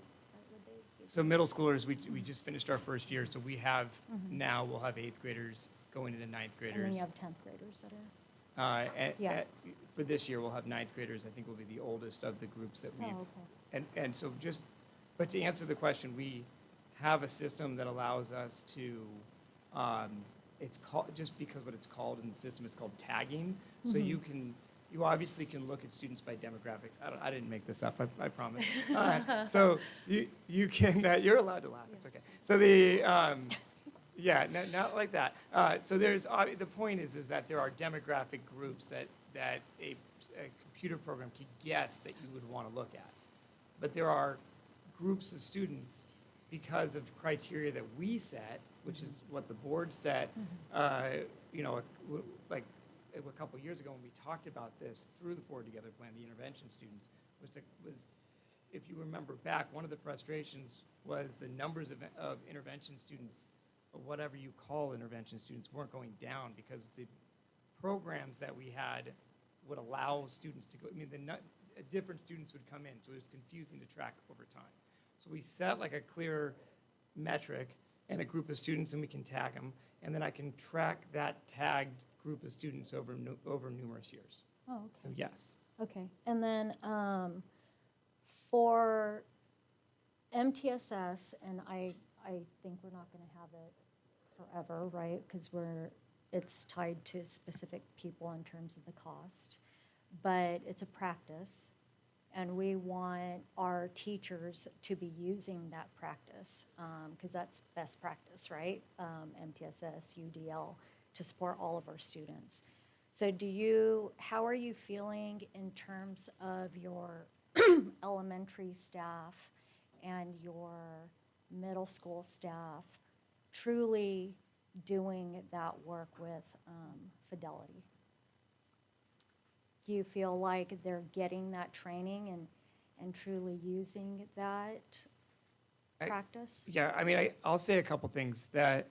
so middle schoolers, we just finished our first year, so we have, Mhm. now we'll have 8th graders going into 9th graders. And then you have 10th graders that are, Yeah. For this year, we'll have 9th graders, I think will be the oldest of the groups that we've. oh, okay. And so but to answer the question, we have a system that allows us to, it's called, just because what it's called in the system, it's called tagging. So Mhm. you obviously can look at students by demographics. I didn't make this up, I promise. So you can, you're allowed to laugh, it's okay. So not like that. So the point is that there are demographic groups that a computer program could guess that you would want to look at. But there are groups of students, because of criteria that we set, which is what the board set, like a couple years ago when we talked about this through the Forward Together plan, the intervention students, was if you remember back, one of the frustrations was the numbers of intervention students, or whatever you call intervention students, weren't going down because the programs that we had would allow students to go. I mean, different students would come in, so it was confusing to track over time. So we set like a clear metric and a group of students, and we can tag them, and then I can track that tagged group of students over numerous years. Oh, okay. So yes. Okay, and then for MTSS, and I think we're not going to have it forever, right? Because it's tied to specific people in terms of the cost, but it's a practice, and we want our teachers to be using that practice, because that's best practice, right? MTSS, UDL, to support all of our students. So how are you feeling in terms of your elementary staff and your middle school staff truly doing that work with fidelity? Do you feel like they're getting that training and truly using that practice? Yeah, I mean, I'll say a couple things. That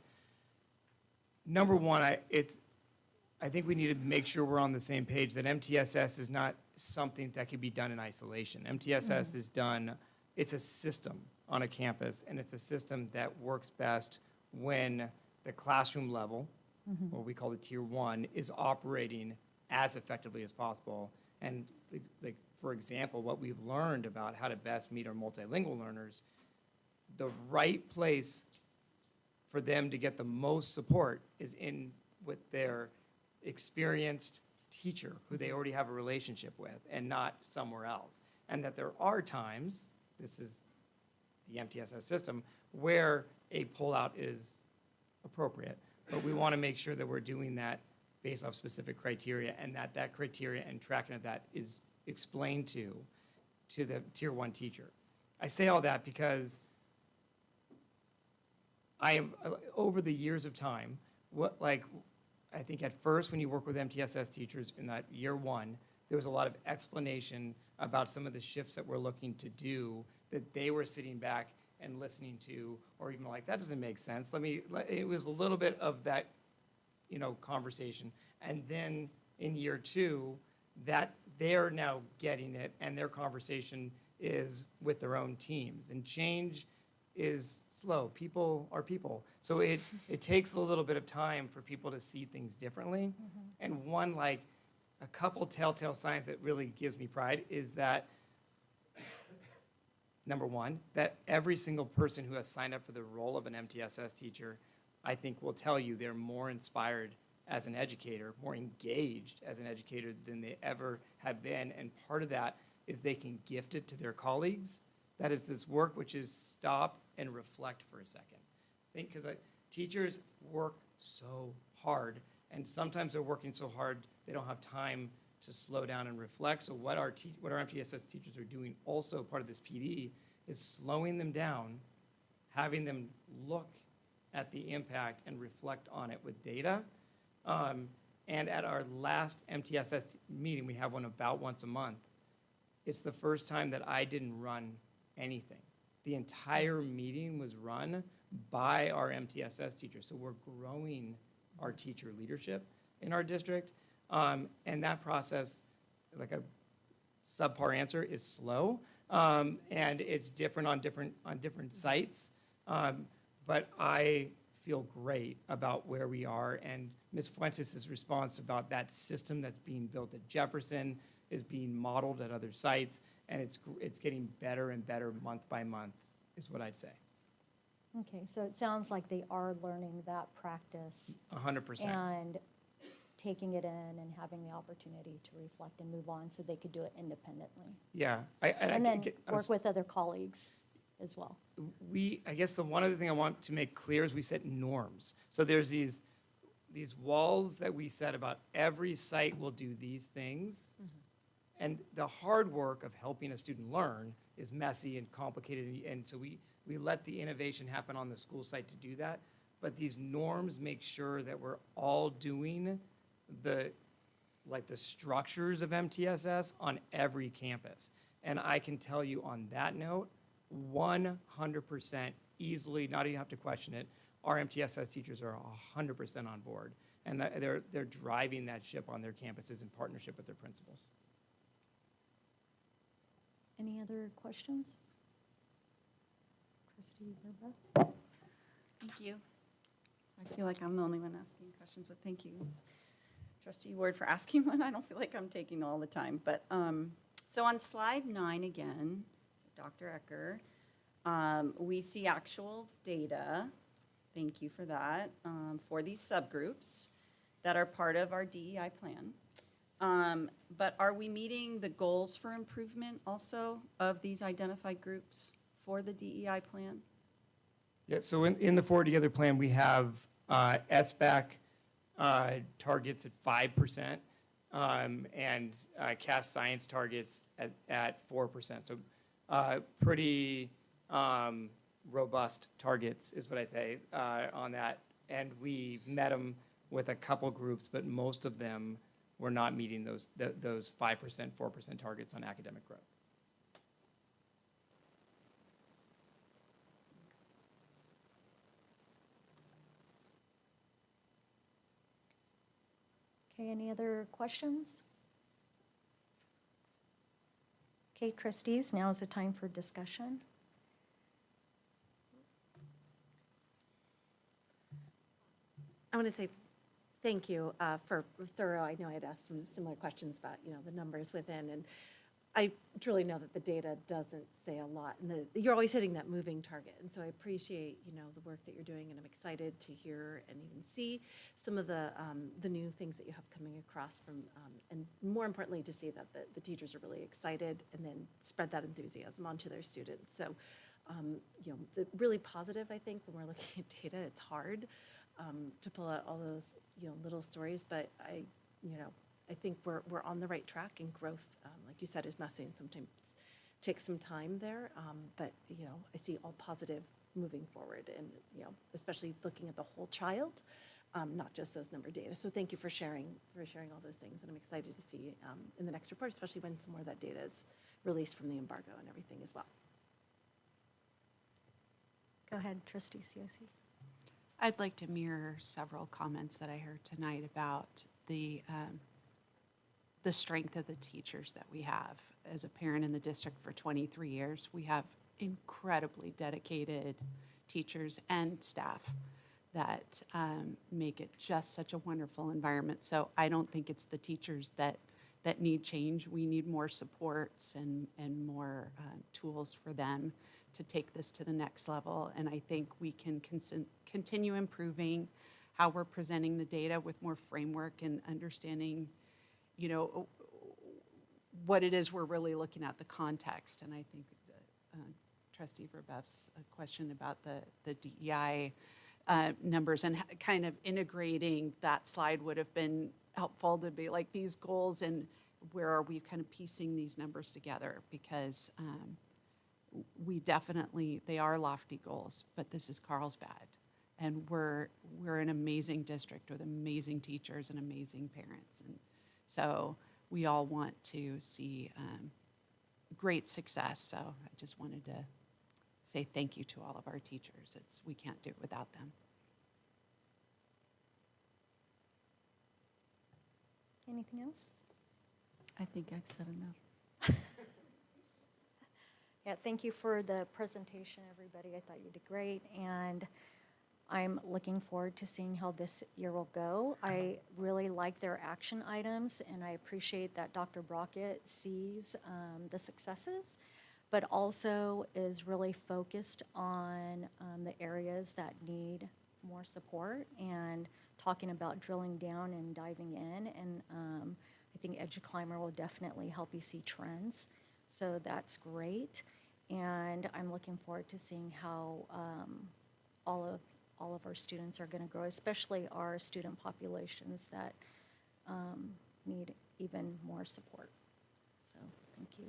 number one, I think we need to make sure we're on the same page, that MTSS is not something that can be done in isolation. MTSS is done, it's a system on a campus, and it's a system that works best when the classroom level, what we call the tier 1, is operating as effectively as possible. And like, for example, what we've learned about how to best meet our multilingual learners, the right place for them to get the most support is in with their experienced teacher who they already have a relationship with, and not somewhere else. And that there are times, this is the MTSS system, where a pullout is appropriate, but we want to make sure that we're doing that based off specific criteria, and that criteria and tracking of that is explained to the tier 1 teacher. I say all that because I have, over the years of time, I think at first when you work with MTSS teachers in that year 1, there was a lot of explanation about some of the shifts that we're looking to do that they were sitting back and listening to, or even like, that doesn't make sense. It was a little bit of that, conversation. And then in year 2, that they're now getting it, and their conversation is with their own teams. And change is slow. People are people. So it takes a little bit of time for people to see things differently. And a couple telltale signs that really gives me pride is that, number one, that every single person who has signed up for the role of an MTSS teacher, I think will tell you they're more inspired as an educator, more engaged as an educator than they ever have been. And part of that is they can gift it to their colleagues. That is this work which is stop and reflect for a second. Because teachers work so hard, and sometimes they're working so hard they don't have time to slow down and reflect. So what our MTSS teachers are doing, also part of this PD, is slowing them down, having them look at the impact and reflect on it with data. And at our last MTSS meeting, we have one about once a month, it's the first time that I didn't run anything. The entire meeting was run by our MTSS teachers. So we're growing our teacher leadership in our district. And that process, like a subpar answer, is slow. And it's different on different sites. But I feel great about where we are. And Ms. Fuentes' response about that system that's being built at Jefferson is being modeled at other sites. And it's getting better and better month by month, is what I'd say. Okay, so it sounds like they are learning that practice. 100%. And taking it in and having the opportunity to reflect and move on so they could do it independently. Yeah. And then work with other colleagues as well. I guess the one other thing I want to make clear is we set norms. So there's these walls that we set about every site will do these things. And the hard work of helping a student learn is messy and complicated. And so we let the innovation happen on the school site to do that. But these norms make sure that we're all doing the structures of MTSS on every campus. And I can tell you on that note, 100% easily, not even have to question it, our MTSS teachers are 100% on board. And they're driving that ship on their campuses in partnership with their principals. Any other questions? Trustee Verba? Thank you. So I feel like I'm the only one asking questions, but thank you, Trustee Ward, for asking one. I don't feel like I'm taking all the time. But so on slide 9 again, so Dr. Ecker, we see actual data. Thank you for that, for these subgroups that are part of our DEI plan. But are we meeting the goals for improvement also of these identified groups for the DEI plan? Yeah, so in the Forward Together plan, we have SBAC targets at 5%, and CAS science targets at 4%. So pretty robust targets is what I say on that. And we met them with a couple groups, but most of them were not meeting those 5%, 4% targets on academic growth. Okay, any other questions? Okay, trustees, now is the time for discussion. I want to say thank you for thorough. I know I had asked some similar questions about, the numbers within, and I truly know that the data doesn't say a lot, and you're always hitting that moving target. And so I appreciate, the work that you're doing, and I'm excited to hear and even see some of the new things that you have coming across from, and more importantly, to see that the teachers are really excited and then spread that enthusiasm onto their students. So, really positive, I think, when we're looking at data. It's hard to pull out all those, little stories, but I think we're on the right track, and growth, like you said, is messy and sometimes takes some time there. But I see all positive moving forward, and especially looking at the whole child, not just those number data. So thank you for sharing all those things, and I'm excited to see in the next report, especially when some more of that data is released from the embargo and everything as well. Go ahead, Trustee Cioce. I'd like to mirror several comments that I heard tonight about the strength of the teachers that we have. As a parent in the district for 23 years, we have incredibly dedicated teachers and staff that make it just such a wonderful environment. So I don't think it's the teachers that need change. We need more supports and more tools for them to take this to the next level. And I think we can continue improving how we're presenting the data with more framework and understanding, what it is we're really looking at, the context. And I think Trustee Verbuff's question about the DEI numbers and kind of integrating that slide would have been helpful, to be like these goals and where are we kind of piecing these numbers together, because we definitely, they are lofty goals, but this is Carlsbad. And we're an amazing district with amazing teachers and amazing parents. And so we all want to see great success. So I just wanted to say thank you to all of our teachers. We can't do it without them. Anything else? I think I've said enough. Yeah, thank you for the presentation, everybody. I thought you did great, and I'm looking forward to seeing how this year will go. I really like their action items, and I appreciate that Dr. Brockett sees the successes, but also is really focused on the areas that need more support, and talking about drilling down and diving in. And I think EduClimber will definitely help you see trends. So that's great. And I'm looking forward to seeing how all of our students are going to grow, especially our student populations that need even more support. So thank you.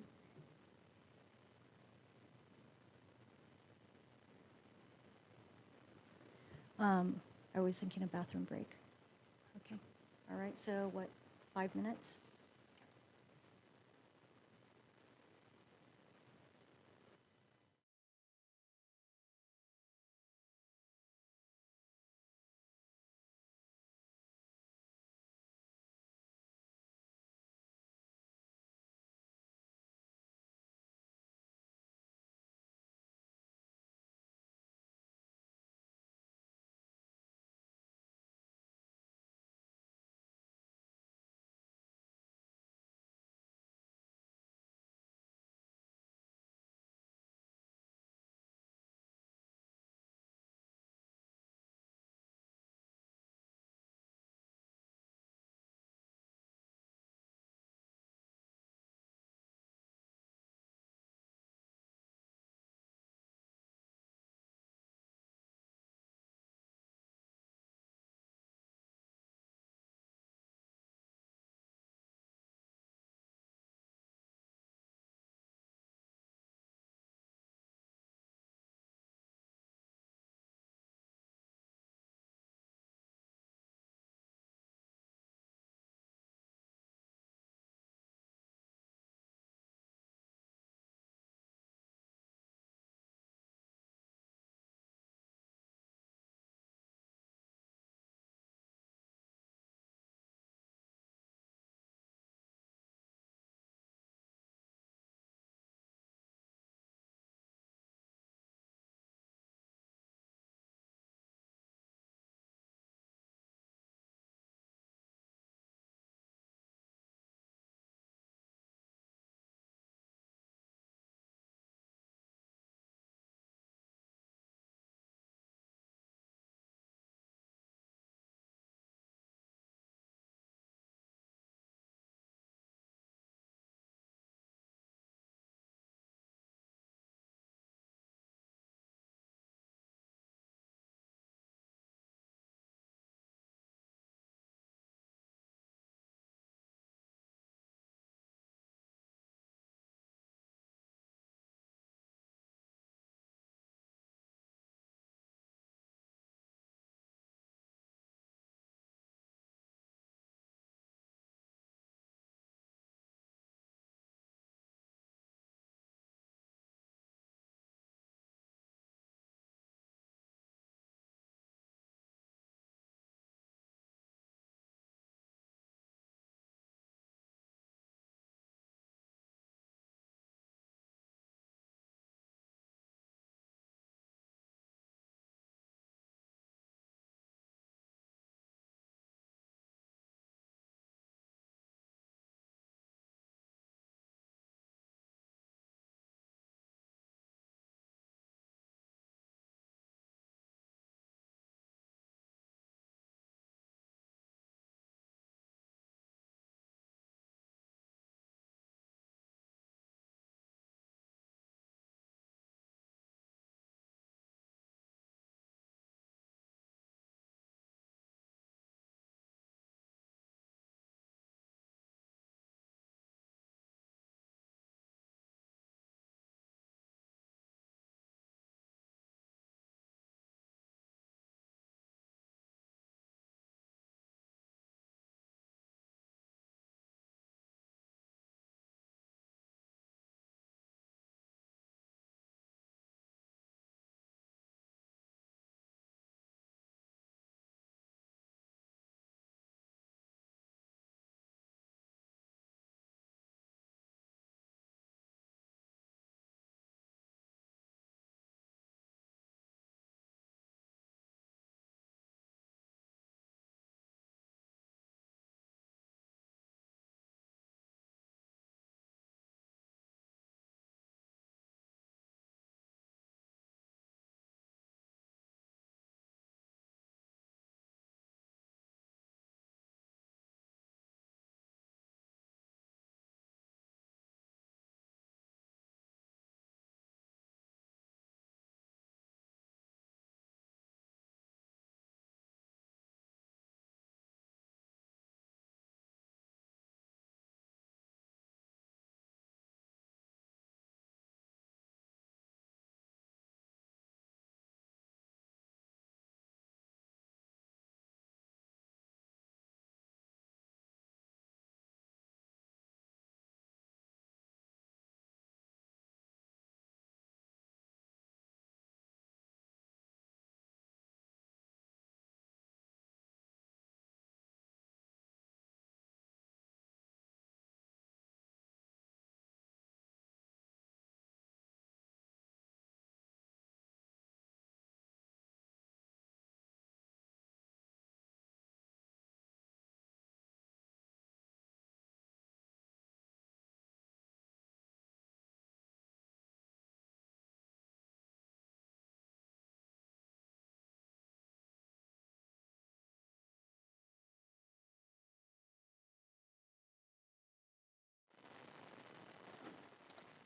I was thinking a bathroom break. Okay. All right. So what, 5 minutes?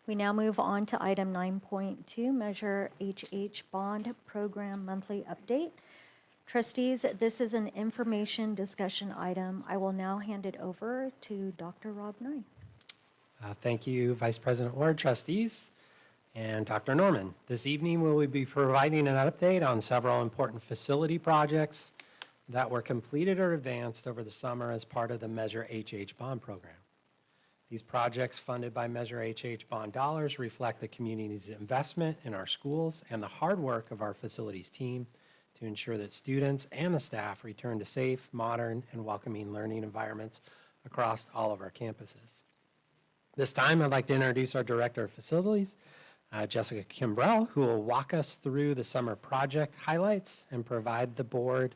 We now move on to item 9.2, Measure HH Bond Program Monthly Update. Trustees, this is an information discussion item. I will now hand it over to Dr. Rob Nye. Thank you, Vice President Ward, trustees, and Dr. Norman. This evening, we will be providing an update on several important facility projects that were completed or advanced over the summer as part of the Measure HH Bond Program. These projects funded by Measure HH Bond dollars reflect the community's investment in our schools and the hard work of our facilities team to ensure that students and the staff return to safe, modern, and welcoming learning environments across all of our campuses. This time, I'd like to introduce our Director of Facilities, Jessica Kimbrell, who will walk us through the summer project highlights and provide the board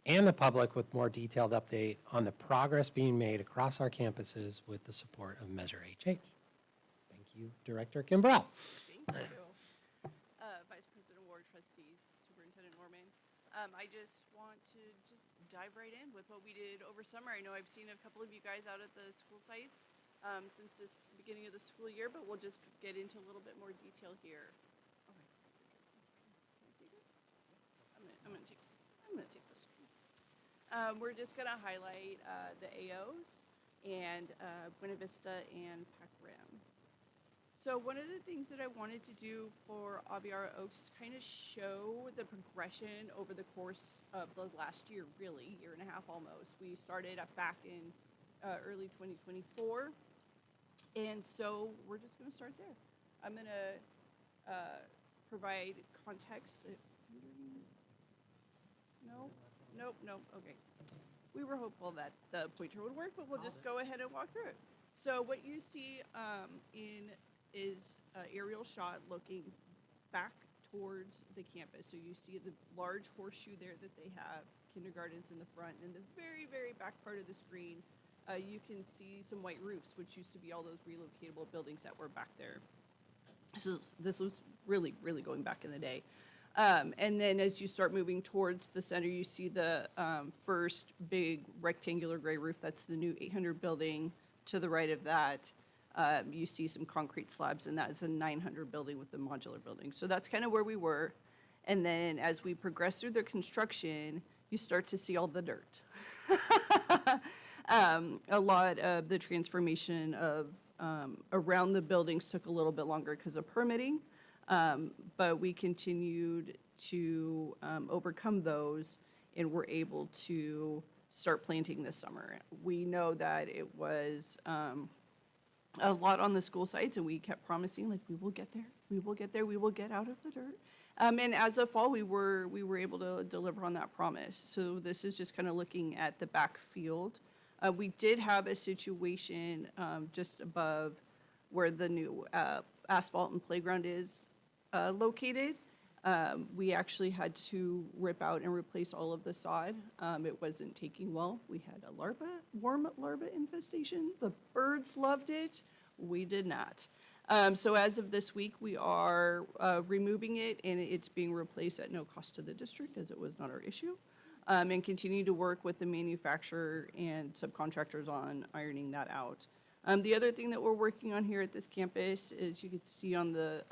and the public with more detailed update on the progress being made across our campuses with the support of Measure HH. Thank you, Director Kimbrell. Thank you. Vice President Ward, trustees, Superintendent Norman. I just want to dive right in with what we did over summer. I know I've seen a couple of you guys out at the school sites since this beginning of the school year, but we'll just get into a little bit more detail here. Okay. Can I take it? I'm gonna take this. We're just gonna highlight the AOs and Buena Vista and Pac Rim. So one of the things that I wanted to do for Aviara Oaks is kind of show the progression over the course of the last year, really, year and a half almost. We started up back in early 2024. And so we're just going to start there. I'm going to provide context. No, okay. We were hopeful that the pointer would work, but we'll just go ahead and walk through it. So what you see is an aerial shot looking back towards the campus. So you see the large horseshoe there that they have, kindergartens in the front, and the very, very back part of the screen, you can see some white roofs, which used to be all those relocatable buildings that were back there. This was really, really going back in the day. And then as you start moving towards the center, you see the first big rectangular gray roof. That's the new 800 building. To the right of that, you see some concrete slabs, and that is a 900 building with the modular building. So that's kind of where we were. And then as we progress through the construction, you start to see all the dirt. A lot of the transformation of around the buildings took a little bit longer because of permitting, but we continued to overcome those and were able to start planting this summer. We know that it was a lot on the school sites, and we kept promising, like, we will get there, we will get there, we will get out of the dirt. And as of fall, we were able to deliver on that promise. So this is just kind of looking at the back field. We did have a situation just above where the new asphalt and playground is located. We actually had to rip out and replace all of the sod. It wasn't taking well. We had a worm larva infestation. The birds loved it. We did not. So as of this week, we are removing it, and it's being replaced at no cost to the district, as it was not our issue, and continue to work with the manufacturer and subcontractors on ironing that out. The other thing that we're working on here at this campus is, you can see on the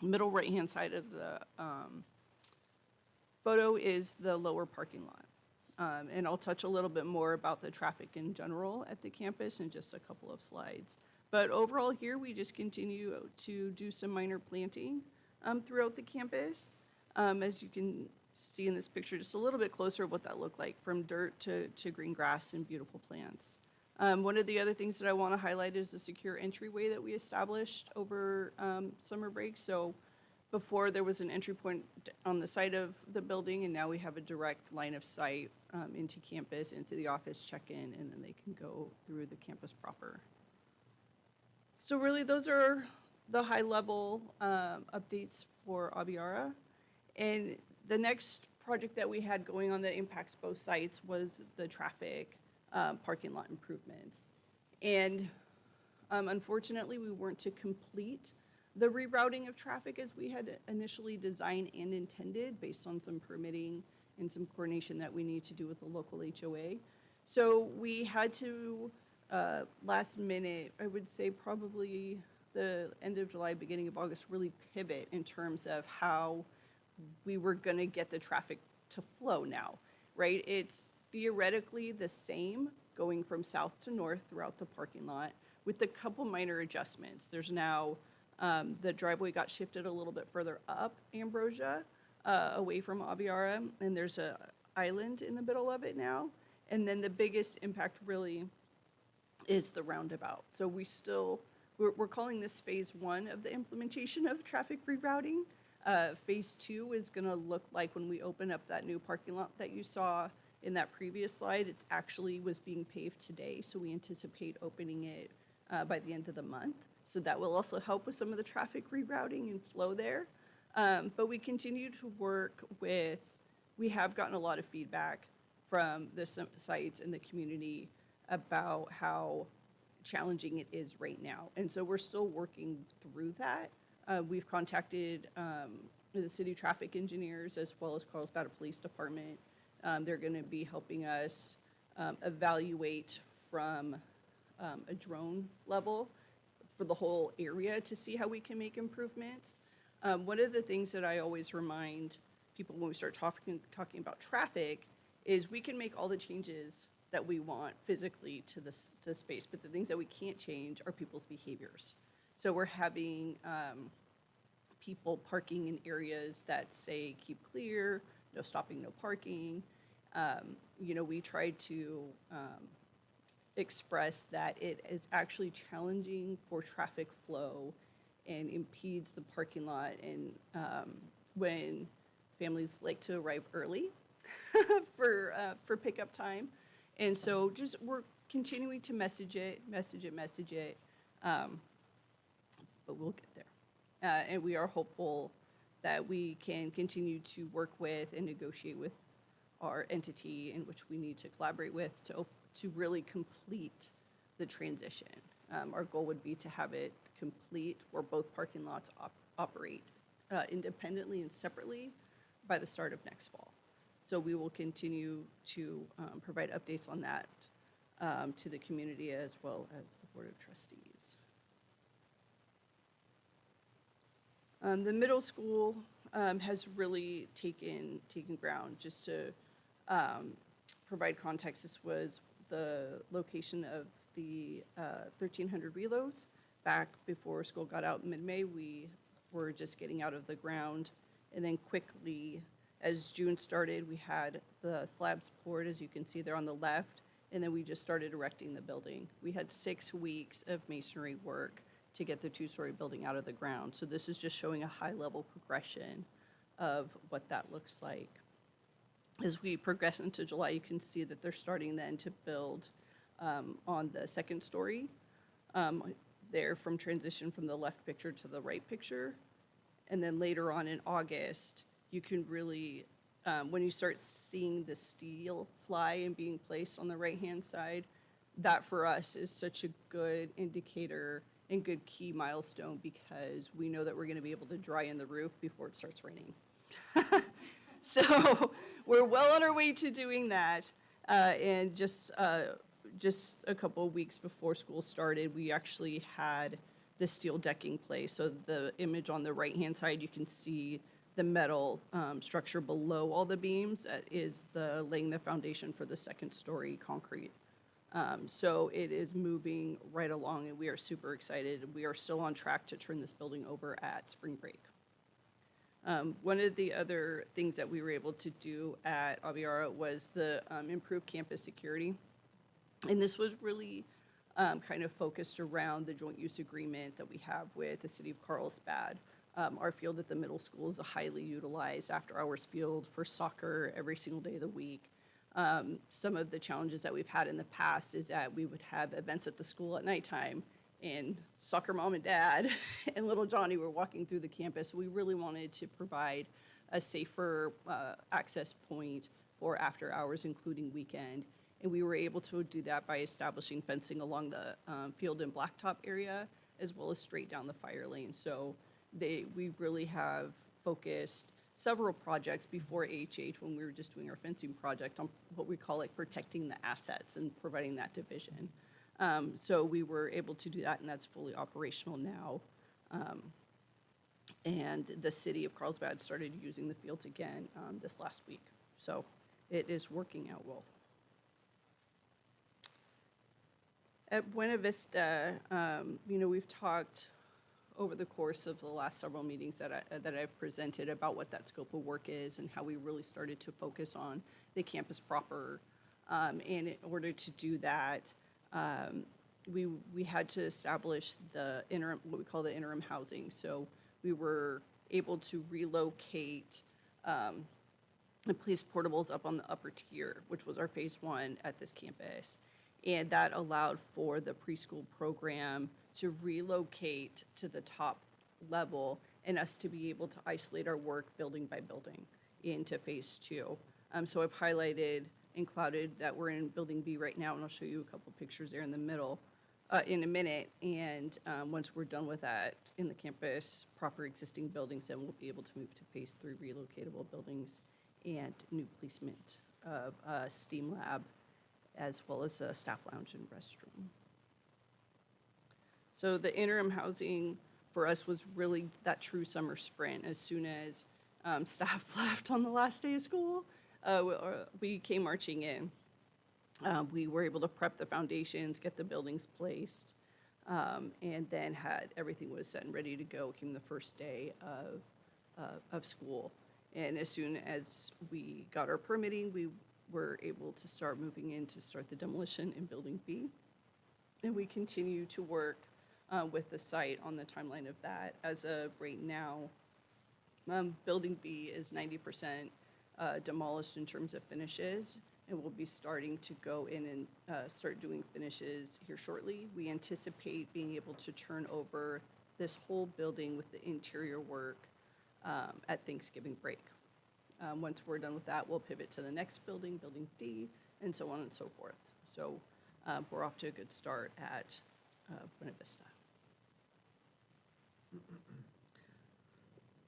middle right-hand side of the photo, is the lower parking lot. And I'll touch a little bit more about the traffic in general at the campus in just a couple of slides. But overall here, we just continue to do some minor planting throughout the campus. As you can see in this picture, just a little bit closer of what that looked like, from dirt to green grass and beautiful plants. One of the other things that I want to highlight is the secure entryway that we established over summer break. So before, there was an entry point on the side of the building, and now we have a direct line of sight into campus, into the office check-in, and then they can go through the campus proper. So really, those are the high-level updates for Aviara. And the next project that we had going on that impacts both sites was the traffic parking lot improvements. And unfortunately, we weren't to complete the rerouting of traffic as we had initially designed and intended, based on some permitting and some coordination that we need to do with the local HOA. So we had to, last minute, I would say probably the end of July, beginning of August, really pivot in terms of how we were going to get the traffic to flow now, right? It's theoretically the same going from south to north throughout the parking lot with a couple minor adjustments. There's now, the driveway got shifted a little bit further up Ambrosia, away from Aviara, and there's a island in the middle of it now. And then the biggest impact really is the roundabout. So we're calling this phase 1 of the implementation of traffic rerouting. Phase 2 is gonna look like when we open up that new parking lot that you saw in that previous slide. It actually was being paved today, so we anticipate opening it by the end of the month. So that will also help with some of the traffic rerouting and flow there. But we continue to work with, we have gotten a lot of feedback from the sites and the community about how challenging it is right now. And so we're still working through that. We've contacted the city traffic engineers as well as Carlsbad Police Department. They're gonna be helping us evaluate from a drone level for the whole area to see how we can make improvements. One of the things that I always remind people when we start talking about traffic is we can make all the changes that we want physically to the space, but the things that we can't change are people's behaviors. So we're having people parking in areas that say keep clear, no stopping, no parking. We try to express that it is actually challenging for traffic flow and impedes the parking lot, and when families like to arrive early for pickup time. And so we're continuing to message it, but we'll get there. And we are hopeful that we can continue to work with and negotiate with our entity in which we need to collaborate with to really complete the transition. Our goal would be to have it complete where both parking lots operate independently and separately by the start of next fall. So we will continue to provide updates on that to the community as well as the Board of Trustees. The middle school has really taken ground. Just to provide context, this was the location of the 1,300 reloads. Back before school got out in mid-May, we were just getting out of the ground. And then quickly, as June started, we had the slabs poured, as you can see there on the left, and then we just started erecting the building. We had 6 weeks of masonry work to get the 2-story building out of the ground. So this is just showing a high-level progression of what that looks like. As we progress into July, you can see that they're starting then to build on the 2nd story there from transition from the left picture to the right picture. And then later on in August, you can really, when you start seeing the steel fly and being placed on the right-hand side, that for us is such a good indicator and good key milestone because we know that we're gonna be able to dry in the roof before it starts raining. So we're well on our way to doing that. And just a couple of weeks before school started, we actually had the steel decking placed. So the image on the right-hand side, you can see the metal structure below all the beams is laying the foundation for the 2nd story concrete. So it is moving right along, and we are super excited. We are still on track to turn this building over at spring break. One of the other things that we were able to do at Aviara was the improved campus security. And this was really kind of focused around the joint use agreement that we have with the city of Carlsbad. Our field at the middle school is a highly utilized after-hours field for soccer every single day of the week. Some of the challenges that we've had in the past is that we would have events at the school at nighttime, and soccer mom and dad and little Johnny were walking through the campus. We really wanted to provide a safer access point for after hours, including weekend. And we were able to do that by establishing fencing along the field and blacktop area, as well as straight down the fire lane. So we really have focused several projects before AHH when we were just doing our fencing project on what we call like protecting the assets and providing that division. So we were able to do that, and that's fully operational now. And the city of Carlsbad started using the fields again this last week. So it is working out well. At Buena Vista, we've talked over the course of the last several meetings that I've presented about what that scope of work is and how we really started to focus on the campus proper. And in order to do that, we had to establish the interim, what we call the interim housing. So we were able to relocate and place portables up on the upper tier, which was our phase 1 at this campus. And that allowed for the preschool program to relocate to the top level and us to be able to isolate our work building by building into phase 2. So I've highlighted and clouded that we're in building B right now, and I'll show you a couple pictures there in the middle in a minute. And once we're done with that in the campus proper existing buildings, then we'll be able to move to phase 3 relocatable buildings and new placement of a STEAM lab, as well as a staff lounge and restroom. So the interim housing for us was really that true summer sprint. As soon as staff left on the last day of school, we came marching in. We were able to prep the foundations, get the buildings placed, and then had everything was set and ready to go. Came the first day of school. And as soon as we got our permitting, we were able to start moving in to start the demolition in Building B. And we continue to work with the site on the timeline of that. As of right now, Building B is 90% demolished in terms of finishes, and we'll be starting to go in and start doing finishes here shortly. We anticipate being able to turn over this whole building with the interior work at Thanksgiving break. Once we're done with that, we'll pivot to the next building, Building D, and so on and so forth. So we're off to a good start at Buena Vista.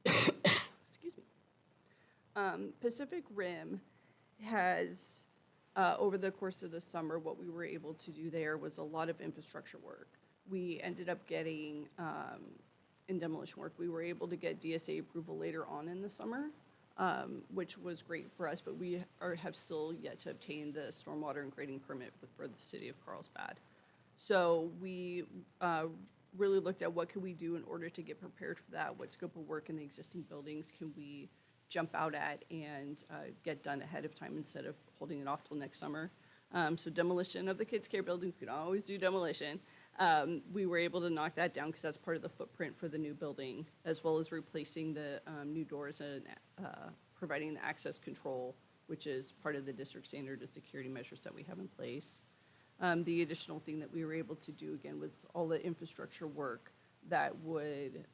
Excuse me. Pacific Rim has, over the course of the summer, what we were able to do there was a lot of infrastructure work. We ended up getting, in demolition work, we were able to get DSA approval later on in the summer, which was great for us, but we have still yet to obtain the stormwater and grading permit for the city of Carlsbad. So we really looked at what could we do in order to get prepared for that, what scope of work in the existing buildings can we jump out at and get done ahead of time instead of holding it off till next summer. So demolition of the kids' care building, we can always do demolition. We were able to knock that down because that's part of the footprint for the new building, as well as replacing the new doors and providing the access control, which is part of the district standard and security measures that we have in place. The additional thing that we were able to do, again, was all the infrastructure work that would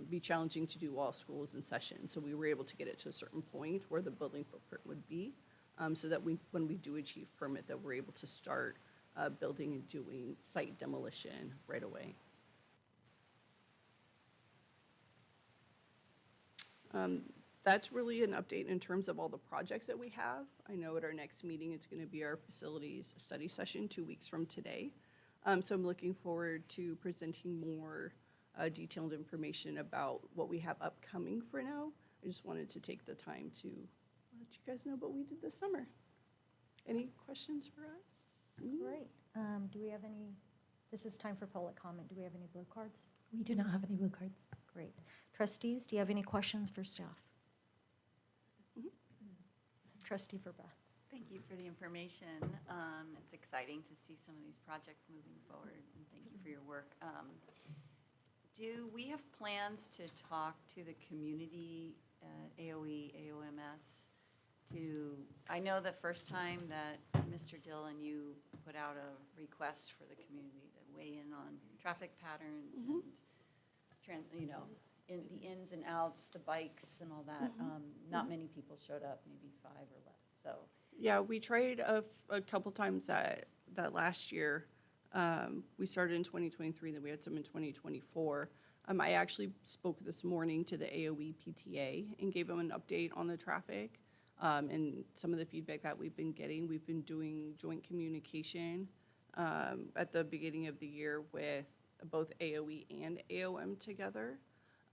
be challenging to do while school is in session. So we were able to get it to a certain point where the building footprint would be, so that when we do achieve permit, that we're able to start building and doing site demolition right away. That's really an update in terms of all the projects that we have. I know at our next meeting, it's going to be our facilities study session 2 weeks from today. So I'm looking forward to presenting more detailed information about what we have upcoming for now. I just wanted to take the time to let you guys know what we did this summer. Any questions for us? Great. Do we have any, this is time for public comment. Do we have any blue cards? We do not have any blue cards. Great. Trustees, do you have any questions for staff? Trustee for Beth. Thank you for the information. It's exciting to see some of these projects moving forward, and thank you for your work. Do we have plans to talk to the community, AOE, AOMS, I know the first time that Mr. Dillon, you put out a request for the community to weigh in on traffic patterns and, in the ins and outs, the bikes and all that. Not many people showed up, maybe 5 or less, so. Yeah, we tried a couple times that last year. We started in 2023, then we had some in 2024. I actually spoke this morning to the AOE PTA and gave them an update on the traffic and some of the feedback that we've been getting. We've been doing joint communication at the beginning of the year with both AOE and AOM together.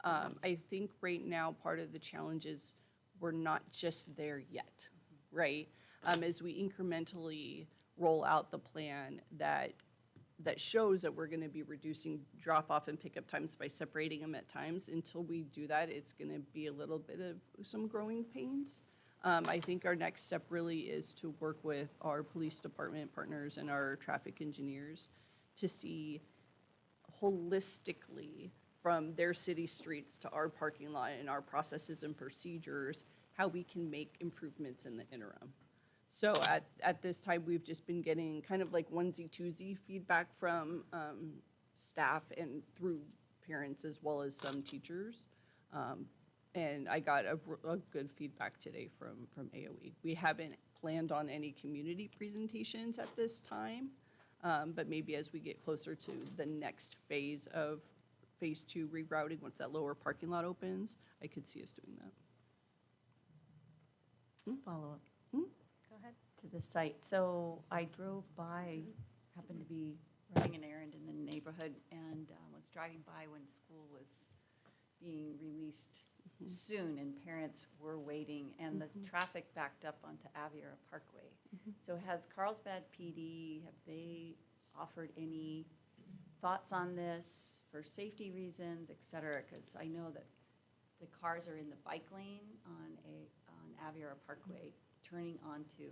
I think right now, part of the challenge is we're not just there yet, right? As we incrementally roll out the plan that shows that we're gonna be reducing drop-off and pickup times by separating them at times, until we do that, it's gonna be a little bit of some growing pains. I think our next step really is to work with our police department partners and our traffic engineers to see holistically from their city streets to our parking lot and our processes and procedures, how we can make improvements in the interim. So at this time, we've just been getting kind of like onesie twosie feedback from staff and through parents as well as some teachers. And I got a good feedback today from AOE. We haven't planned on any community presentations at this time, but maybe as we get closer to the next phase of phase 2 rerouting, once that lower parking lot opens, I could see us doing that. Follow-up. Go ahead. To the site. So I drove by, happened to be running an errand in the neighborhood, and was driving by when school was being released soon, and parents were waiting, and the traffic backed up onto Aviera Parkway. So has Carlsbad PD, have they offered any thoughts on this for safety reasons, et cetera? Because I know that the cars are in the bike lane on Aviera Parkway, turning onto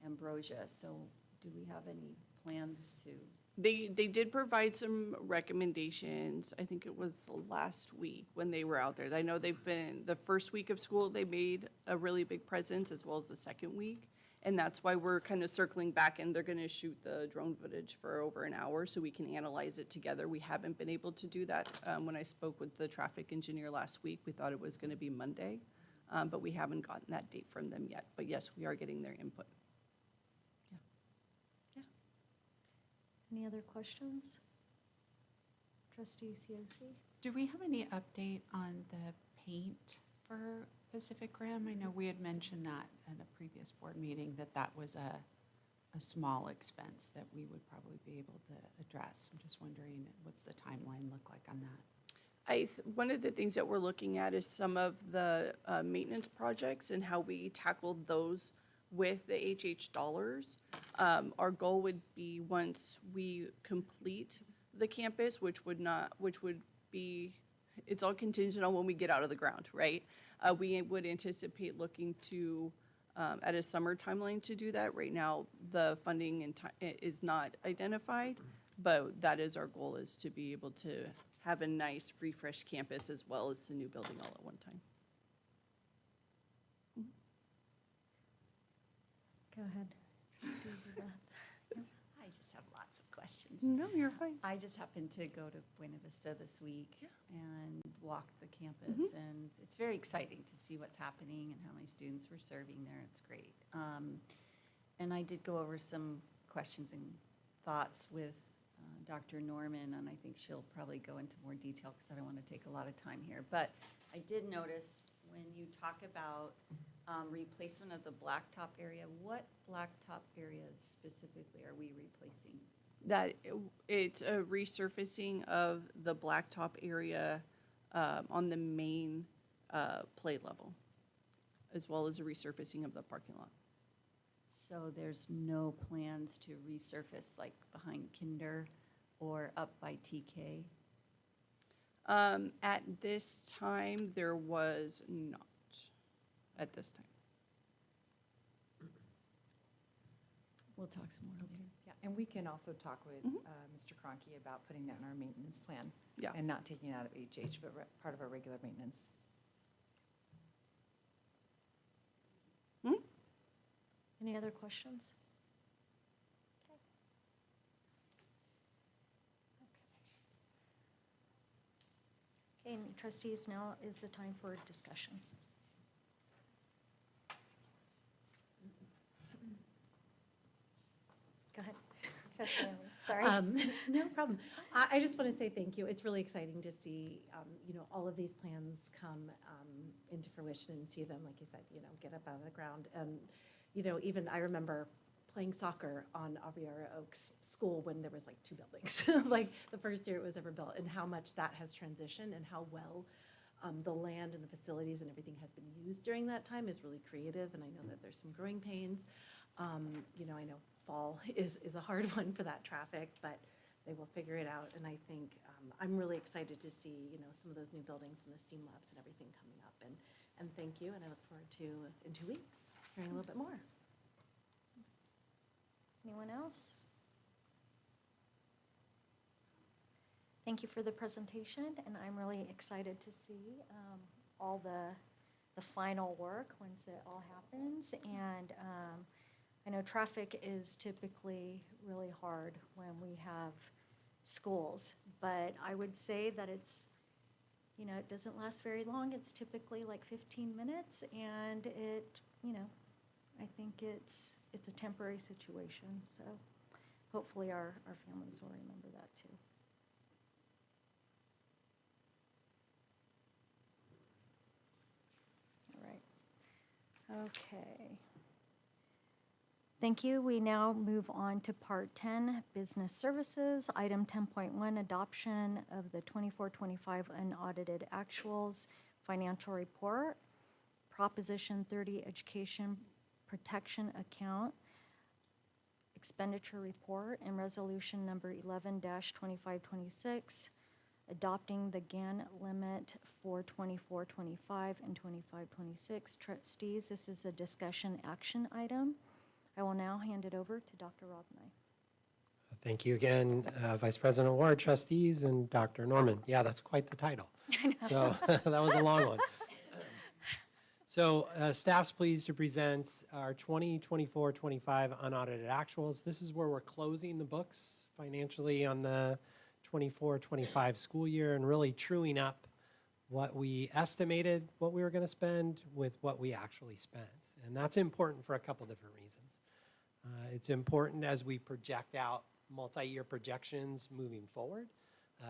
Ambrosia. So do we have any plans to? They did provide some recommendations. I think it was last week when they were out there. I know they've been, the first week of school, they made a really big presence, as well as the second week. And that's why we're kind of circling back, and they're going to shoot the drone footage for over an hour so we can analyze it together. We haven't been able to do that. When I spoke with the traffic engineer last week, we thought it was going to be Monday, but we haven't gotten that date from them yet. But yes, we are getting their input. Any other questions? Trustee COC? Do we have any update on the paint for Pacific Rim? I know we had mentioned that at a previous board meeting, that was a small expense that we would probably be able to address. I'm just wondering, what's the timeline look like on that? One of the things that we're looking at is some of the maintenance projects and how we tackled those with the HH dollars. Our goal would be, once we complete the campus, which would be, it's all contingent on when we get out of the ground, right? We would anticipate looking to, at a summer timeline to do that. Right now, the funding and is not identified, but that is our goal, is to be able to have a nice refreshed campus as well as the new building all at one time. Go ahead. Trustee Beth. I just have lots of questions. No, you're fine. I just happened to go to Buena Vista this week and walk the campus, and it's very exciting to see what's happening and how many students we're serving there. It's great. And I did go over some questions and thoughts with Dr. Norman, and I think she'll probably go into more detail because I don't want to take a lot of time here. But I did notice when you talk about replacement of the blacktop area, what blacktop areas specifically are we replacing? That it's a resurfacing of the blacktop area on the main play level, as well as a resurfacing of the parking lot. So there's no plans to resurface like behind Kinder or up by TK? At this time, there was not. At this time. We'll talk some more later. Yeah, and we can also talk with Mr. Cronky about putting that in our maintenance plan. Yeah. And not taking it out of HH, but part of our regular maintenance. Any other questions? Okay. Okay, trustees, now is the time for discussion. Go ahead. Trustee Lee, sorry. No problem. I just want to say thank you. It's really exciting to see, all of these plans come into fruition and see them, like you said, get up out of the ground. And, even I remember playing soccer on Aviara Oaks School when there was like 2 buildings, like the first year it was ever built, and how much that has transitioned and how well the land and the facilities and everything has been used during that time is really creative, and I know that there's some growing pains. You know, I know fall is a hard one for that traffic, but they will figure it out, and I think I'm really excited to see, you know, some of those new buildings and the STEAM labs and everything coming up, and thank you, and I look forward to, in 2 weeks, hearing a little bit more. Anyone else? Thank you for the presentation, and I'm really excited to see all the final work once it all happens. And I know traffic is typically really hard when we have schools, but I would say that it's, you know, it doesn't last very long. It's typically like 15 minutes, and it, you know, I think it's a temporary situation, so hopefully our families will remember that too. All right. Okay. Thank you. We now move on to Part 10, Business Services. Item 10.1, Adoption of the 24-25 Unaudited Actuals Financial Report. Proposition 30, Education Protection Account Expenditure Report, and Resolution Number 11-2526, adopting the GAN limit for 24-25 and 25-26. Trustees, this is a discussion action item. I will now hand it over to Dr. Robney. Thank you again, Vice President Ward, trustees, and Dr. Norman. Yeah, that's quite the title. So that was a long one. So staff's pleased to present our 2024-25 unaudited actuals. This is where we're closing the books financially on the 24-25 school year and really truing up what we estimated what we were going to spend with what we actually spent. And that's important for a couple different reasons. It's important as we project out multi-year projections moving forward,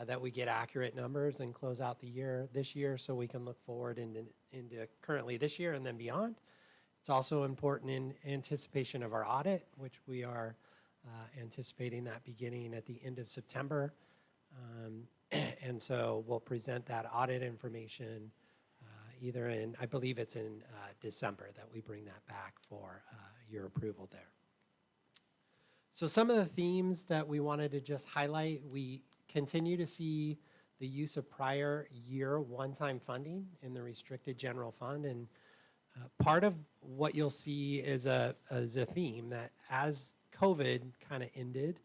that we get accurate numbers and close out the year this year so we can look forward into currently this year and then beyond. It's also important in anticipation of our audit, which we are anticipating that beginning at the end of September. And so we'll present that audit information either in, I believe it's in December that we bring that back for your approval there. So some of the themes that we wanted to just highlight, we continue to see the use of prior year one-time funding in the restricted general fund. And part of what you'll see is a theme that as COVID kind of ended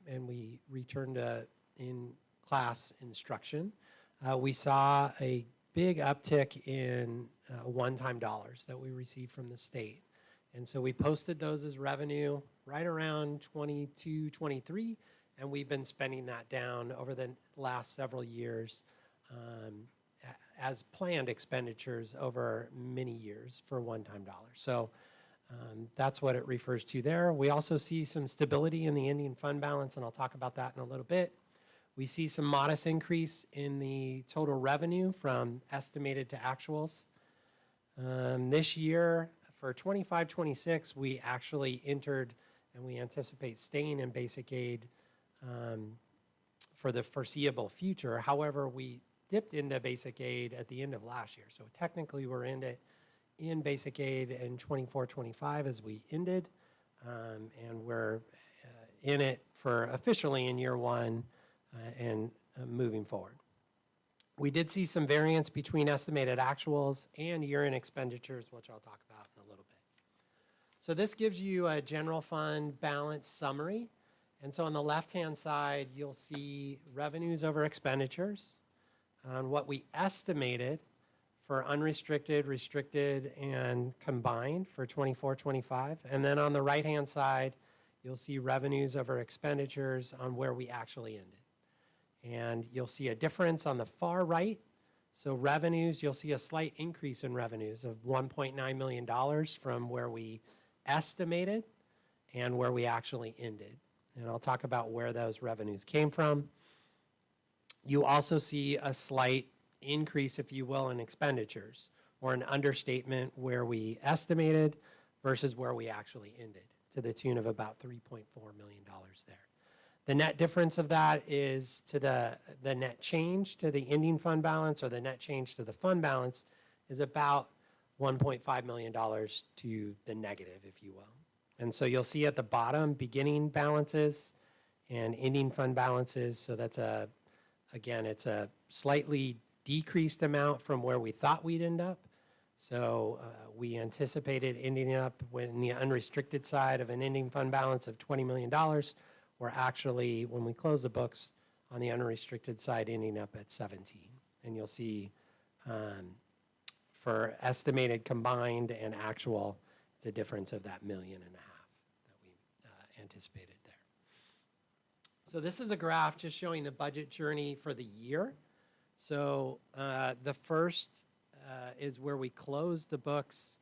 and we returned to in-class instruction, we saw a big uptick in one-time dollars that we received from the state. And so we posted those as revenue right around 22, 23, and we've been spending that down over the last several years as planned expenditures over many years for one-time dollars. So that's what it refers to there. We also see some stability in the ending fund balance, and I'll talk about that in a little bit. We see some modest increase in the total revenue from estimated to actuals. This year, for 25-26, we actually entered, and we anticipate staying in basic aid for the foreseeable future. However, we dipped into basic aid at the end of last year. So technically, we're in basic aid in 24-25 as we ended, and we're in it for officially in year one and moving forward. We did see some variance between estimated actuals and year-end expenditures, which I'll talk about in a little bit. So this gives you a general fund balance summary. And so on the left-hand side, you'll see revenues over expenditures on what we estimated for unrestricted, restricted, and combined for 24-25. And then on the right-hand side, you'll see revenues over expenditures on where we actually ended. And you'll see a difference on the far right. So revenues, you'll see a slight increase in revenues of $1.9 million from where we estimated and where we actually ended. And I'll talk about where those revenues came from. You also see a slight increase, if you will, in expenditures, or an understatement where we estimated versus where we actually ended. to the tune of about $3.4 million there. The net difference of that is to the net change to the ending fund balance, or the net change to the fund balance, is about $1.5 million to the negative, if you will. And so you'll see at the bottom beginning balances and ending fund balances. So that's again, it's a slightly decreased amount from where we thought we'd end up. So we anticipated ending up in the unrestricted side of an ending fund balance of $20 million. We're actually, when we close the books on the unrestricted side, ending up at 17. And you'll see for estimated combined and actual, it's a difference of that $1.5 million that we anticipated there. So this is a graph just showing the budget journey for the year. So the first is where we closed the books,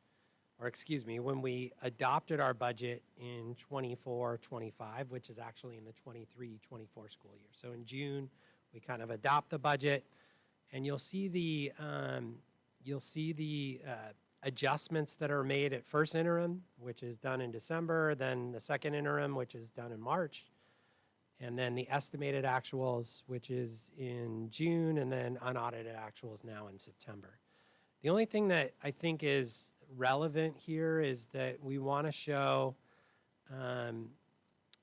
or excuse me, when we adopted our budget in 24-25, which is actually in the 23-24 school year. So in June, we kind of adopt the budget, and you'll see the adjustments that are made at first interim, which is done in December, then the second interim, which is done in March, and then the estimated actuals, which is in June, and then unaudited actuals now in September. The only thing that I think is relevant here is that we want to show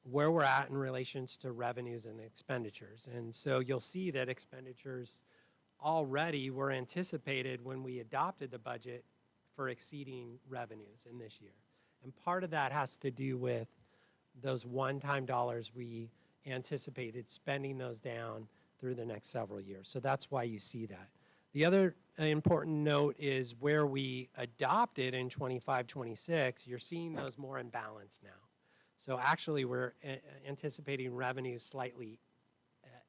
where we're at in relations to revenues and expenditures. And so you'll see that expenditures already were anticipated when we adopted the budget for exceeding revenues in this year. And part of that has to do with those one-time dollars we anticipated spending those down through the next several years. So that's why you see that. The other important note is where we adopted in 25-26, you're seeing those more in balance now. So actually we're anticipating revenues slightly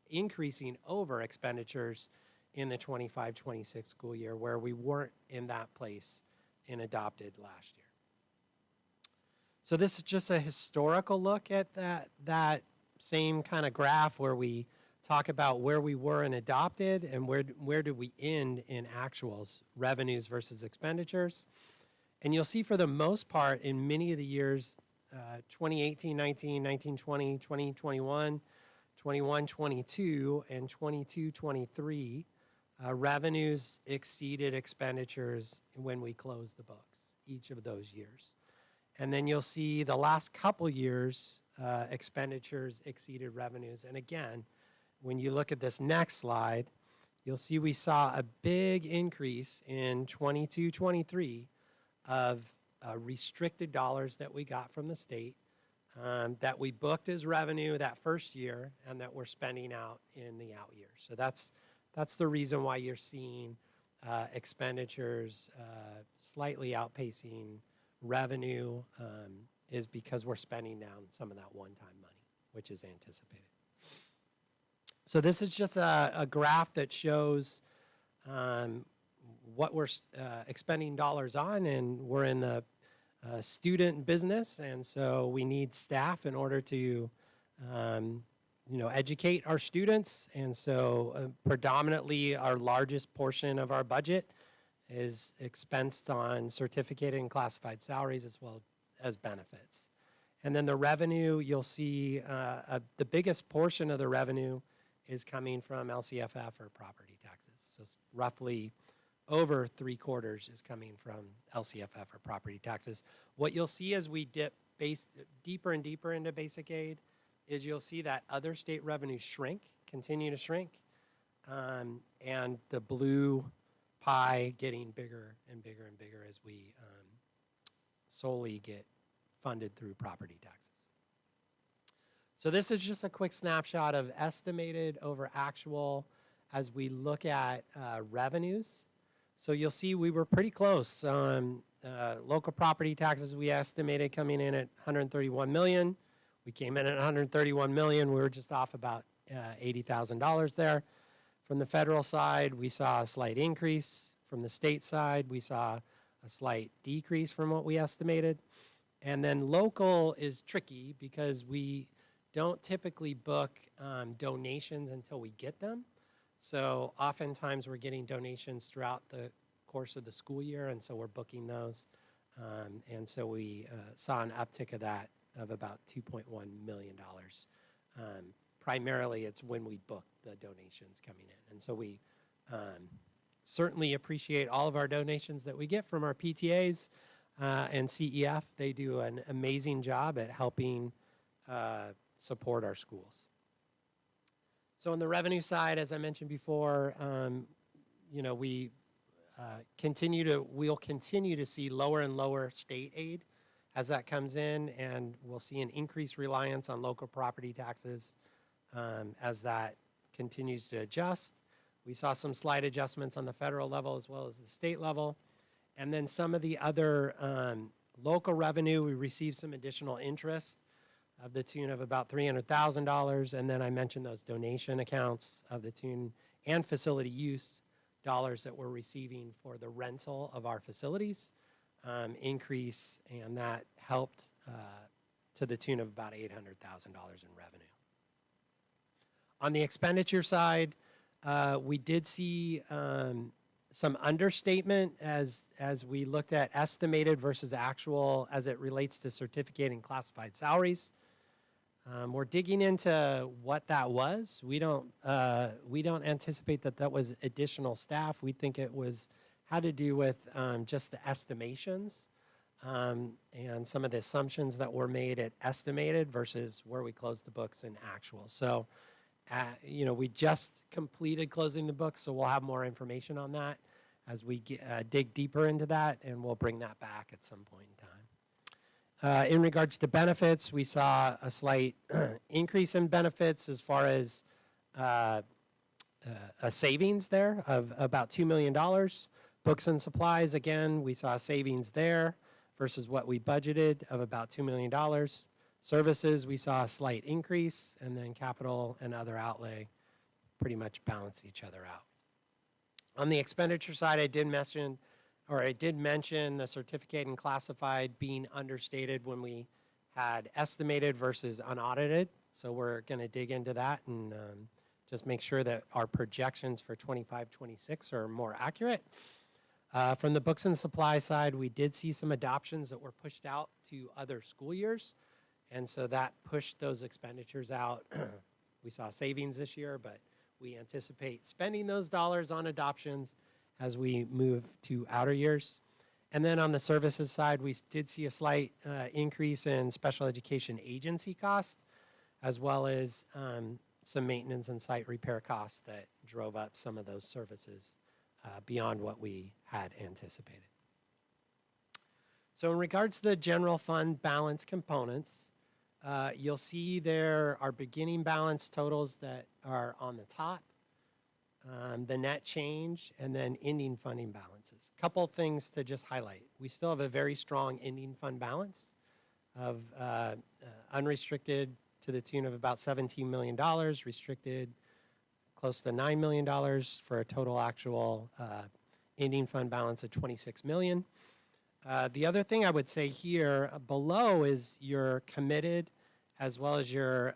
increasing over expenditures in the 25-26 school year, where we weren't in that place in adopted last year. So this is just a historical look at that same kind of graph where we talk about where we were in adopted and where did we end in actuals, revenues versus expenditures. And you'll see for the most part in many of the years, 2018, 19, 19, 20, 20, 21, 21, 22, and 22, 23, revenues exceeded expenditures when we closed the books, each of those years. And then you'll see the last couple years, expenditures exceeded revenues. And again, when you look at this next slide, you'll see we saw a big increase in 22-23 of restricted dollars that we got from the state that we booked as revenue that first year and that we're spending out in the out years. So that's the reason why you're seeing expenditures slightly outpacing revenue is because we're spending down some of that one-time money, which is anticipated. So this is just a graph that shows what we're expending dollars on, and we're in the student business, and so we need staff in order to educate our students. And so predominantly our largest portion of our budget is expensed on certificated and classified salaries as well as benefits. And then the revenue, you'll see the biggest portion of the revenue is coming from LCFF or property taxes. So roughly over 3/4 is coming from LCFF or property taxes. What you'll see as we dip deeper and deeper into basic aid is you'll see that other state revenues continue to shrink, and the blue pie getting bigger and bigger and bigger as we solely get funded through property taxes. So this is just a quick snapshot of estimated over actual as we look at revenues. So you'll see we were pretty close. Local property taxes we estimated coming in at $131 million. We came in at $131 million. We were just off about $80,000 there. From the federal side, we saw a slight increase. From the state side, we saw a slight decrease from what we estimated. And then local is tricky because we don't typically book donations until we get them. So oftentimes we're getting donations throughout the course of the school year, and so we're booking those. And so we saw an uptick of that of about $2.1 million. Primarily, it's when we book the donations coming in. And so we certainly appreciate all of our donations that we get from our PTAs and CEF. They do an amazing job at helping support our schools. So on the revenue side, as I mentioned before, we'll continue to see lower and lower state aid as that comes in, and we'll see an increased reliance on local property taxes as that continues to adjust. We saw some slight adjustments on the federal level as well as the state level. And then some of the other local revenue, we received some additional interest of the tune of about $300,000. And then I mentioned those donation accounts of the tune and facility use dollars that we're receiving for the rental of our facilities increase, and that helped to the tune of about $800,000 in revenue. On the expenditure side, we did see some understatement as we looked at estimated versus actual as it relates to certificate and classified salaries. We're digging into what that was. We don't anticipate that was additional staff. We think it had to do with just the estimations and some of the assumptions that were made at estimated versus where we closed the books in actual. So, we just completed closing the books, so we'll have more information on that as we dig deeper into that, and we'll bring that back at some point in time. In regards to benefits, we saw a slight increase in benefits as far as a savings there of about $2 million. Books and supplies, again, we saw savings there versus what we budgeted of about $2 million. Services, we saw a slight increase, and then capital and other outlay pretty much balance each other out. On the expenditure side, I did mention the certificate and classified being understated when we had estimated versus unaudited. So we're going to dig into that and just make sure that our projections for 25-26 are more accurate. From the books and supply side, we did see some adoptions that were pushed out to other school years. And so that pushed those expenditures out. We saw savings this year, but we anticipate spending those dollars on adoptions as we move to outer years. And then on the services side, we did see a slight increase in special education agency costs, as well as some maintenance and site repair costs that drove up some of those services beyond what we had anticipated. So in regards to the general fund balance components, you'll see there are beginning balance totals that are on the top, the net change, and then ending funding balances. Couple things to just highlight. We still have a very strong ending fund balance of unrestricted to the tune of about $17 million, restricted close to $9 million for a total actual ending fund balance of $26 million. The other thing I would say here below is your committed as well as your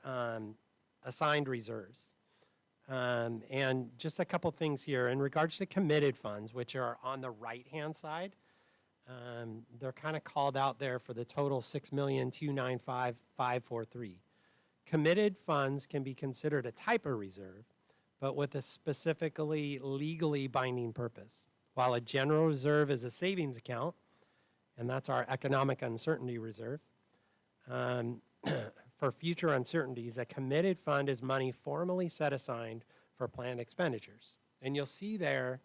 assigned reserves. And just a couple things here. In regards to committed funds, which are on the right-hand side, they're kind of called out there for the total $6,295,543. Committed funds can be considered a type of reserve, but with a specifically legally binding purpose. While a general reserve is a savings account, and that's our economic uncertainty reserve. For future uncertainties, a committed fund is money formally set aside for planned expenditures. And you'll see there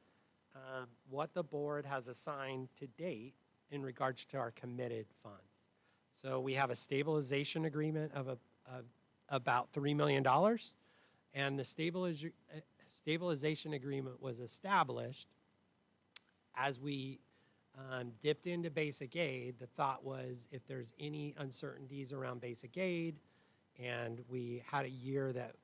what the board has assigned to date in regards to our committed funds. So we have a stabilization agreement of about $3 million, and the stabilization agreement was established as we dipped into basic aid. The thought was if there's any uncertainties around basic aid and we had a year that,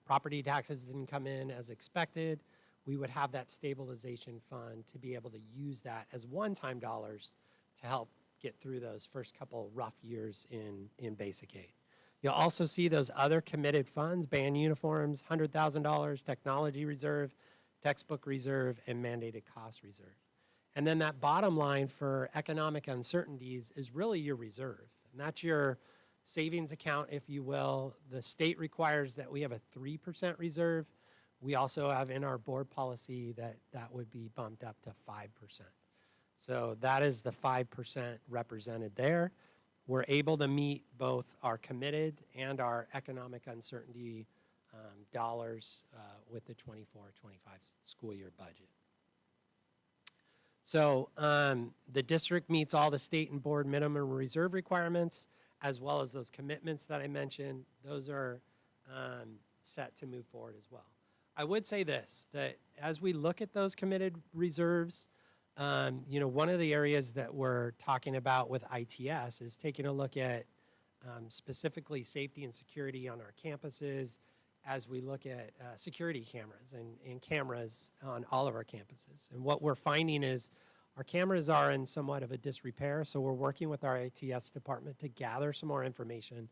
property taxes didn't come in as expected, we would have that stabilization fund to be able to use that as one-time dollars to help get through those first couple rough years in basic aid. You'll also see those other committed funds, band uniforms, $100,000, technology reserve, textbook reserve, and mandated cost reserve. And then that bottom line for economic uncertainties is really your reserve. And that's your savings account, if you will. The state requires that we have a 3% reserve. We also have in our board policy that that would be bumped up to 5%. So that is the 5% represented there. We're able to meet both our committed and our economic uncertainty dollars with the 24-25 school year budget. So the district meets all the state and board minimum reserve requirements, as well as those commitments that I mentioned. Those are set to move forward as well. I would say this, that as we look at those committed reserves, one of the areas that we're talking about with ITS is taking a look at specifically safety and security on our campuses as we look at security cameras and cameras on all of our campuses. And what we're finding is our cameras are in somewhat of a disrepair, so we're working with our ITS department to gather some more information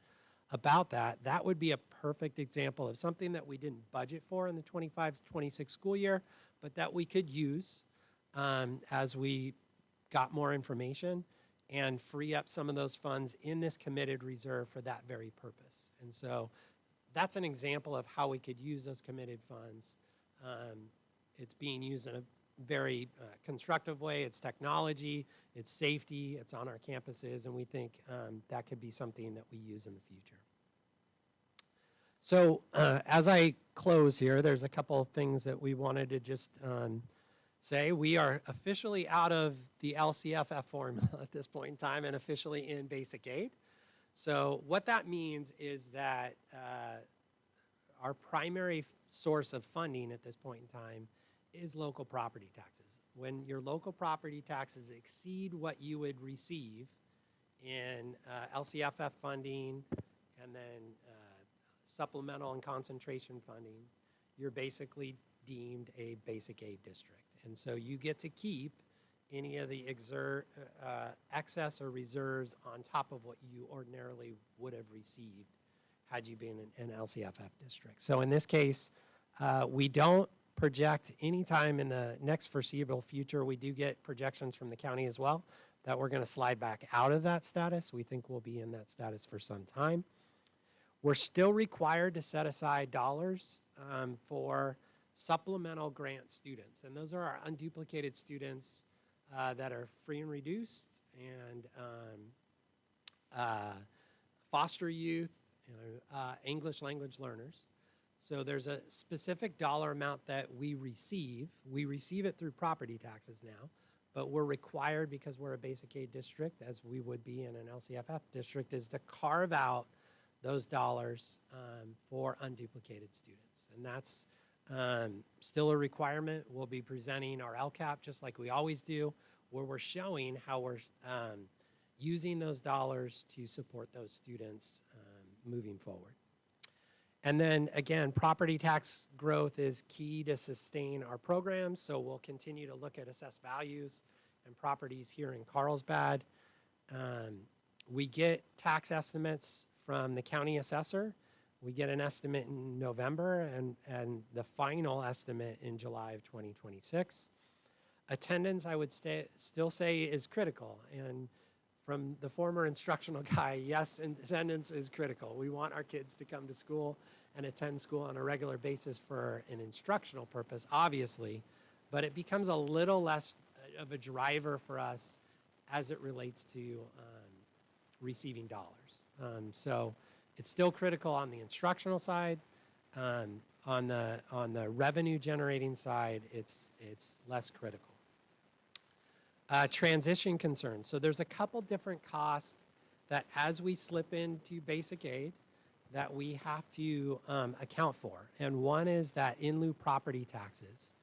about that. That would be a perfect example of something that we didn't budget for in the 25-26 school year, but that we could use as we got more information and free up some of those funds in this committed reserve for that very purpose. And so that's an example of how we could use those committed funds. It's being used in a very constructive way. It's technology, it's safety, it's on our campuses, and we think that could be something that we use in the future. So as I close here, there's a couple of things that we wanted to just say. We are officially out of the LCFF formula at this point in time and officially in basic aid. So what that means is that our primary source of funding at this point in time is local property taxes. When your local property taxes exceed what you would receive in LCFF funding and then supplemental and concentration funding, you're basically deemed a basic aid district. And so you get to keep any of the excess or reserves on top of what you ordinarily would have received had you been an LCFF district. So in this case, we don't project any time in the next foreseeable future. We do get projections from the county as well that we're going to slide back out of that status. We think we'll be in that status for some time. We're still required to set aside dollars for supplemental grant students. And those are our unduplicated students that are free and reduced and foster youth and English language learners. So there's a specific dollar amount that we receive. We receive it through property taxes now, but we're required, because we're a basic aid district, as we would be in an LCFF district, is to carve out those dollars for unduplicated students. And that's still a requirement. We'll be presenting our LCAP just like we always do, where we're showing how we're using those dollars to support those students moving forward. And then again, property tax growth is key to sustain our programs, so we'll continue to look at assessed values and properties here in Carlsbad. We get tax estimates from the county assessor. We get an estimate in November and the final estimate in July of 2026. Attendance, I would still say, is critical. And from the former instructional guy, yes, attendance is critical. We want our kids to come to school and attend school on a regular basis for an instructional purpose, obviously, but it becomes a little less of a driver for us as it relates to receiving dollars. So it's still critical on the instructional side. On the revenue generating side, it's less critical. Transition concerns. So there's a couple different costs that as we slip into basic aid that we have to account for. And one is that in lieu property taxes.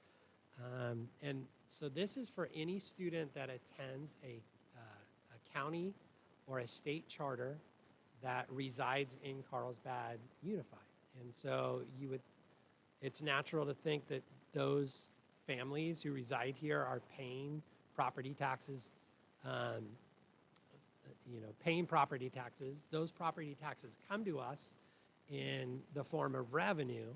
And so this is for any student that attends a county or a state charter that resides in Carlsbad Unified. And so it's natural to think that those families who reside here are paying property taxes, paying property taxes. Those property taxes come to us in the form of revenue.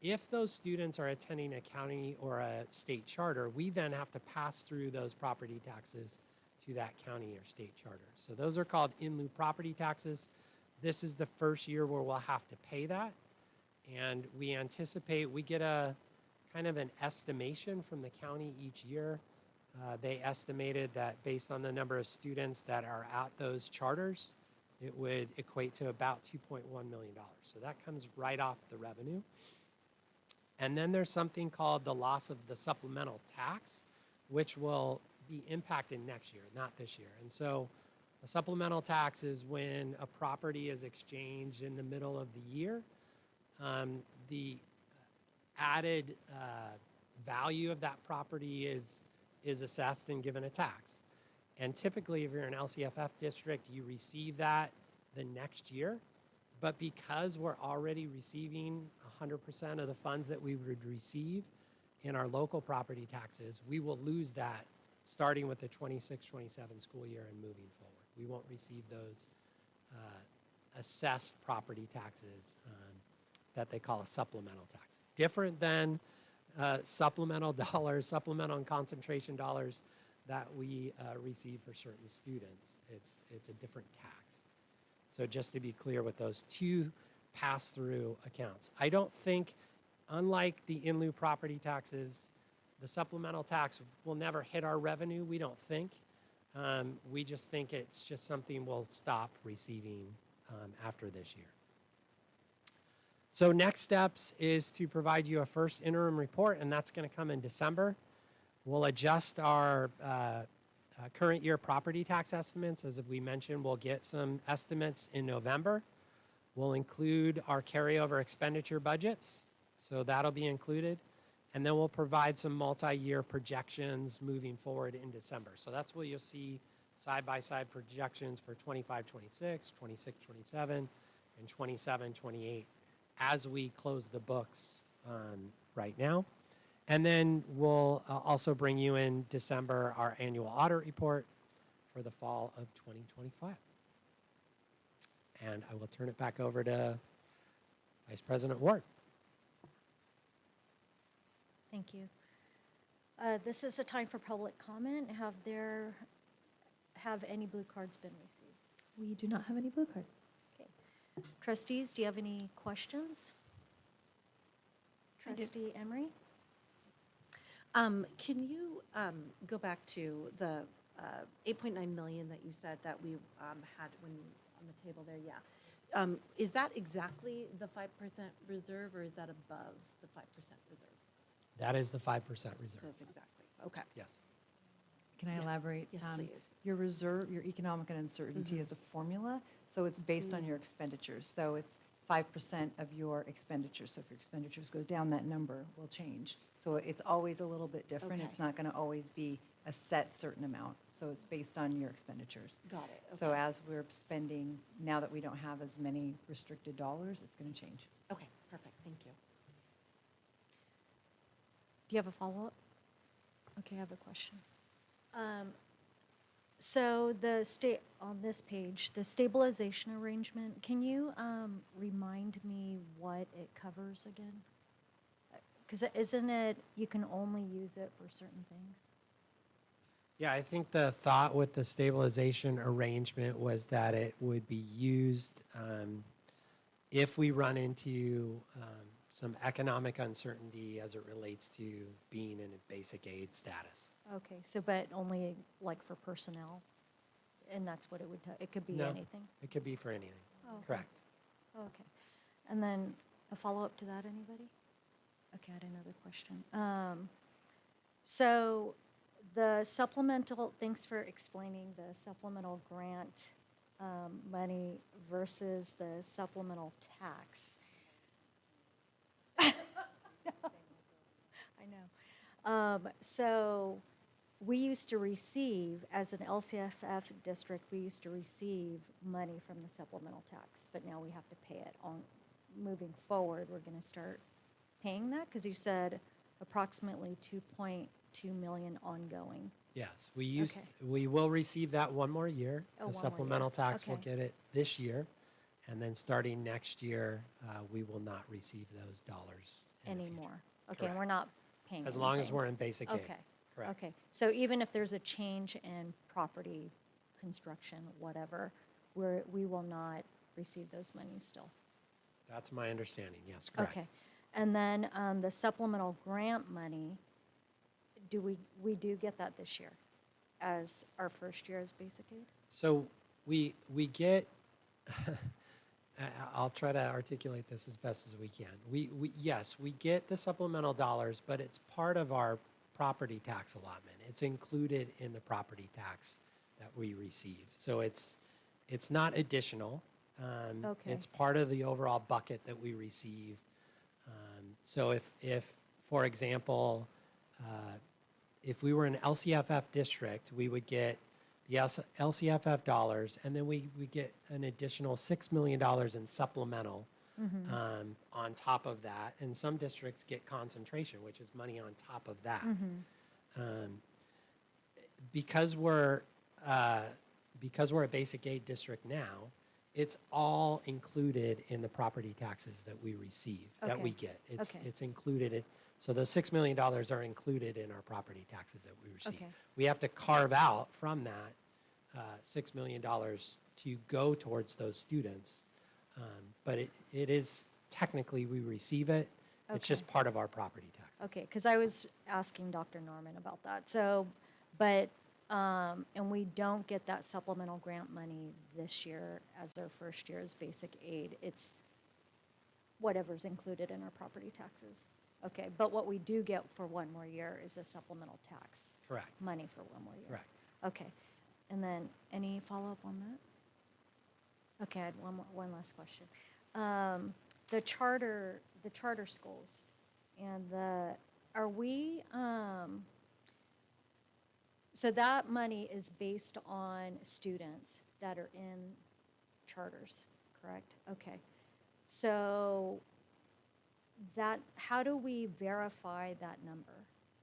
If those students are attending a county or a state charter, we then have to pass through those property taxes to that county or state charter. So those are called in lieu property taxes. this is the first year where we'll have to pay that. And we anticipate, we get a kind of an estimation from the county each year. They estimated that based on the number of students that are at those charters, it would equate to about $2.1 million. So that comes right off the revenue. And then there's something called the loss of the supplemental tax, which will be impacted next year, not this year. And so a supplemental tax is when a property is exchanged in the middle of the year. The added value of that property is assessed and given a tax. And typically, if you're an LCFF district, you receive that the next year. But because we're already receiving 100% of the funds that we would receive in our local property taxes, we will lose that starting with the 26-27 school year and moving forward. We won't receive those assessed property taxes that they call a supplemental tax. Different than supplemental dollars, supplemental and concentration dollars that we receive for certain students. It's a different tax. So just to be clear with those two pass-through accounts. I don't think, unlike the in lieu property taxes, the supplemental tax will never hit our revenue, we don't think. We just think it's just something we'll stop receiving after this year. So next steps is to provide you a first interim report, and that's going to come in December. We'll adjust our current year property tax estimates. As we mentioned, we'll get some estimates in November. We'll include our carryover expenditure budgets, so that'll be included. And then we'll provide some multi-year projections moving forward in December. So that's where you'll see side-by-side projections for 25-26, 26-27, and 27-28 as we close the books right now. And then we'll also bring you in December our annual audit report for the fall of 2025. And I will turn it back over to Vice President Ward. Thank you. This is a time for public comment. Have any blue cards been received? We do not have any blue cards. Okay. Trustees, do you have any questions? Trustee Emery? Can you go back to the 8.9 million that you said that we had when on the table there? Yeah. Is that exactly the 5% reserve, or is that above the 5% reserve? That is the 5% reserve. So it's exactly, okay. Yes. Can I elaborate? Yes, please. Your reserve, your economic and uncertainty is a formula, so it's based on your expenditures. So it's 5% of your expenditures. So if your expenditures go down, that number will change. So it's always a little bit different. Okay. It's not going to always be a set certain amount. So it's based on your expenditures. Got it. So Okay. as we're spending, now that we don't have as many restricted dollars, it's going to change. Okay, perfect. Thank you. Do you have a follow-up? Okay, I have a question. So on this page, the stabilization arrangement, can you remind me what it covers again? Because isn't it, you can only use it for certain things? Yeah, I think the thought with the stabilization arrangement was that it would be used if we run into some economic uncertainty as it relates to being in a basic aid status. Okay, so but only like for personnel? And that's what it would, it could be No, anything? It could be for anything. Oh, okay. Correct. Okay. And then a follow-up to that, anybody? Okay, I had another question. So the supplemental, thanks for explaining the supplemental grant money versus the supplemental tax. I know. So we used to receive, as an LCFF district, we used to receive money from the supplemental tax, but now we have to pay it on, moving forward, we're going to start paying that? Because you said approximately 2.2 million ongoing. Yes, Okay. we will receive that one more year. Oh, one more The year. supplemental tax, we'll Okay. get it this year. And then starting next year, we will not receive those dollars in the future. Anymore. Okay, and we're not paying As long as anything. we're in basic aid. Okay. Correct. Okay, so even if there's a change in property, construction, whatever, we will not receive those monies still. That's my understanding, yes, correct. Okay. And then the supplemental grant money, we do get that this year as our first year as basic aid? So we get, I'll try to articulate this as best as we can. Yes, we get the supplemental dollars, but it's part of our property tax allotment. It's included in the property tax that we receive. So it's not additional. Okay. It's part of the overall bucket that we receive. So if for example, if we were an LCFF district, we would get the LCFF dollars, and then we get an additional $6 million in supplemental on top of that. And some districts get concentration, which is money on top of that. Because we're a basic aid district now, it's all included in the property taxes that we receive, that we Okay. get. Okay. It's included. So those $6 million are included in our property taxes that we receive. Okay. We have to carve out from that $6 million to go towards those students. But it is technically, we receive it. It's just Okay. part of our property taxes. Okay, because I was asking Dr. Norman about that. So, but, and we don't get that supplemental grant money this year as our first year as basic aid. It's whatever's included in our property taxes. Okay, but what we do get for one more year is a supplemental tax. Correct. Money for one more year. Correct. Okay, and then any follow-up on that? Okay, I had one last question. The charter schools and are we, so that money is based on students that are in charters, correct? Okay. So how do we verify that number?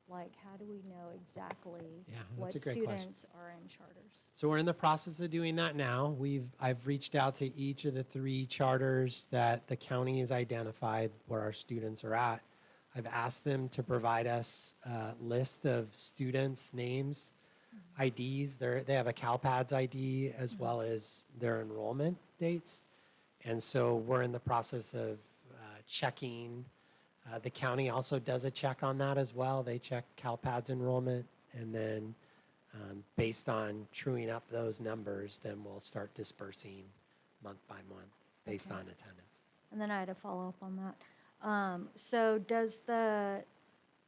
Like, how do we know exactly what that's a great question. students are in charters? So we're in the process of doing that now. I've reached out to each of the 3 charters that the county has identified where our students are at. I've asked them to provide us a list of students' names, IDs. They have a CalPADS ID as well as their enrollment dates. And so we're in the process of checking. The county also does a check on that as well. They check CalPADS enrollment, and then based on truing up those numbers, then we'll start dispersing month by month based on attendance. And then I had a follow-up on that. So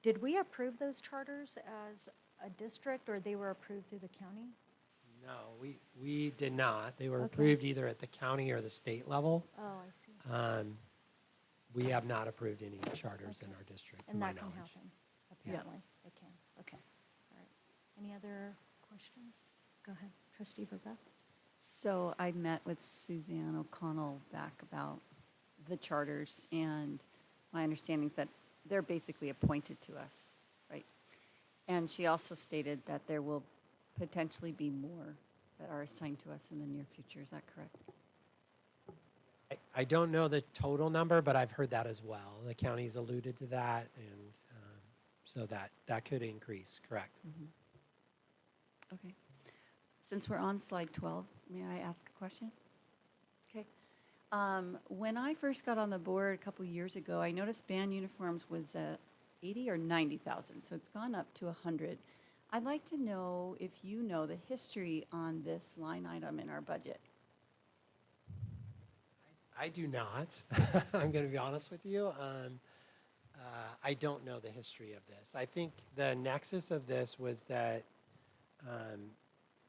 did we approve those charters as a district, or they were approved through the county? No, we did not. They were Okay. approved either at the county or the state level. Oh, I see. We have not approved any charters in our district, to And my that can knowledge. happen, apparently. It can, okay. All right. Any other questions? Go ahead, trustee Verbeck. So I met with Suzanne O'Connell back about the charters, and my understanding is that they're basically appointed to us, right? And she also stated that there will potentially be more that are assigned to us in the near future. Is that correct? I don't know the total number, but I've heard that as well. The county's alluded to that, and so that could increase, correct? Okay. Since we're on slide 12, may I ask a question? Okay. When I first got on the board a couple years ago, I noticed band uniforms was 80 or 90,000, so it's gone up to 100. I'd like to know if you know the history on this line item in our budget. I do not. I'm going to be honest with you. I don't know the history of this. I think the nexus of this was that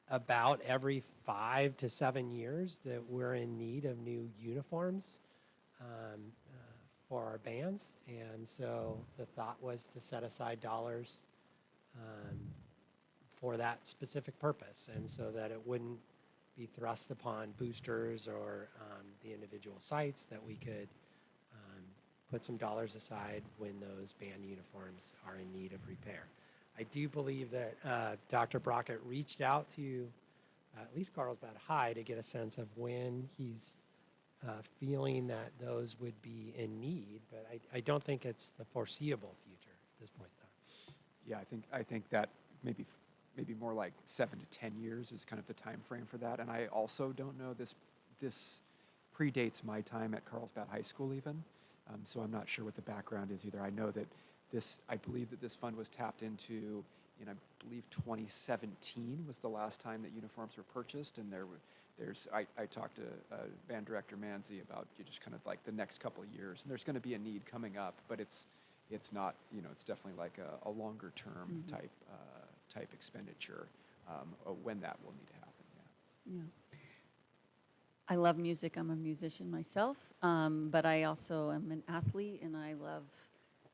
about every 5 to 7 years that we're in need of new uniforms for our bands. And so the thought was to set aside dollars for that specific purpose, and so that it wouldn't be thrust upon boosters or the individual sites, that we could put some dollars aside when those band uniforms are in need of repair. I do believe that Dr. Brockett reached out to at least Carlsbad High to get a sense of when he's feeling that those would be in need, but I don't think it's the foreseeable future at this point in time. Yeah, I think that maybe more like 7 to 10 years is kind of the time frame for that. And I also don't know this predates my time at Carlsbad High School even. So I'm not sure what the background is either. I know that I believe that this fund was tapped into in, I believe, 2017 was the last time that uniforms were purchased. And I talked to band director Manzi about just kind of like the next couple of years. And there's going to be a need coming up, but it's not, it's definitely like a longer term type expenditure when that will need to happen, yeah. Yeah. I love music. I'm a musician myself, but I also am an athlete, and I love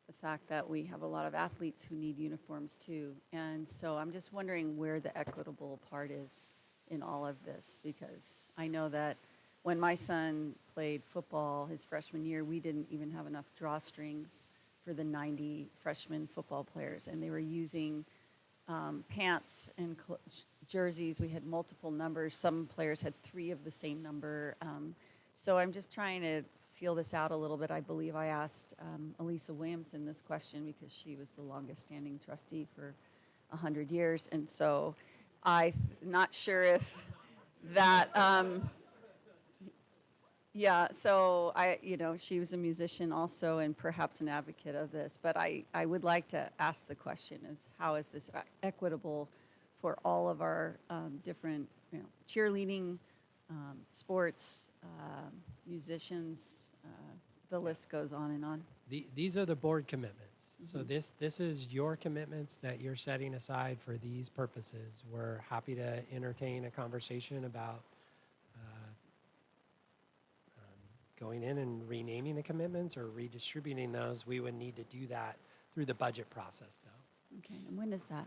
the fact that we have a lot of athletes who need uniforms too. And so I'm just wondering where the equitable part is in all of this, because I know that when my son played football his freshman year, we didn't even have enough drawstrings for the 90 freshman football players, and they were using pants and jerseys. We had multiple numbers. Some players had 3 of the same number. So I'm just trying to feel this out a little bit. I believe I asked Elisa Williamson this question because she was the longest standing trustee for 100 years. And so I'm not sure if that, yeah, so she was a musician also and perhaps an advocate of this. But I would like to ask the question is how is this equitable for all of our different, cheerleading, sports, musicians, the list goes on and on. These are the board commitments. So this is your commitments that you're setting aside for these purposes. We're happy to entertain a conversation about going in and renaming the commitments or redistributing those. We would need to do that through the budget process, though. Okay, and when is that?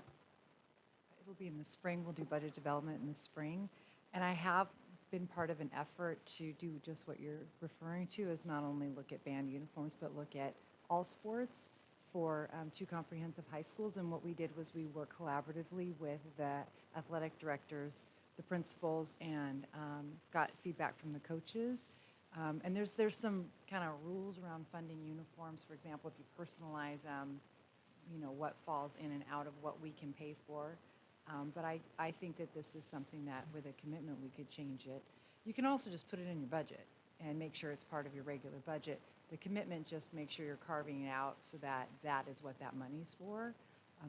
It'll be in the spring. We'll do budget development in the spring. And I have been part of an effort to do just what you're referring to, is not only look at band uniforms, but look at all sports for 2 comprehensive high schools. And what we did was we worked collaboratively with the athletic directors, the principals, and got feedback from the coaches. And there's some kind of rules around funding uniforms. For example, if you personalize them, what falls in and out of what we can pay for. But I think that this is something that with a commitment we could change it. You can also just put it in your budget and make sure it's part of your regular budget. The commitment, just make sure you're carving it out so that that is what that money's for.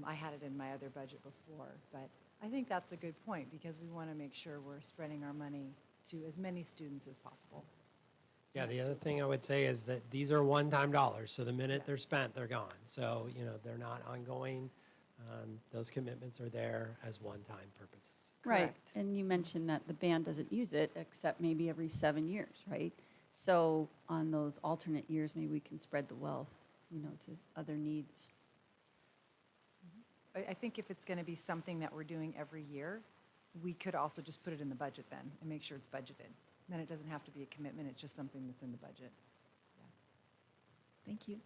I had it in my other budget before, but I think that's a good point because we want to make sure we're spreading our money to as many students as possible. Yeah, the other thing I would say is that these are one-time dollars. So the minute they're spent, they're gone. So, they're not ongoing. Those commitments are there as one-time purposes. Right, Correct. and you mentioned that the band doesn't use it except maybe every 7 years, right? So on those alternate years, maybe we can spread the wealth, to other needs. I think if it's going to be something that we're doing every year, we could also just put it in the budget then and make sure it's budgeted. Then it doesn't have to be a commitment, it's just something that's in the budget. Thank you.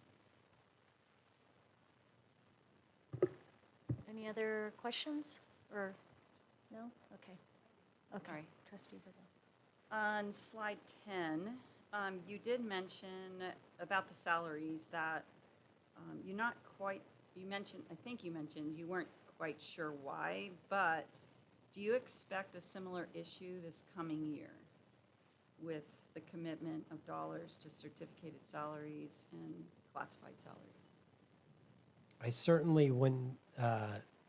Any other questions or, no? Okay. Okay. Sorry. Trustee Burgo. On slide 10, you did mention about the salaries that you mentioned, I think you mentioned you weren't quite sure why, but do you expect a similar issue this coming year with the commitment of dollars to certificated salaries and classified salaries? I certainly wouldn't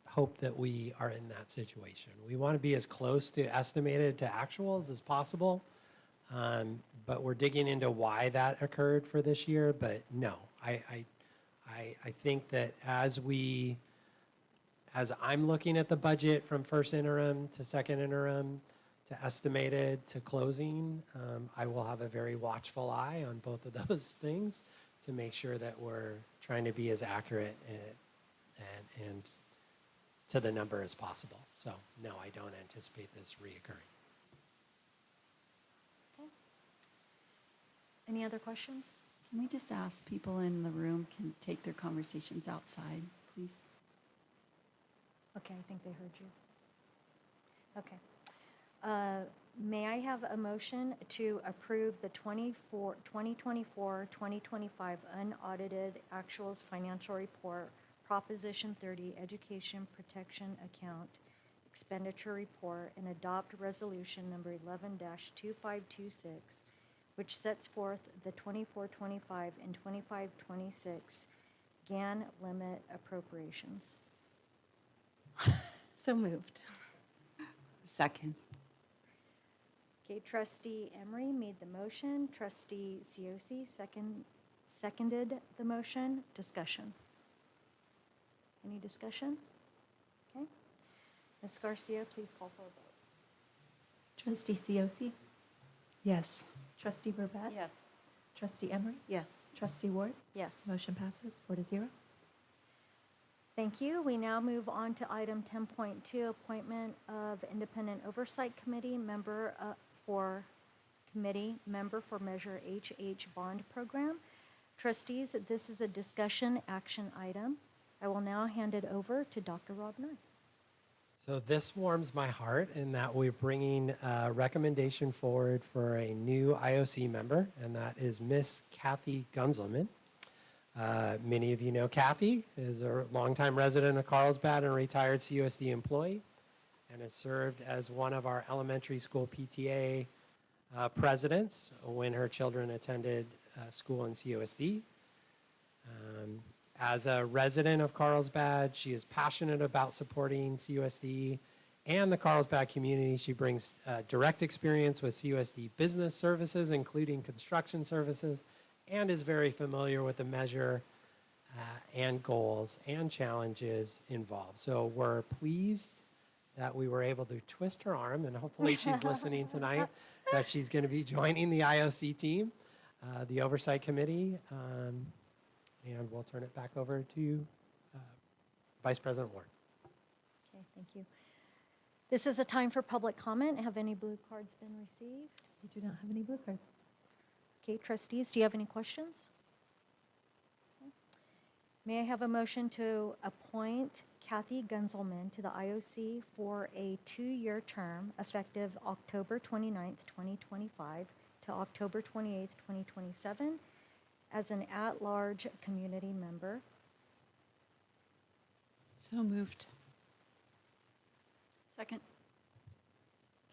hope that we are in that situation. We want to be as close to estimated to actuals as possible, but we're digging into why that occurred for this year. But no, I think that as I'm looking at the budget from first interim to second interim to estimated to closing, I will have a very watchful eye on both of those things to make sure that we're trying to be as accurate and to the number as possible. So no, I don't anticipate this reoccurring. Okay. Any other questions? Can we just ask people in the room can take their conversations outside, please? Okay, I think they heard you. Okay. May I have a motion to approve the 2024-2025 unaudited actuals financial report, Proposition 30 Education Protection Account Expenditure Report, and adopt resolution number 11-2526 which sets forth the 24-25 and 25-26 GAN limit appropriations. So moved. Second. Okay, trustee Emery made the motion. Trustee Cioce seconded the motion. Discussion. Any discussion? Okay. Ms. Garcia, please call for a vote. Trustee Cioce? Yes. Trustee Verbat? Yes. Trustee Emery? Yes. Trustee Ward? Yes. Motion passes 4-0. Thank you. We now move on to item 10.2, appointment of independent oversight committee member for Measure HH bond program. Trustees, this is a discussion action item. I will now hand it over to Dr. Rob Nye. So this warms my heart in that we're bringing a recommendation forward for a new IOC member, and that is Miss Kathy Gunzelman. Many of you know Kathy is a longtime resident of Carlsbad and a retired CUSD employee, and has served as one of our elementary school PTA presidents when her children attended school in CUSD. As a resident of Carlsbad, she is passionate about supporting CUSD and the Carlsbad community. She brings direct experience with CUSD business services, including construction services, and is very familiar with the measure and goals and challenges involved. So we're pleased that we were able to twist her arm, and hopefully she's listening tonight, that she's going to be joining the IOC team, the Oversight Committee. And we'll turn it back over to Vice President Ward. Okay, thank you. This is a time for public comment. Have any blue cards been received? We do not have any blue cards. Okay, trustees, do you have any questions? Okay. May I have a motion to appoint Kathy Gunzelman to the IOC for a 2-year term effective October 29th, 2025 to October 28th, 2027 as an at-large community member? So moved. Second.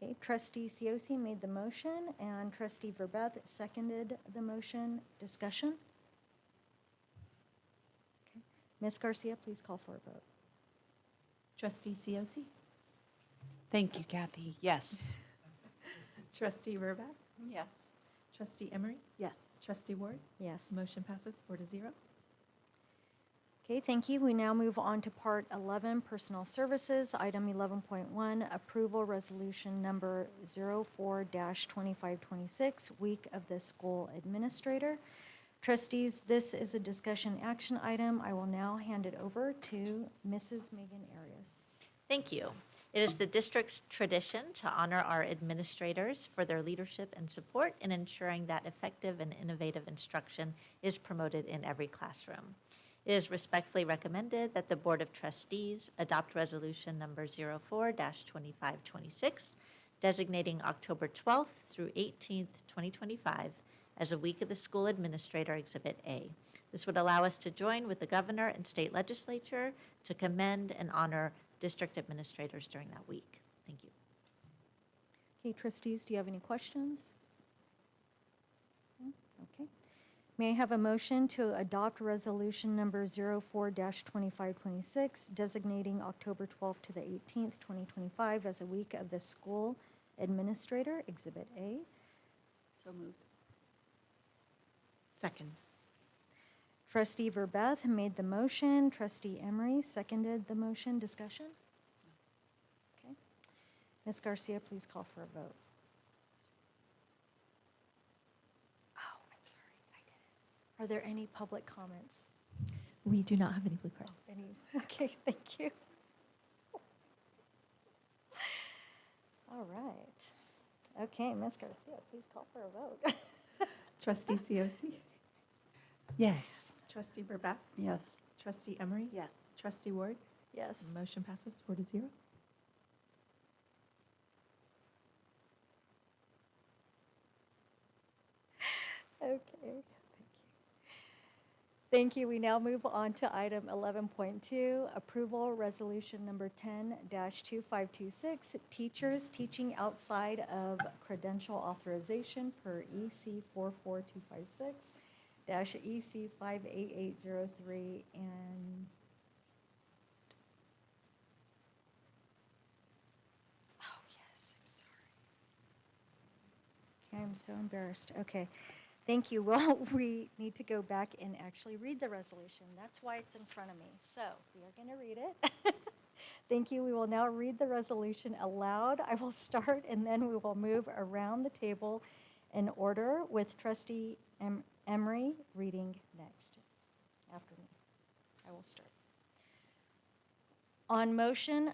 Okay, trustee Cioce made the motion and trustee Verbat seconded the motion. Discussion? Okay. Ms. Garcia, please call for a vote. Trustee Cioce? Thank you, Kathy. Yes. Trustee Verbat? Yes. Trustee Emery? Yes. Trustee Ward? Yes. Motion passes 4-0. Okay, thank you. We now move on to Part 11, Personnel Services. Item 11.1, Approval Resolution Number 04-2526, Week of the School Administrator. Trustees, this is a discussion action item. I will now hand it over to Mrs. Megan Arias. Thank you. It is the district's tradition to honor our administrators for their leadership and support in ensuring that effective and innovative instruction is promoted in every classroom. It is respectfully recommended that the Board of Trustees adopt Resolution Number 04-2526, designating October 12th through 18th, 2025 as a Week of the School Administrator Exhibit A. This would allow us to join with the governor and state legislature to commend and honor district administrators during that week. Thank you. Okay, trustees, do you have any questions? Okay. May I have a motion to adopt Resolution Number 04-2526, designating October 12th to the 18th, 2025 as a Week of the School Administrator, Exhibit A? So moved. Second. Trustee Verbat made the motion. Trustee Emery seconded the motion. Discussion? Okay. Ms. Garcia, please call for a vote. Oh, I'm sorry, I did it. Are there any public comments? We do not have any blue cards. Any? Okay, thank you. All right. Okay, Ms. Garcia, please call for a vote. Trustee Cioce? Yes. Trustee Verbat? Yes. Trustee Emery? Yes. Trustee Ward? Yes. Motion passes 4-0. Okay, thank you. Thank you. We now move on to item 11.2, approval resolution number 10-2526, teachers teaching outside of credential authorization per EC 44256-EC 58803 and oh yes, I'm sorry. Okay, I'm so embarrassed. Okay. Thank you. Well, we need to go back and actually read the resolution. That's why it's in front of me. So we are going to read it. Thank you. We will now read the resolution aloud. I will start, and then we will move around the table in order with Trustee Emery reading next after me. I will start. On motion,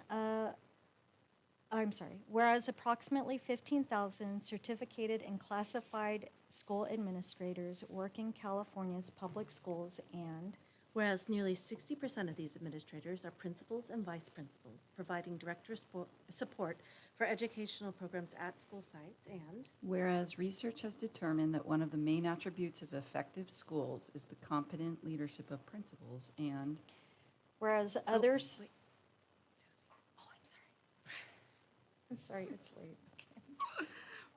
whereas approximately 15,000 certificated and classified school administrators work in California's public schools, and Whereas nearly 60% of these administrators are principals and vice principals, providing director support for educational programs at school sites, and Whereas research has determined that one of the main attributes of effective schools is the competent leadership of principals, and whereas others. Oh, I'm sorry. I'm sorry, it's late. Okay.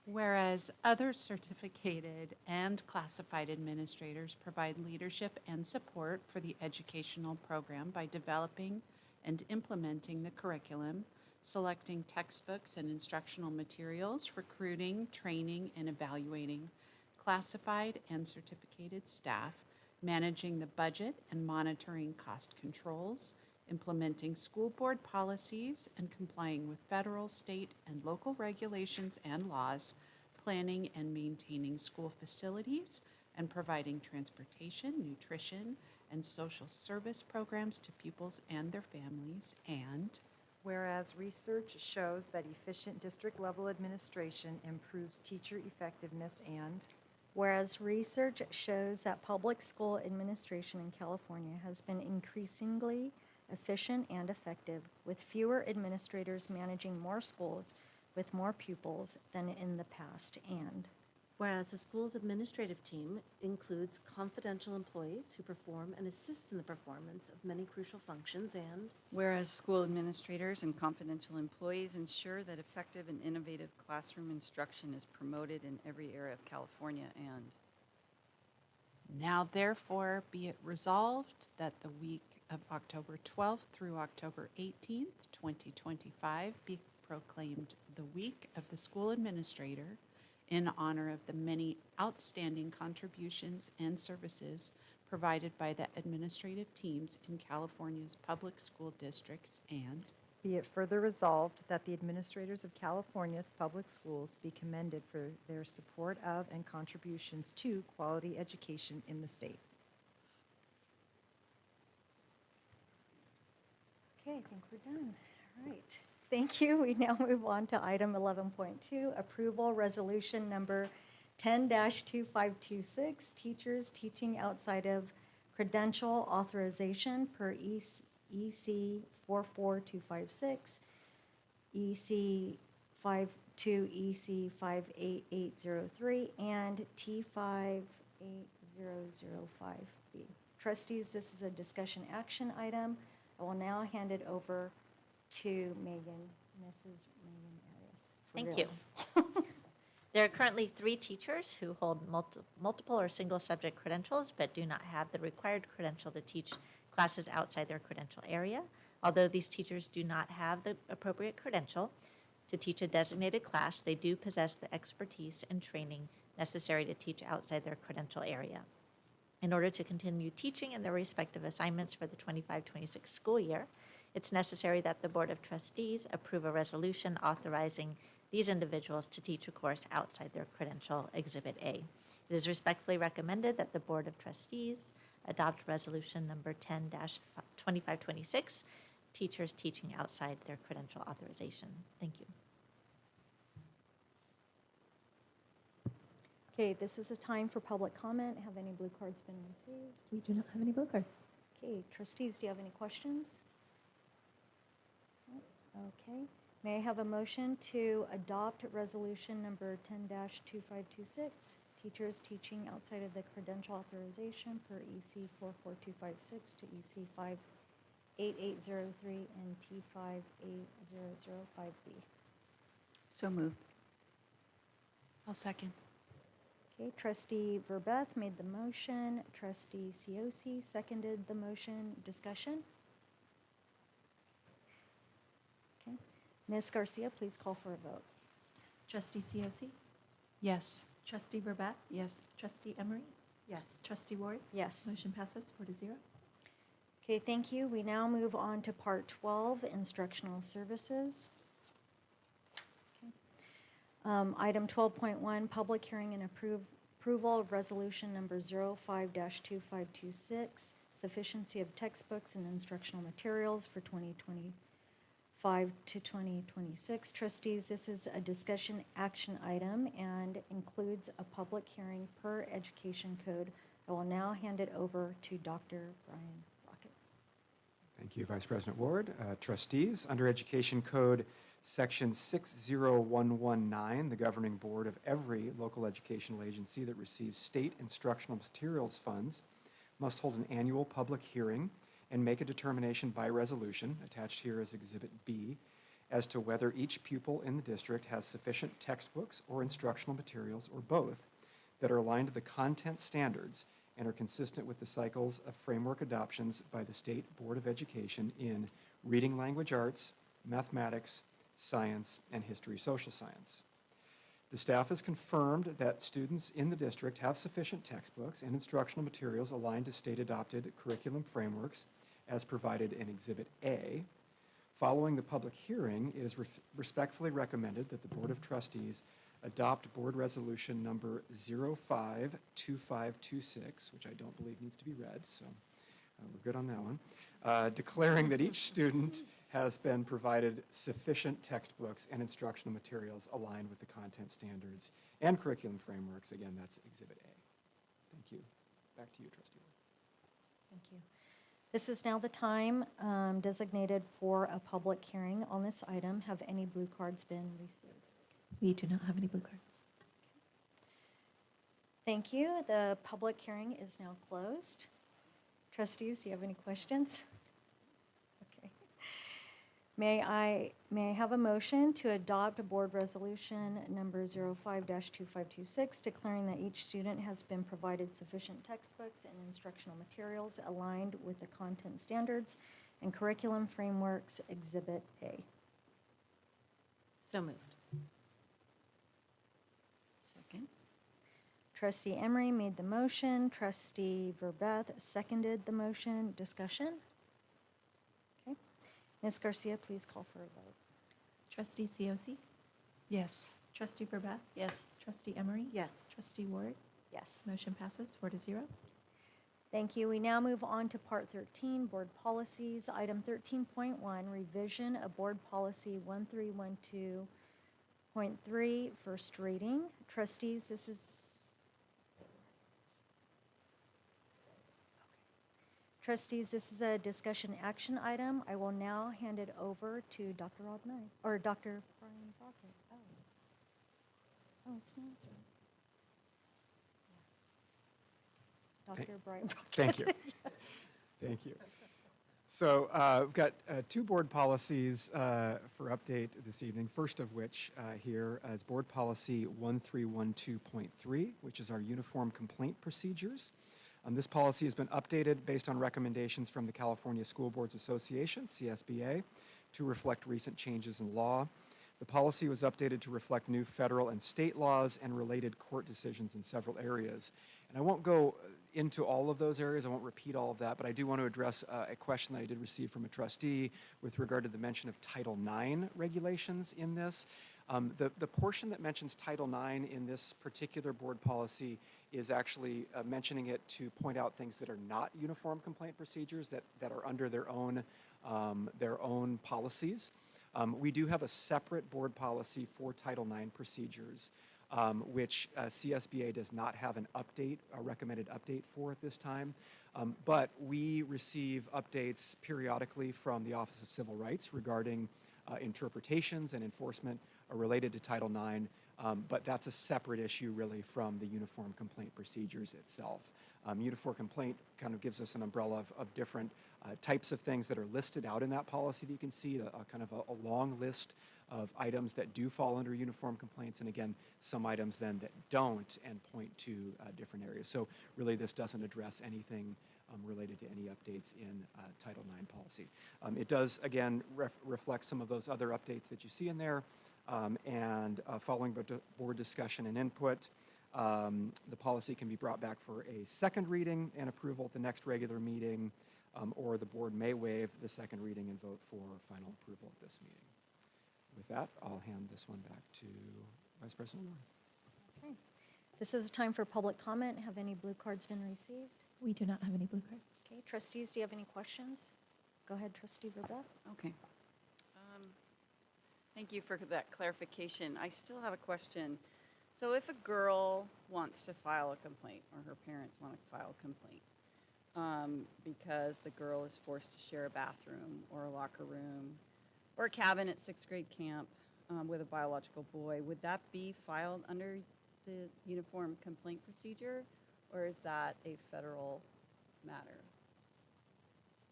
Whereas other certificated and classified administrators provide leadership and support for the educational program by developing and implementing the curriculum, selecting textbooks and instructional materials, recruiting, training, and evaluating classified and certificated staff, managing the budget and monitoring cost controls, implementing school board policies and complying with federal, state, and local regulations and laws, planning and maintaining school facilities, and providing transportation, nutrition, and social service programs to pupils and their families, and Whereas research shows that efficient district-level administration improves teacher effectiveness, and Whereas research shows that public school administration in California has been increasingly efficient and effective, with fewer administrators managing more schools with more pupils than in the past, and whereas the school's administrative team includes confidential employees who perform and assist in the performance of many crucial functions, and whereas school administrators and confidential employees ensure that effective and innovative classroom instruction is promoted in every area of California, and now therefore be it resolved that the week of October 12th through October 18th, 2025 be proclaimed the week of the school administrator in honor of the many outstanding contributions and services provided by the administrative teams in California's public school districts, and be it further resolved that the administrators of California's public schools be commended for their support of and contributions to quality education in the state. okay, I think we're done. All right. Thank you. We now move on to item 11.2, approval resolution number 10-2526, teachers teaching outside of credential authorization per EC 44256, EC 52EC 58803, and T58005B. Trustees, this is a discussion action item. I will now hand it over to Megan, Mrs. Megan Arias. for Thank reals. you. There are currently 3 teachers who hold multiple or single subject credentials but do not have the required credential to teach classes outside their credential area. Although these teachers do not have the appropriate credential to teach a designated class, they do possess the expertise and training necessary to teach outside their credential area. In order to continue teaching in their respective assignments for the 25-26 school year, it's necessary that the Board of Trustees approve a resolution authorizing these individuals to teach a course outside their credential, Exhibit A. It is respectfully recommended that the Board of Trustees adopt resolution number 10-2526, teachers teaching outside their credential authorization. Thank you. Okay, this is a time for public comment. Have any blue cards been received? We do not have any blue cards. Okay, trustees, do you have any questions? Okay. May I have a motion to adopt resolution number 10-2526, teachers teaching outside of the credential authorization per EC 44256 to EC 58803 and T 58005B. So moved. I'll second. Okay, trustee Verbeth made the motion, trustee Cioce seconded the motion. Discussion? Okay. Ms. Garcia, please call for a vote. Trustee Cioce? Yes. Trustee Verbat? Yes. Trustee Emery? Yes. Trustee Ward? Yes. Motion passes 4-0. Okay, thank you. We now move on to Part 12, Instructional Services. Item 12.1, public hearing and approval of resolution number 05-2526, sufficiency of textbooks and instructional materials for 2025 to 2026. Trustees, this is a discussion action item and includes a public hearing per education code. I will now hand it over to Dr. Brian Rocket. Thank you, Vice President Ward. Trustees, under Education Code Section 60119, the governing board of every local educational agency that receives state instructional materials funds must hold an annual public hearing and make a determination by resolution, attached here as Exhibit B, as to whether each pupil in the district has sufficient textbooks or instructional materials, or both, that are aligned to the content standards and are consistent with the cycles of framework adoptions by the State Board of Education in reading language arts, mathematics, science, and history social science. The staff has confirmed that students in the district have sufficient textbooks and instructional materials aligned to state-adopted curriculum frameworks as provided in Exhibit A. Following the public hearing, it is respectfully recommended that the Board of Trustees adopt Board Resolution number 052526, which I don't believe needs to be read, so we're good on that one, declaring that each student has been provided sufficient textbooks and instructional materials aligned with the content standards and curriculum frameworks. Again, that's Exhibit A. Thank you. Back to you, Trustee Ward. Thank you. This is now the time designated for a public hearing on this item. Have any blue cards been received? We do not have any blue cards. Thank you. The public hearing is now closed. Trustees, do you have any questions? Okay. May I have a motion to adopt a board resolution number 05-2526, declaring that each student has been provided sufficient textbooks and instructional materials aligned with the content standards and curriculum frameworks, Exhibit A. So moved. Second. Trustee Emery made the motion. Trustee Verbeth seconded the motion. Discussion? Okay. Ms. Garcia, please call for a vote. Trustee Cioce? Yes. Trustee Verbat? Yes. Trustee Emery? Yes. Trustee Ward? Yes. Motion passes 4-0. Thank you. We now move on to Part 13, Board Policies. Item 13.1, revision of Board Policy 1312.3, first reading. Trustees, this is... Trustees, this is a discussion action item. I will now hand it over to Dr. Rob Knight, or Dr. Brian Brockett. Oh, it's not. Dr. Brian Brockett. Thank you. Yes. Thank you. So we've got two board policies for update this evening, first of which here is Board Policy 1312.3, which is our uniform complaint procedures. This policy has been updated based on recommendations from the California School Boards Association, CSBA, to reflect recent changes in law. The policy was updated to reflect new federal and state laws and related court decisions in several areas. And I won't go into all of those areas. I won't repeat all of that, but I do want to address a question that I did receive from a trustee with regard to the mention of Title IX regulations in this. The portion that mentions Title IX in this particular board policy is actually mentioning it to point out things that are not uniform complaint procedures that are under their own policies. We do have a separate board policy for Title IX procedures, which CSBA does not have an update, a recommended update for at this time. But we receive updates periodically from the Office of Civil Rights regarding interpretations and enforcement related to Title IX But that's a separate issue really from the uniform complaint procedures itself. Uniform complaint kind of gives us an umbrella of different types of things that are listed out in that policy that you can see, a kind of a long list of items that do fall under uniform complaints, and again, some items then that don't and point to different areas. So really this doesn't address anything related to any updates in Title IX policy. It does, again, reflect some of those other updates that you see in there, and following board discussion and input, the policy can be brought back for a second reading and approval at the next regular meeting, or the board may waive the second reading and vote for final approval at this meeting. With that, I'll hand this one back to Vice President Warren. Okay. This is a time for public comment. Have any blue cards been received? We do not have any blue cards. Okay, trustees, do you have any questions? Go ahead, trustee Verbeck. Okay. Thank you for that clarification. I still have a question. So if a girl wants to file a complaint, or her parents want to file a complaint, because the girl is forced to share a bathroom or a locker room or a cabin at sixth grade camp with a biological boy, would that be filed under the uniform complaint procedure, or is that a federal matter?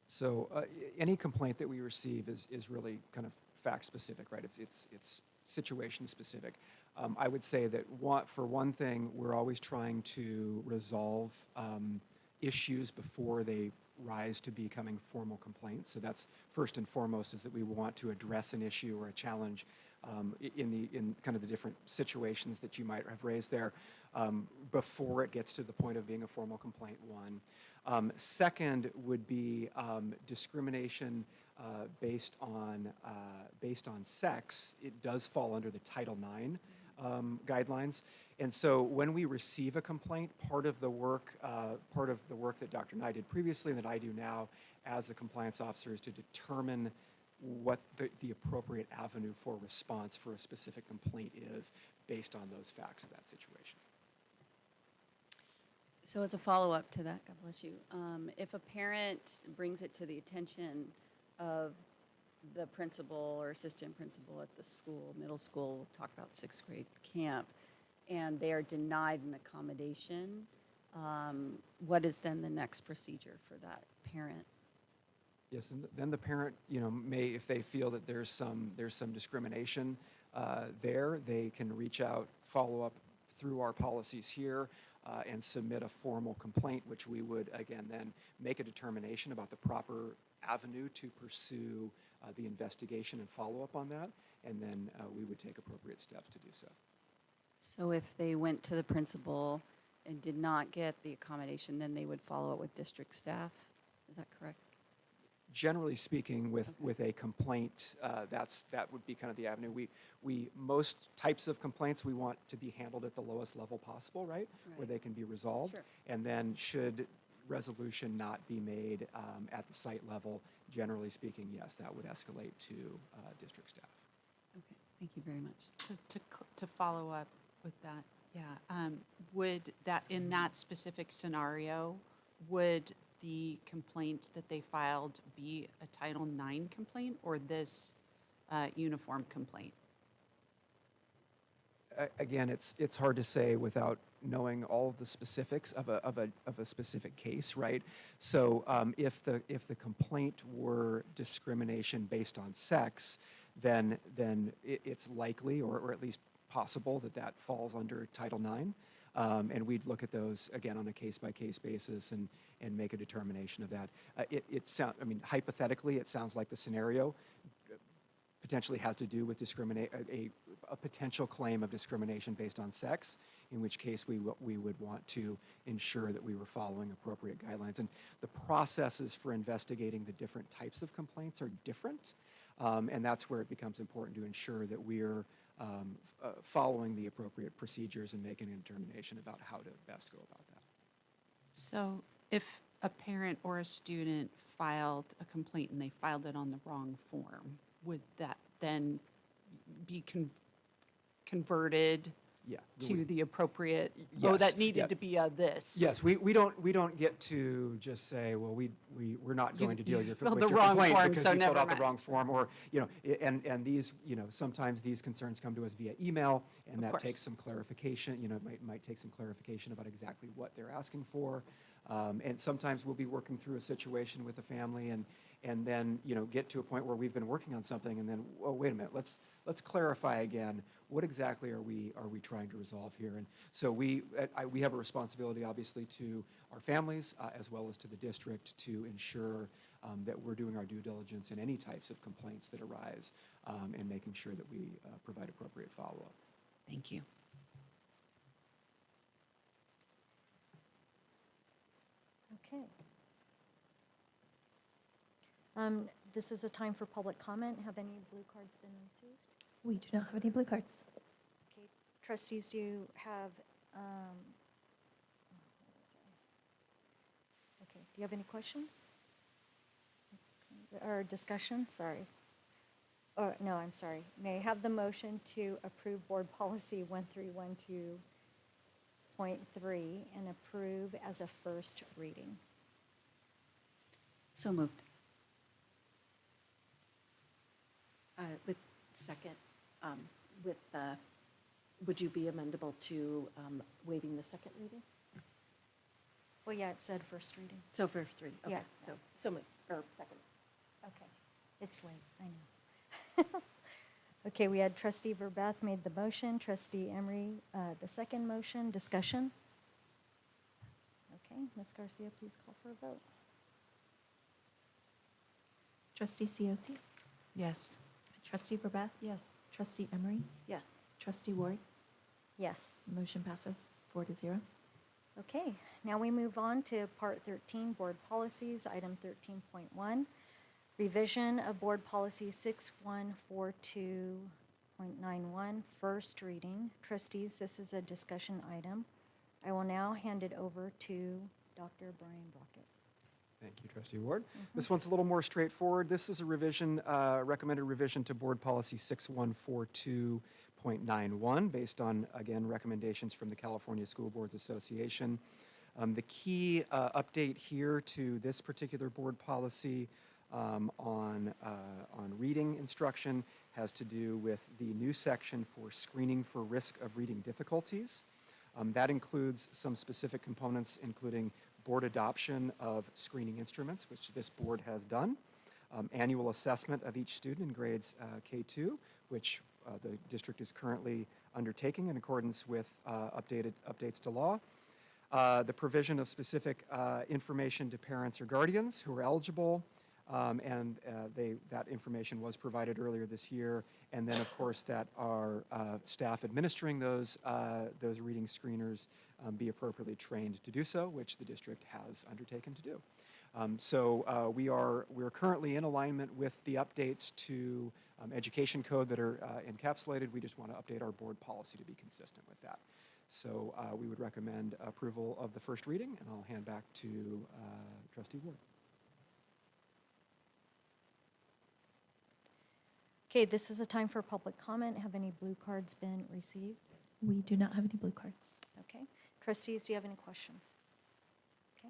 So any complaint that we receive is really kind of fact-specific, right? It's situation-specific. I would say that for one thing, we're always trying to resolve issues before they rise to becoming formal complaints. So that's first and foremost, is that we want to address an issue or a challenge in kind of the different situations that you might have raised there before it gets to the point of being a formal complaint, one. Second would be discrimination based on sex. It does fall under the Title IX guidelines. And so when we receive a complaint, part of the work that Dr. Nye did previously and that I do now as the compliance officer is to determine what the appropriate avenue for response for a specific complaint is based on those facts of that situation. So as a follow-up to that, God bless you, if a parent brings it to the attention of the principal or assistant principal at the school, middle school, we'll talk about sixth grade camp, and they are denied an accommodation, what is then the next procedure for that parent? Yes, and then the parent, may, if they feel that there's some discrimination there, they can reach out, follow up through our policies here, and submit a formal complaint, which we would, again, then make a determination about the proper avenue to pursue the investigation and follow up on that, and then we would take appropriate steps to do so. So if they went to the principal and did not get the accommodation, then they would follow up with district staff? Is that correct? Generally speaking, with a complaint, that would be kind of the avenue. Most types of complaints we want to be handled at the lowest level possible, right? Where they can be resolved. Sure. And then should resolution not be made at the site level, generally speaking, yes, that would escalate to district staff. Okay, thank you very much. To follow up with that, yeah, would that, in that specific scenario, would the complaint that they filed be a Title IX complaint or this uniform complaint? Again, it's hard to say without knowing all of the specifics of a specific case, right? So if the complaint were discrimination based on sex, then it's likely, or at least possible, that falls under Title IX. And we'd look at those, again, on a case-by-case basis and make a determination of that. Hypothetically, it sounds like the scenario potentially has to do with a potential claim of discrimination based on sex, in which case we would want to ensure that we were following appropriate guidelines. And the processes for investigating the different types of complaints are different, and that's where it becomes important to ensure that we're following the appropriate procedures and making a determination about how to best go about that. So if a parent or a student filed a complaint and they filed it on the wrong form, would that then be converted Yeah. to the appropriate, yes, oh, that needed yeah. to be a this. Yes, we don't get to just say, well, we're not You- going to deal you with filled your the wrong complaint form, because so you filled never out the mind. wrong form, or, and these, sometimes these concerns come to us via email, and Of that course. takes some clarification, it might take some clarification about exactly what they're asking for. And sometimes we'll be working through a situation with a family and then, get to a point where we've been working on something and then, oh, wait a minute, let's clarify again, what exactly are we trying to resolve here? And so we have a responsibility, obviously, to our families as well as to the district to ensure that we're doing our due diligence in any types of complaints that arise and making sure that we provide appropriate follow-up. Thank you. Okay. This is a time for public comment. Have any blue cards been received? We do not have any blue cards. Okay, trustees, do you have, okay, do you have any questions? Or discussion, sorry. Or, no, I'm sorry. May I have the motion to approve Board Policy 1312.3 and approve as a first reading? So moved. With second, with, would you be amendable to waiving the second reading? Well, yeah, it said first reading. So first reading, okay. Yeah. So moved, or second. Okay, it's late, I know. Okay, we had trustee Verbath made the motion, trustee Emery, the second motion, discussion? Okay, Ms. Garcia, please call for a vote. Trustee COC? Yes. Trustee Verbath? Yes. Trustee Emery? Yes. Trustee Ward? Yes. Motion passes 4-0. Okay, now we move on to Part 13, Board Policies, Item 13.1, Revision of Board Policy 6142.91, first reading. Trustees, this is a discussion item. I will now hand it over to Dr. Brian Brockett. Thank you, Trustee Ward. This one's a little more straightforward. This is a revision, recommended revision to Board Policy 6142.91, based on, again, recommendations from the California School Boards Association. The key update here to this particular board policy on reading instruction has to do with the new section for screening for risk of reading difficulties. That includes some specific components, including board adoption of screening instruments, which this board has done, annual assessment of each student in grades K2, which the district is currently undertaking in accordance with updates to law, the provision of specific information to parents or guardians who are eligible, and that information was provided earlier this year, and then, of course, that our staff administering those reading screeners be appropriately trained to do so, which the district has undertaken to do. We're currently in alignment with the updates to education code that are encapsulated. We just want to update our board policy to be consistent with that. So we would recommend approval of the first reading, and I'll hand back to Trustee Ward. Okay, this is a time for public comment. Have any blue cards been received? We do not have any blue cards. Okay. Trustees, do you have any questions? Okay.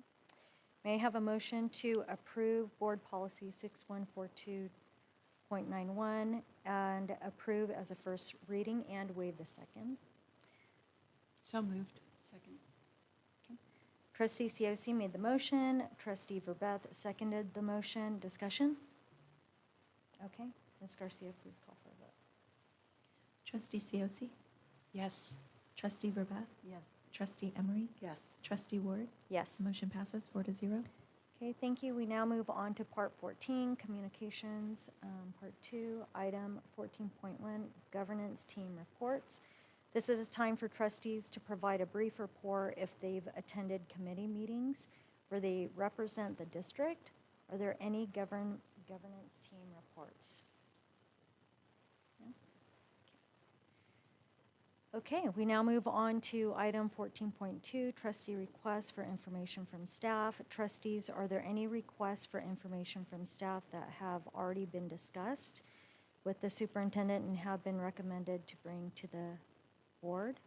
May I have a motion to approve Board Policy 6142.91 and approve as a first reading and waive the second? So moved. Second. Okay. Trustee COC made the motion. Trustee Verbath seconded the motion. Discussion? Okay. Ms. Garcia, please call for a vote. Trustee COC? Yes. Trustee Verbath? Yes. Trustee Emery? Yes. Trustee Ward? Yes. Motion passes 4-0. Okay, thank you. We now move on to Part 14, Communications, Part 2, Item 14.1, Governance Team Reports. This is a time for trustees to provide a brief report if they've attended committee meetings where they represent the district. Are there any governance team reports? No? Okay, we now move on to item 14.2, trustee requests for information from staff. Trustees, are there any requests for information from staff that have already been discussed with the superintendent and have been recommended to bring to the board?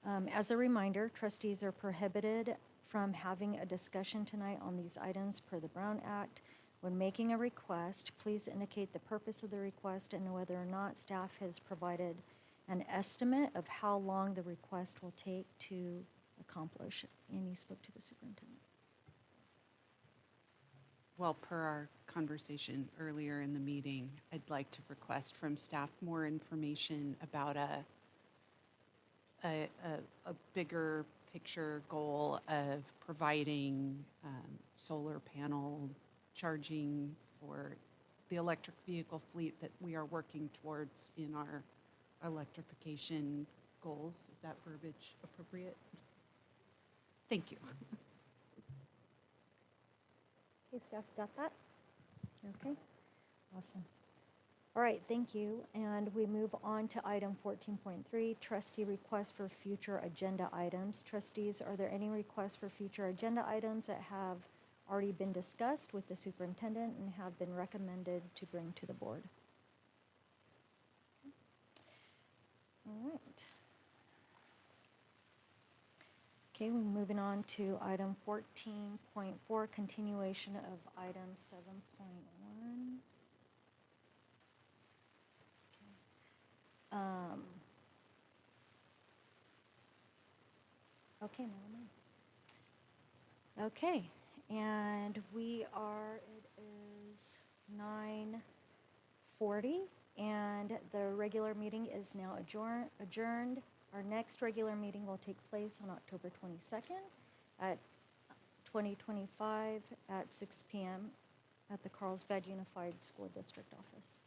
As a reminder, trustees are prohibited from having a discussion tonight on these items per the Brown Act. When making a request, please indicate the purpose of the request and whether or not staff has provided an estimate of how long the request will take to accomplish. And you spoke to the superintendent. Well, per our conversation earlier in the meeting, I'd like to request from staff more information about a bigger picture goal of providing solar panel charging for the electric vehicle fleet that we are working towards in our electrification goals. Is that verbiage appropriate? Thank you. Okay, staff, got that? Okay, awesome. All right, thank you. And we move on to item 14.3, trustee request for future agenda items. Trustees, are there any requests for future agenda items that have already been discussed with the superintendent and have been recommended to bring to the board? All right. Okay, we're moving on to item 14.4, continuation of item 7.1. Okay, never mind. Okay, and it is 9:40, and the regular meeting is now adjourned. Our next regular meeting will take place on October 22nd at 2025 at 6 p.m. at the Carlsbad Unified School District office.